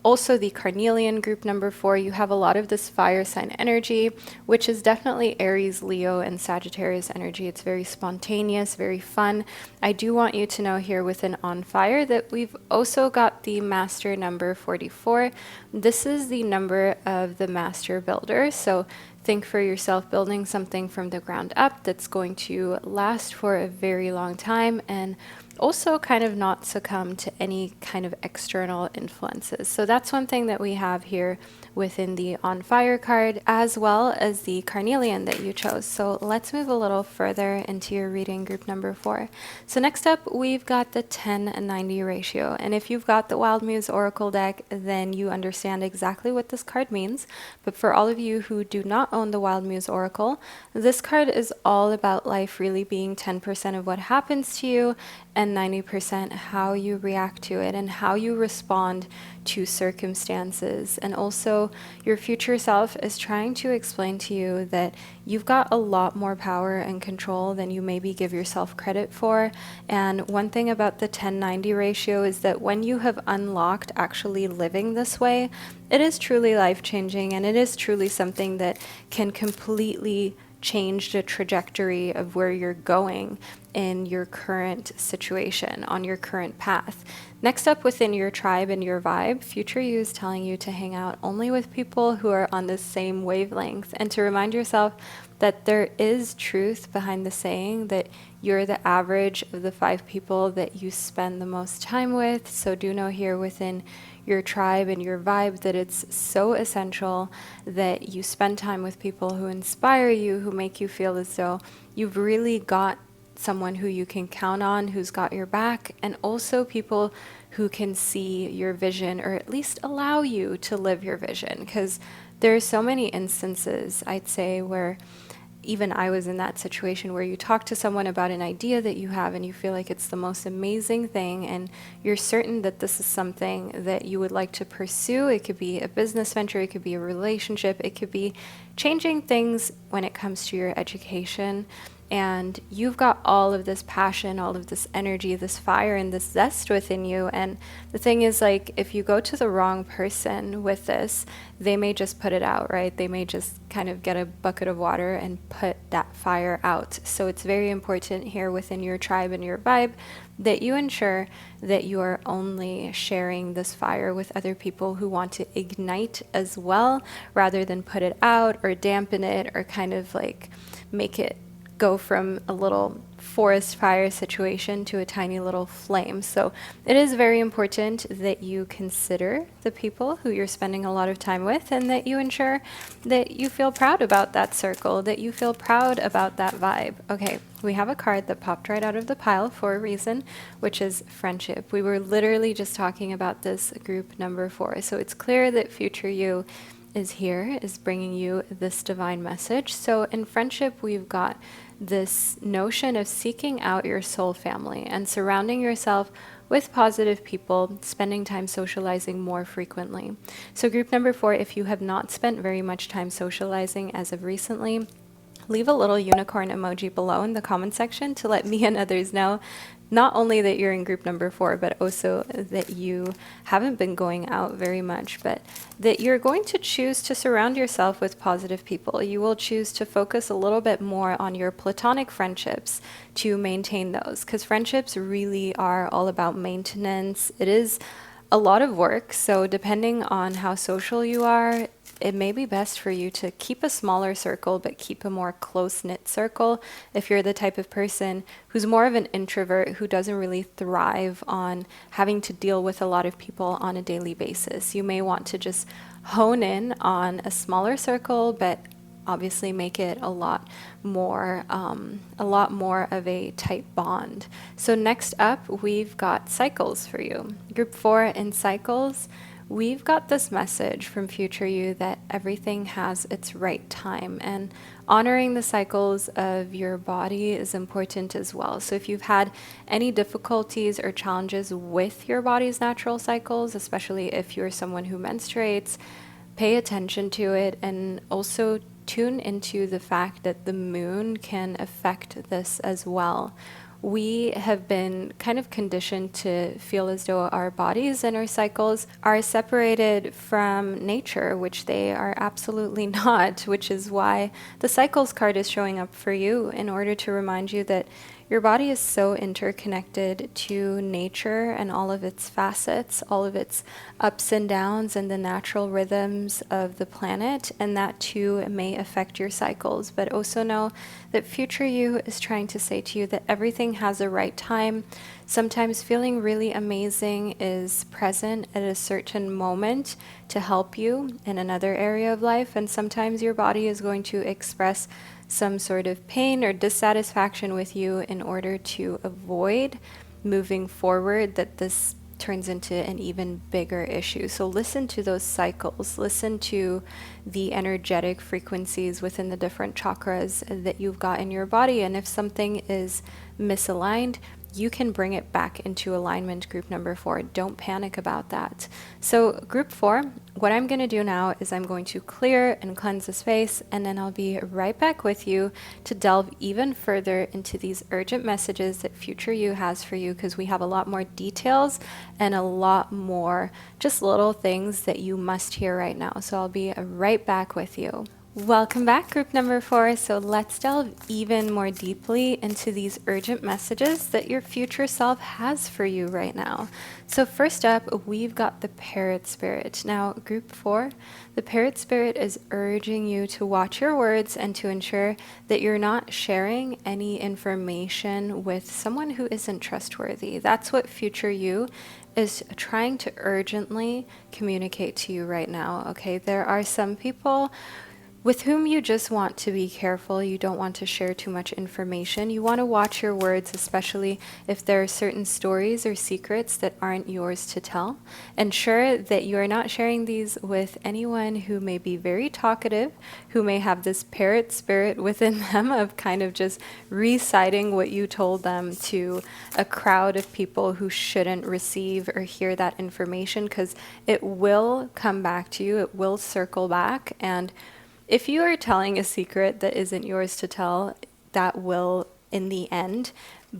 Also, the Carnelian, group number 4, you have a lot of this fire sign energy, which is definitely Aries, Leo, and Sagittarius energy. It's very spontaneous, very fun. I do want you to know here within On Fire that we've also got the Master number 44. This is the number of the Master Builder. So think for yourself building something from the ground up that's going to last for a very long time and also kind of not succumb to any kind of external influences. So that's one thing that we have here within the On Fire card, as well as the Carnelian that you chose. So let's move a little further into your reading, group number 4. So next up, we've got the 10-90 ratio. And if you've got the Wild Muse Oracle deck, then you understand exactly what this card means. But for all of you who do not own the Wild Muse Oracle, this card is all about life really being 10% of what happens to you and 90% how you react to it and how you respond to circumstances. And also, your future self is trying to explain to you that you've got a lot more power and control than you maybe give yourself credit for. And one thing about the 10-90 ratio is that when you have unlocked actually living this way, it is truly life-changing, and it is truly something that can completely change the trajectory of where you're going in your current situation, on your current path. Next up, within your tribe and your vibe, future you is telling you to hang out only with people who are on the same wavelength, and to remind yourself that there is truth behind the saying that you're the average of the 5 people that you spend the most time with. So do know here within your tribe and your vibe that it's so essential that you spend time with people who inspire you, who make you feel as though you've really got someone who you can count on, who's got your back, and also people who can see your vision, or at least allow you to live your vision. Because There are so many instances, I'd say, where even I was in that situation where you talk to someone about an idea that you have and you feel like it's the most amazing thing and you're certain that this is something that you would like to pursue. It could be a business venture, it could be a relationship, it could be changing things when it comes to your education. And you've got all of this passion, all of this energy, this fire, and this zest within you. And the thing is, like, if you go to the wrong person with this, they may just put it out, right? They may just kind of get a bucket of water and put that fire out. So it's very important here within your tribe and your vibe that you ensure that you are only sharing this fire with other people who want to ignite as well, rather than put it out or dampen it or kind of like make it go from a little forest fire situation to a tiny little flame. So it is very important that you consider the people who you're spending a lot of time with and that you ensure that you feel proud about that circle, that you feel proud about that vibe. Okay, we have a card that popped right out of the pile for a reason, which is friendship. We were literally just talking about this group number 4. So it's clear that future you is here, is bringing you this divine message. So in friendship, we've got this notion of seeking out your soul family and surrounding yourself with positive people, spending time socializing more frequently. So group number 4, if you have not spent very much time socializing as of recently, leave a little unicorn emoji below in the comment section to let me and others know not only that you're in group number 4, but also that you haven't been going out very much, but that you're going to choose to surround yourself with positive people. You will choose to focus a little bit more on your platonic friendships to maintain those, because friendships really are all about maintenance. It is a lot of work, so depending on how social you are, it may be best for you to keep a smaller circle, but keep a more close-knit circle. If you're the type of person who's more of an introvert, who doesn't really thrive on having to deal with a lot of people on a daily basis, you may want to just hone in on a smaller circle, but obviously make it a lot more of a tight bond. So next up, we've got cycles for you. Group 4 in cycles. We've got this message from future you that everything has its right time, and honoring the cycles of your body is important as well. So if you've had any difficulties or challenges with your body's natural cycles, especially if you're someone who menstruates, pay attention to it, and also tune into the fact that the moon can affect this as well. We have been kind of conditioned to feel as though our bodies and our cycles are separated from nature, which they are absolutely not, which is why the cycles card is showing up for you in order to remind you that your body is so interconnected to nature and all of its facets, all of its ups and downs and the natural rhythms of the planet, and that too may affect your cycles. But also know that future you is trying to say to you that everything has a right time. Sometimes feeling really amazing is present at a certain moment to help you in another area of life, and sometimes your body is going to express some sort of pain or dissatisfaction with you in order to avoid moving forward, that this turns into an even bigger issue. So listen to those cycles, listen to the energetic frequencies within the different chakras that you've got in your body, and if something is misaligned, you can bring it back into alignment. Group number 4, don't panic about that. So group 4, what I'm going to do now is I'm going to clear and cleanse the space, and then I'll be right back with you to delve even further into these urgent messages that future you has for you, because we have a lot more details and a lot more just little things that you must hear right now. So I'll be right back with you. Welcome back, group number 4. So let's delve even more deeply into these urgent messages that your future self has for you right now. So first up, we've got the parrot spirit. Now, group 4, the parrot spirit is urging you to watch your words and to ensure that you're not sharing any information with someone who isn't trustworthy. That's what future you is trying to urgently communicate to you right now. Okay, there are some people with whom you just want to be careful. You don't want to share too much information. You want to watch your words, especially if there are certain stories or secrets that aren't yours to tell. Ensure that you are not sharing these with anyone who may be very talkative, who may have this parrot spirit within them of kind of just reciting what you told them to a crowd of people who shouldn't receive or hear that information, because it will come back to you, it will circle back. And if you are telling a secret that isn't yours to tell, that will, in the end,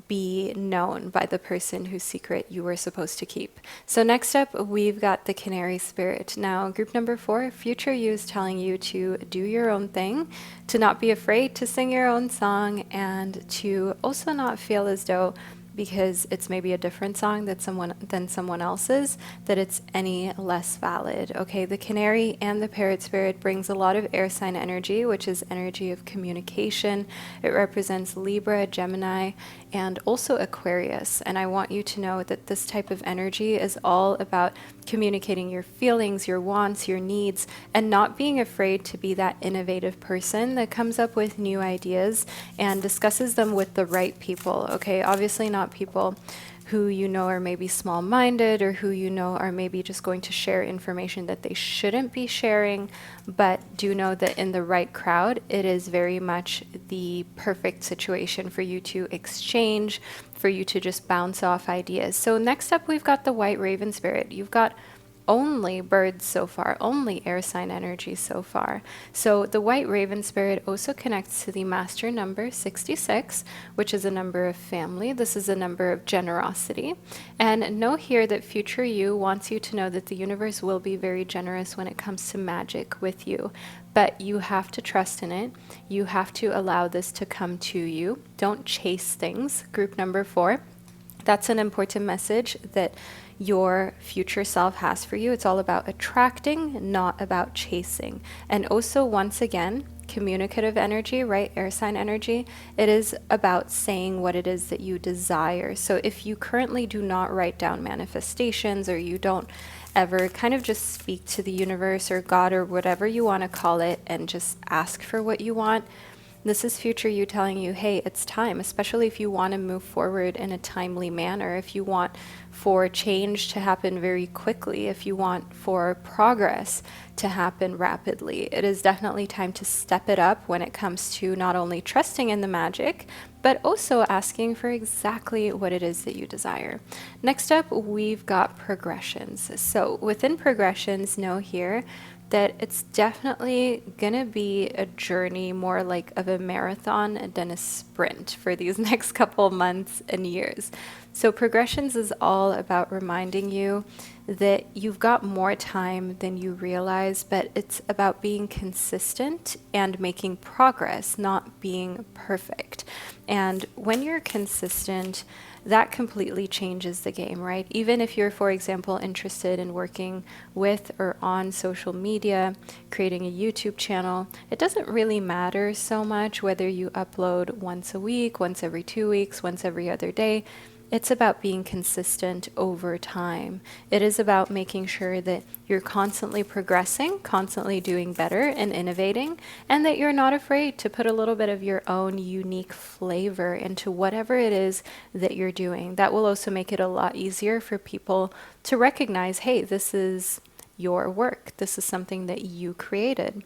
be known by the person whose secret you were supposed to keep. So next up, we've got the canary spirit. Now, group number 4, future you is telling you to do your own thing, to not be afraid to sing your own song, and to also not feel as though, because it's maybe a different song than someone else's, that it's any less valid. Okay, the canary and the parrot spirit brings a lot of air sign energy, which is energy of communication. It represents Libra, Gemini, and also Aquarius. And I want you to know that this type of energy is all about communicating your feelings, your wants, your needs, and not being afraid to be that innovative person that comes up with new ideas and discusses them with the right people. Okay, obviously not people who you know are maybe small-minded, or who you know are maybe just going to share information that they shouldn't be sharing, but do know that in the right crowd, it is very much the perfect situation for you to exchange, for you to just bounce off ideas. So next up, we've got the white raven spirit. You've got only birds so far, only air sign energy so far. So the white raven spirit also connects to the master number 66, which is a number of family. This is a number of generosity. And know here that future you wants you to know that the universe will be very generous when it comes to magic with you. But you have to trust in it. You have to allow this to come to you. Don't chase things. Group number 4. That's an important message that your future self has for you. It's all about attracting, not about chasing. And also, once again, communicative energy, right? Air sign energy. It is about saying what it is that you desire. So if you currently do not write down manifestations, or you don't ever kind of just speak to the universe or God or whatever you want to call it and just ask for what you want, this is future you telling you, hey, it's time, especially if you want to move forward in a timely manner, if you want for change to happen very quickly, if you want for progress to happen rapidly. It is definitely time to step it up when it comes to not only trusting in the magic, but also asking for exactly what it is that you desire. Next up, we've got progressions. So within progressions, know here that it's definitely gonna be a journey more like of a marathon than a sprint for these next couple months and years. So progressions is all about reminding you that you've got more time than you realize, but it's about being consistent and making progress, not being perfect. And when you're consistent, that completely changes the game, right? Even if you're, for example, interested in working with or on social media, creating a YouTube channel, it doesn't really matter so much whether you upload once a week, once every 2 weeks, once every other day. It's about being consistent over time. It is about making sure that you're constantly progressing, constantly doing better and innovating, and that you're not afraid to put a little bit of your own unique flavor into whatever it is that you're doing. That will also make it a lot easier for people to recognize, hey, this is your work. This is something that you created.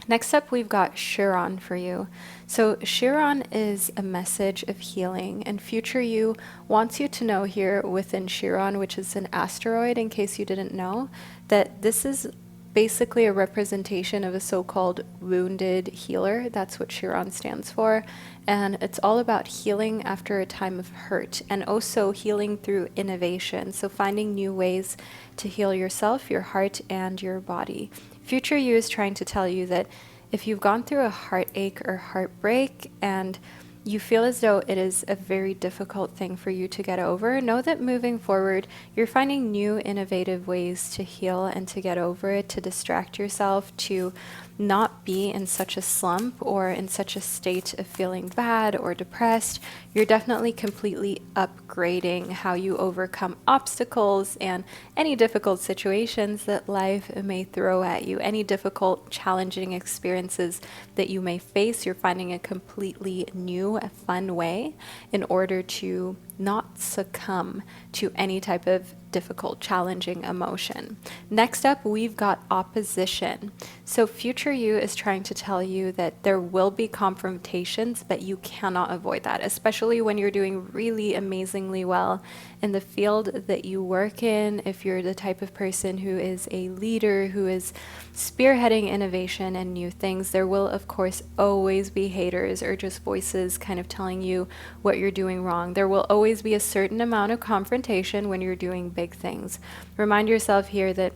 Next up, we've got Chiron for you. So Chiron is a message of healing, and future you wants you to know here within Chiron, which is an asteroid, in case you didn't know, that this is basically a representation of a so-called wounded healer. That's what Chiron stands for. And it's all about healing after a time of hurt, and also healing through innovation. So finding new ways to heal yourself, your heart, and your body. Future you is trying to tell you that if you've gone through a heartache or heartbreak and you feel as though it is a very difficult thing for you to get over, know that moving forward, you're finding new innovative ways to heal and to get over it, to distract yourself, to not be in such a slump or in such a state of feeling bad or depressed. You're definitely completely upgrading how you overcome obstacles and any difficult situations that life may throw at you, any difficult, challenging experiences that you may face. You're finding a completely new, fun way in order to not succumb to any type of difficult, challenging emotion. Next up, we've got opposition. So future you is trying to tell you that there will be confrontations, but you cannot avoid that, especially when you're doing really amazingly well in the field that you work in. If you're the type of person who is a leader, who is spearheading innovation and new things, there will of course always be haters or just voices kind of telling you what you're doing wrong. There will always be a certain amount of confrontation when you're doing big things. Remind yourself here that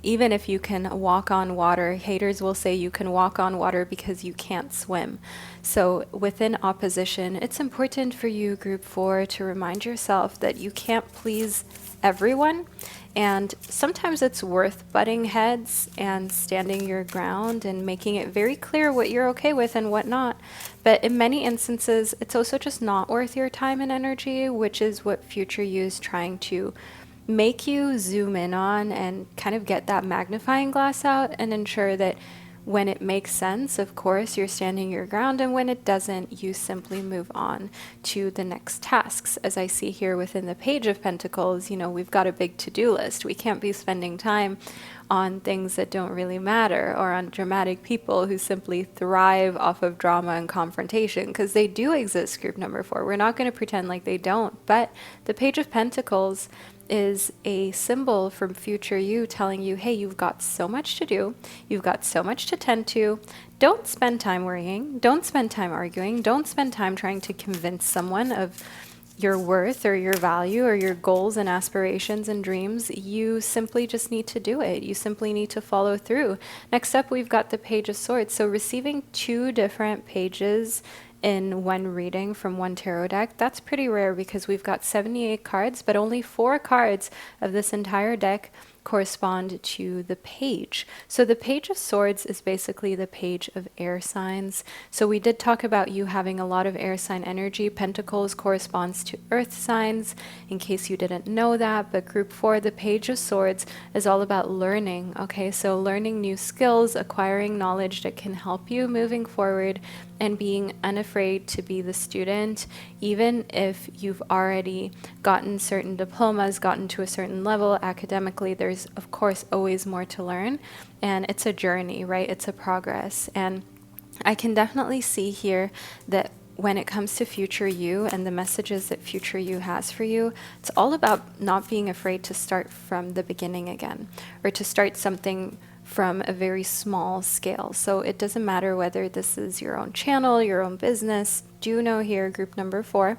even if you can walk on water, haters will say you can walk on water because you can't swim. So within opposition, it's important for you, Group 4, to remind yourself that you can't please everyone. And sometimes it's worth butting heads and standing your ground and making it very clear what you're okay with and what not. But in many instances, it's also just not worth your time and energy, which is what future you is trying to make you zoom in on and kind of get that magnifying glass out and ensure that when it makes sense, of course, you're standing your ground, and when it doesn't, you simply move on to the next tasks. As I see here within the Page of Pentacles, we've got a big to-do list. We can't be spending time on things that don't really matter or on dramatic people who simply thrive off of drama and confrontation, because they do exist, Group number 4. We're not going to pretend like they don't, but the Page of Pentacles is a symbol from future you telling you, hey, you've got so much to do, you've got so much to tend to. Don't spend time worrying, don't spend time arguing, don't spend time trying to convince someone of your worth or your value or your goals and aspirations and dreams. You simply just need to do it. You simply need to follow through. Next up, we've got the Page of Swords. So receiving 2 different pages in one reading from one tarot deck, that's pretty rare because we've got 78 cards, but only 4 cards of this entire deck correspond to the page. So the Page of Swords is basically the page of air signs. So we did talk about you having a lot of air sign energy. Pentacles corresponds to earth signs, in case you didn't know that. But Group 4, the Page of Swords, is all about learning. Okay, so learning new skills, acquiring knowledge that can help you moving forward, and being unafraid to be the student, even if you've already gotten certain diplomas, gotten to a certain level academically. There's of course always more to learn, and it's a journey, right? It's a progress. And I can definitely see here that when it comes to future you and the messages that future you has for you, it's all about not being afraid to start from the beginning again, or to start something from a very small scale. So it doesn't matter whether this is your own channel, your own business. Do know here, Group number 4,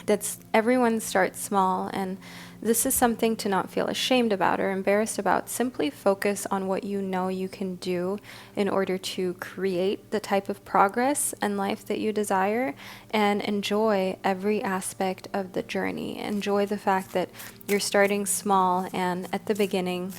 that everyone starts small, and this is something to not feel ashamed about or embarrassed about. Simply focus on what you know you can do in order to create the type of progress and life that you desire, and enjoy every aspect of the journey. Enjoy the fact that you're starting small, and at the beginning,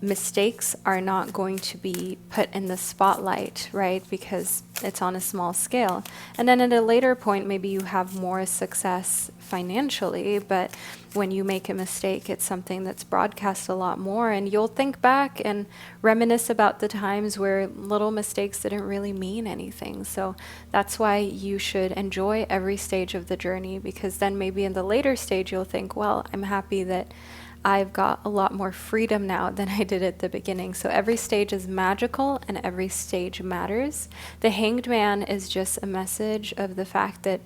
mistakes are not going to be put in the spotlight, right? Because it's on a small scale. And then at a later point, maybe you have more success financially, but when you make a mistake, it's something that's broadcast a lot more, and you'll think back and reminisce about the times where little mistakes didn't really mean anything. So that's why you should enjoy every stage of the journey, because then maybe in the later stage, you'll think, well, I'm happy that I've got a lot more freedom now than I did at the beginning. So every stage is magical and every stage matters. The Hanged Man is just a message of the fact that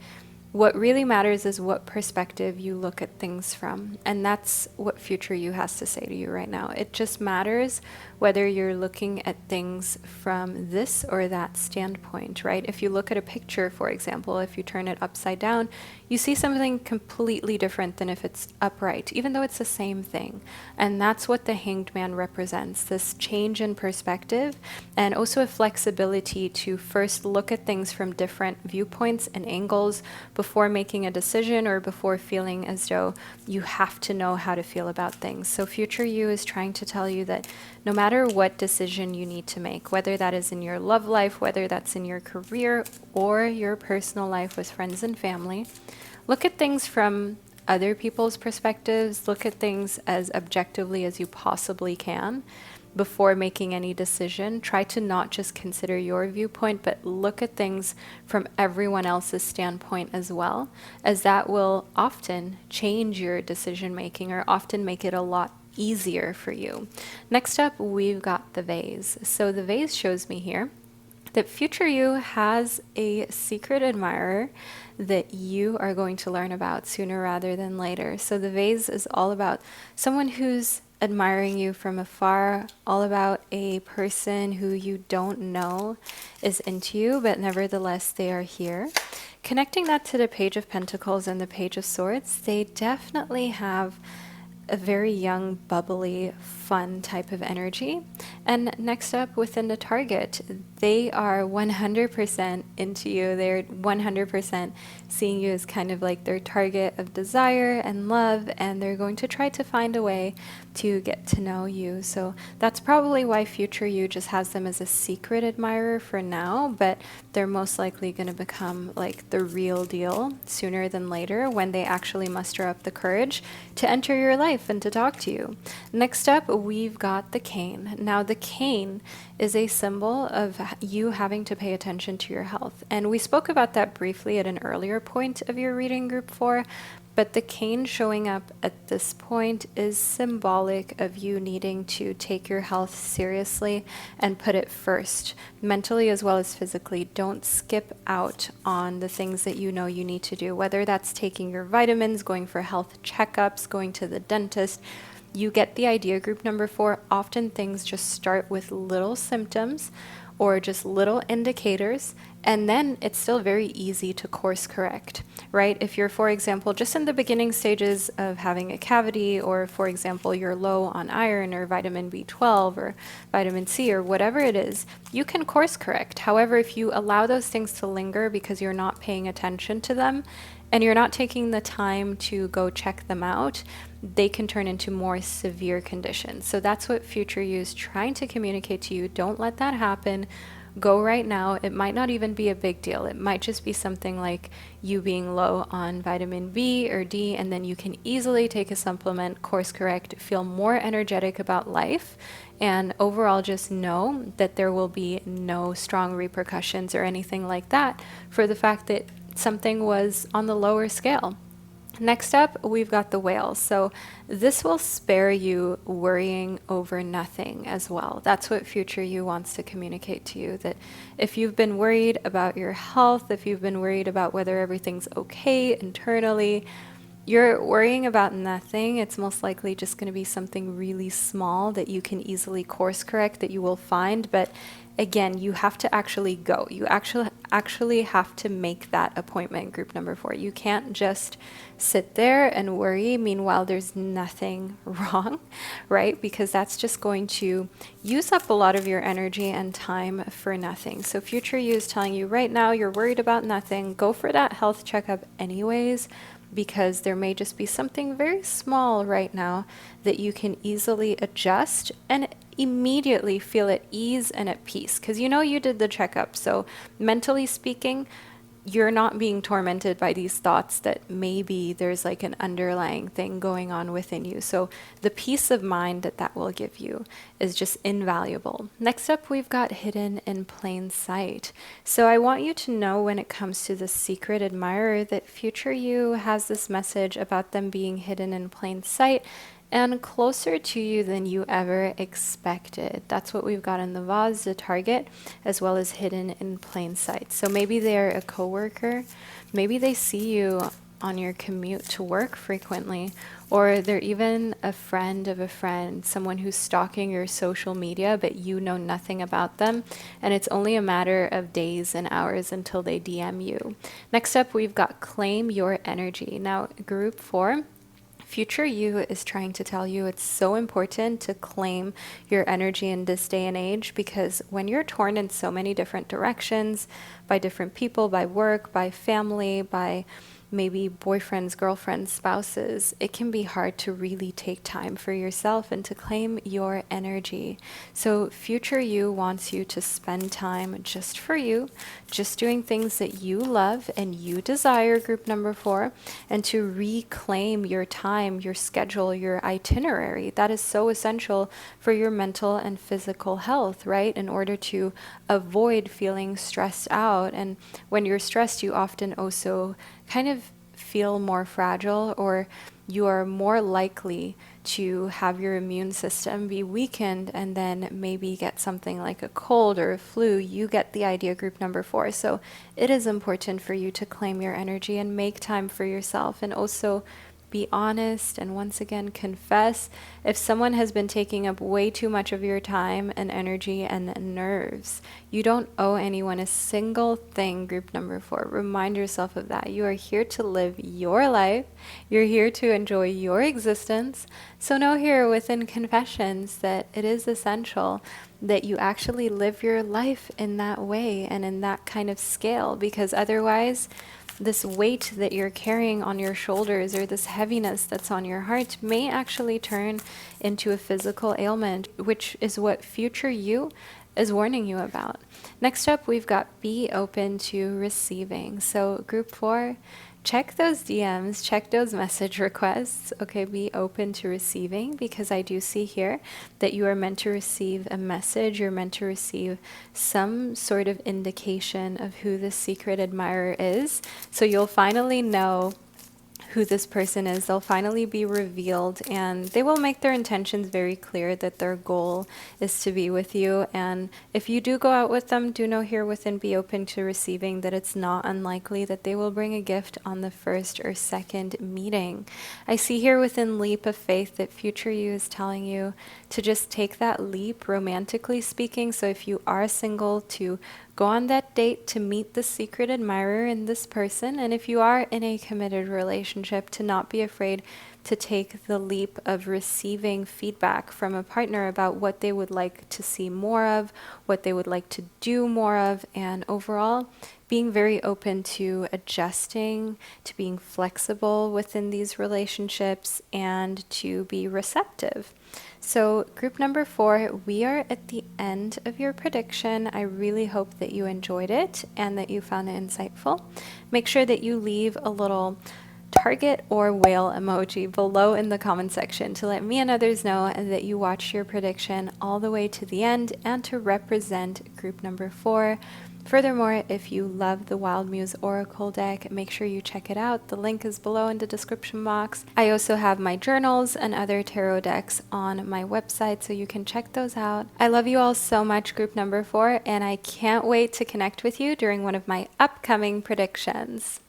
What really matters is what perspective you look at things from. And that's what future you has to say to you right now. It just matters whether you're looking at things from this or that standpoint, right? If you look at a picture, for example, if you turn it upside down, you see something completely different than if it's upright, even though it's the same thing. And that's what the Hanged Man represents, this change in perspective, and also a flexibility to first look at things from different viewpoints and angles before making a decision or before feeling as though you have to know how to feel about things. So future you is trying to tell you that no matter what decision you need to make, whether that is in your love life, whether that's in your career or your personal life with friends and family, look at things from other people's perspectives, look at things as objectively as you possibly can before making any decision. Try to not just consider your viewpoint, but look at things from everyone else's standpoint as well, as that will often change your decision making or often make it a lot easier for you. Next up, we've got the vase. So the vase shows me here that future you has a secret admirer that you are going to learn about sooner rather than later. So the vase is all about someone who's admiring you from afar, all about a person who you don't know is into you, but nevertheless they are here. Connecting that to the Page of Pentacles and the Page of Swords, they definitely have a very young, bubbly, fun type of energy. And next up within the target, they are 100% into you. They're 100% seeing you as kind of like their target of desire and love, and they're going to try to find a way to get to know you. So that's probably why future you just has them as a secret admirer for now, but they're most likely going to become like the real deal sooner than later when they actually muster up the courage to enter your life and to talk to you. Next up, we've got the cane. Now, the cane is a symbol of you having to pay attention to your health. And we spoke about that briefly at an earlier point of your reading group 4, but the cane showing up at this point is symbolic of you needing to take your health seriously and put it first, mentally as well as physically. Don't skip out on the things that you know you need to do, whether that's taking your vitamins, going for health checkups, going to the dentist. You get the idea. Group number 4, often things just start with little symptoms or just little indicators, and then it's still very easy to course correct, right? If you're, for example, just in the beginning stages of having a cavity, or for example, you're low on iron or vitamin B12 or vitamin C or whatever it is, you can course correct. However, if you allow those things to linger because you're not paying attention to them and you're not taking the time to go check them out, they can turn into more severe conditions. So that's what future you is trying to communicate to you. Don't let that happen. Go right now. It might not even be a big deal. It might just be something like you being low on vitamin B or D, and then you can easily take a supplement, course correct, feel more energetic about life, and overall just know that there will be no strong repercussions or anything like that for the fact that something was on the lower scale. Next up, we've got the whale. So this will spare you worrying over nothing as well. That's what future you wants to communicate to you, that if you've been worried about your health, if you've been worried about whether everything's okay internally, you're worrying about nothing. It's most likely just going to be something really small that you can easily course correct, that you will find. But again, you have to actually go. You actually have to make that appointment, group number 4. You can't just sit there and worry. Meanwhile, there's nothing wrong, right? Because that's just going to use up a lot of your energy and time for nothing. So future you is telling you right now, you're worried about nothing. Go for that health checkup anyways, because there may just be something very small right now that you can easily adjust and immediately feel at ease and at peace, because you know you did the checkup. So mentally speaking, you're not being tormented by these thoughts that maybe there's like an underlying thing going on within you. So the peace of mind that that will give you is just invaluable. Next up, we've got hidden in plain sight. So I want you to know, when it comes to the secret admirer, that future you has this message about them being hidden in plain sight. and closer to you than you ever expected. That's what we've got in the vase, the target, as well as hidden in plain sight. So maybe they're a coworker, maybe they see you on your commute to work frequently, or they're even a friend of a friend, someone who's stalking your social media, but you know nothing about them, and it's only a matter of days and hours until they DM you. Next up, we've got claim your energy. Now, group 4, future you is trying to tell you it's so important to claim your energy in this day and age, because when you're torn in so many different directions by different people, by work, by family, by maybe boyfriends, girlfriends, spouses, it can be hard to really take time for yourself and to claim your energy. So future you wants you to spend time just for you, just doing things that you love and you desire, group number 4, and to reclaim your time, your schedule, your itinerary. That is so essential for your mental and physical health, right? In order to avoid feeling stressed out. And when you're stressed, you often also kind of feel more fragile, or you are more likely to have your immune system be weakened and then maybe get something like a cold or a flu. You get the idea, group number 4. So it is important for you to claim your energy and make time for yourself, and also be honest and once again confess if someone has been taking up way too much of your time and energy and nerves. You don't owe anyone a single thing, group number 4. Remind yourself of that. You are here to live your life. You're here to enjoy your existence. So know here within Confessions that it is essential that you actually live your life in that way and in that kind of scale, because otherwise this weight that you're carrying on your shoulders, or this heaviness that's on your heart, may actually turn into a physical ailment, which is what future you is warning you about. Next up, we've got be open to receiving. So group 4, check those DMs, check those message requests. Okay, be open to receiving, because I do see here that you are meant to receive a message. You're meant to receive some sort of indication of who this secret admirer is. So you'll finally know who this person is. They'll finally be revealed, and they will make their intentions very clear that their goal is to be with you. And if you do go out with them, do know here within be open to receiving that it's not unlikely that they will bring a gift on the first or second meeting. I see here within leap of faith that future you is telling you to just take that leap, romantically speaking. So if you are single, to go on that date to meet the secret admirer in this person. And if you are in a committed relationship, to not be afraid to take the leap of receiving feedback from a partner about what they would like to see more of, what they would like to do more of, and overall being very open to adjusting, to being flexible within these relationships, and to be receptive. So group number 4, we are at the end of your prediction. I really hope that you enjoyed it and that you found it insightful. Make sure that you leave a little target or whale emoji below in the comment section to let me and others know that you watched your prediction all the way to the end and to represent group number 4. Furthermore, if you love the Wild Muse Oracle deck, make sure you check it out. The link is below in the description box. I also have my journals and other tarot decks on my website, so you can check those out. I love you all so much, group number 4, and I can't wait to connect with you during one of my upcoming predictions.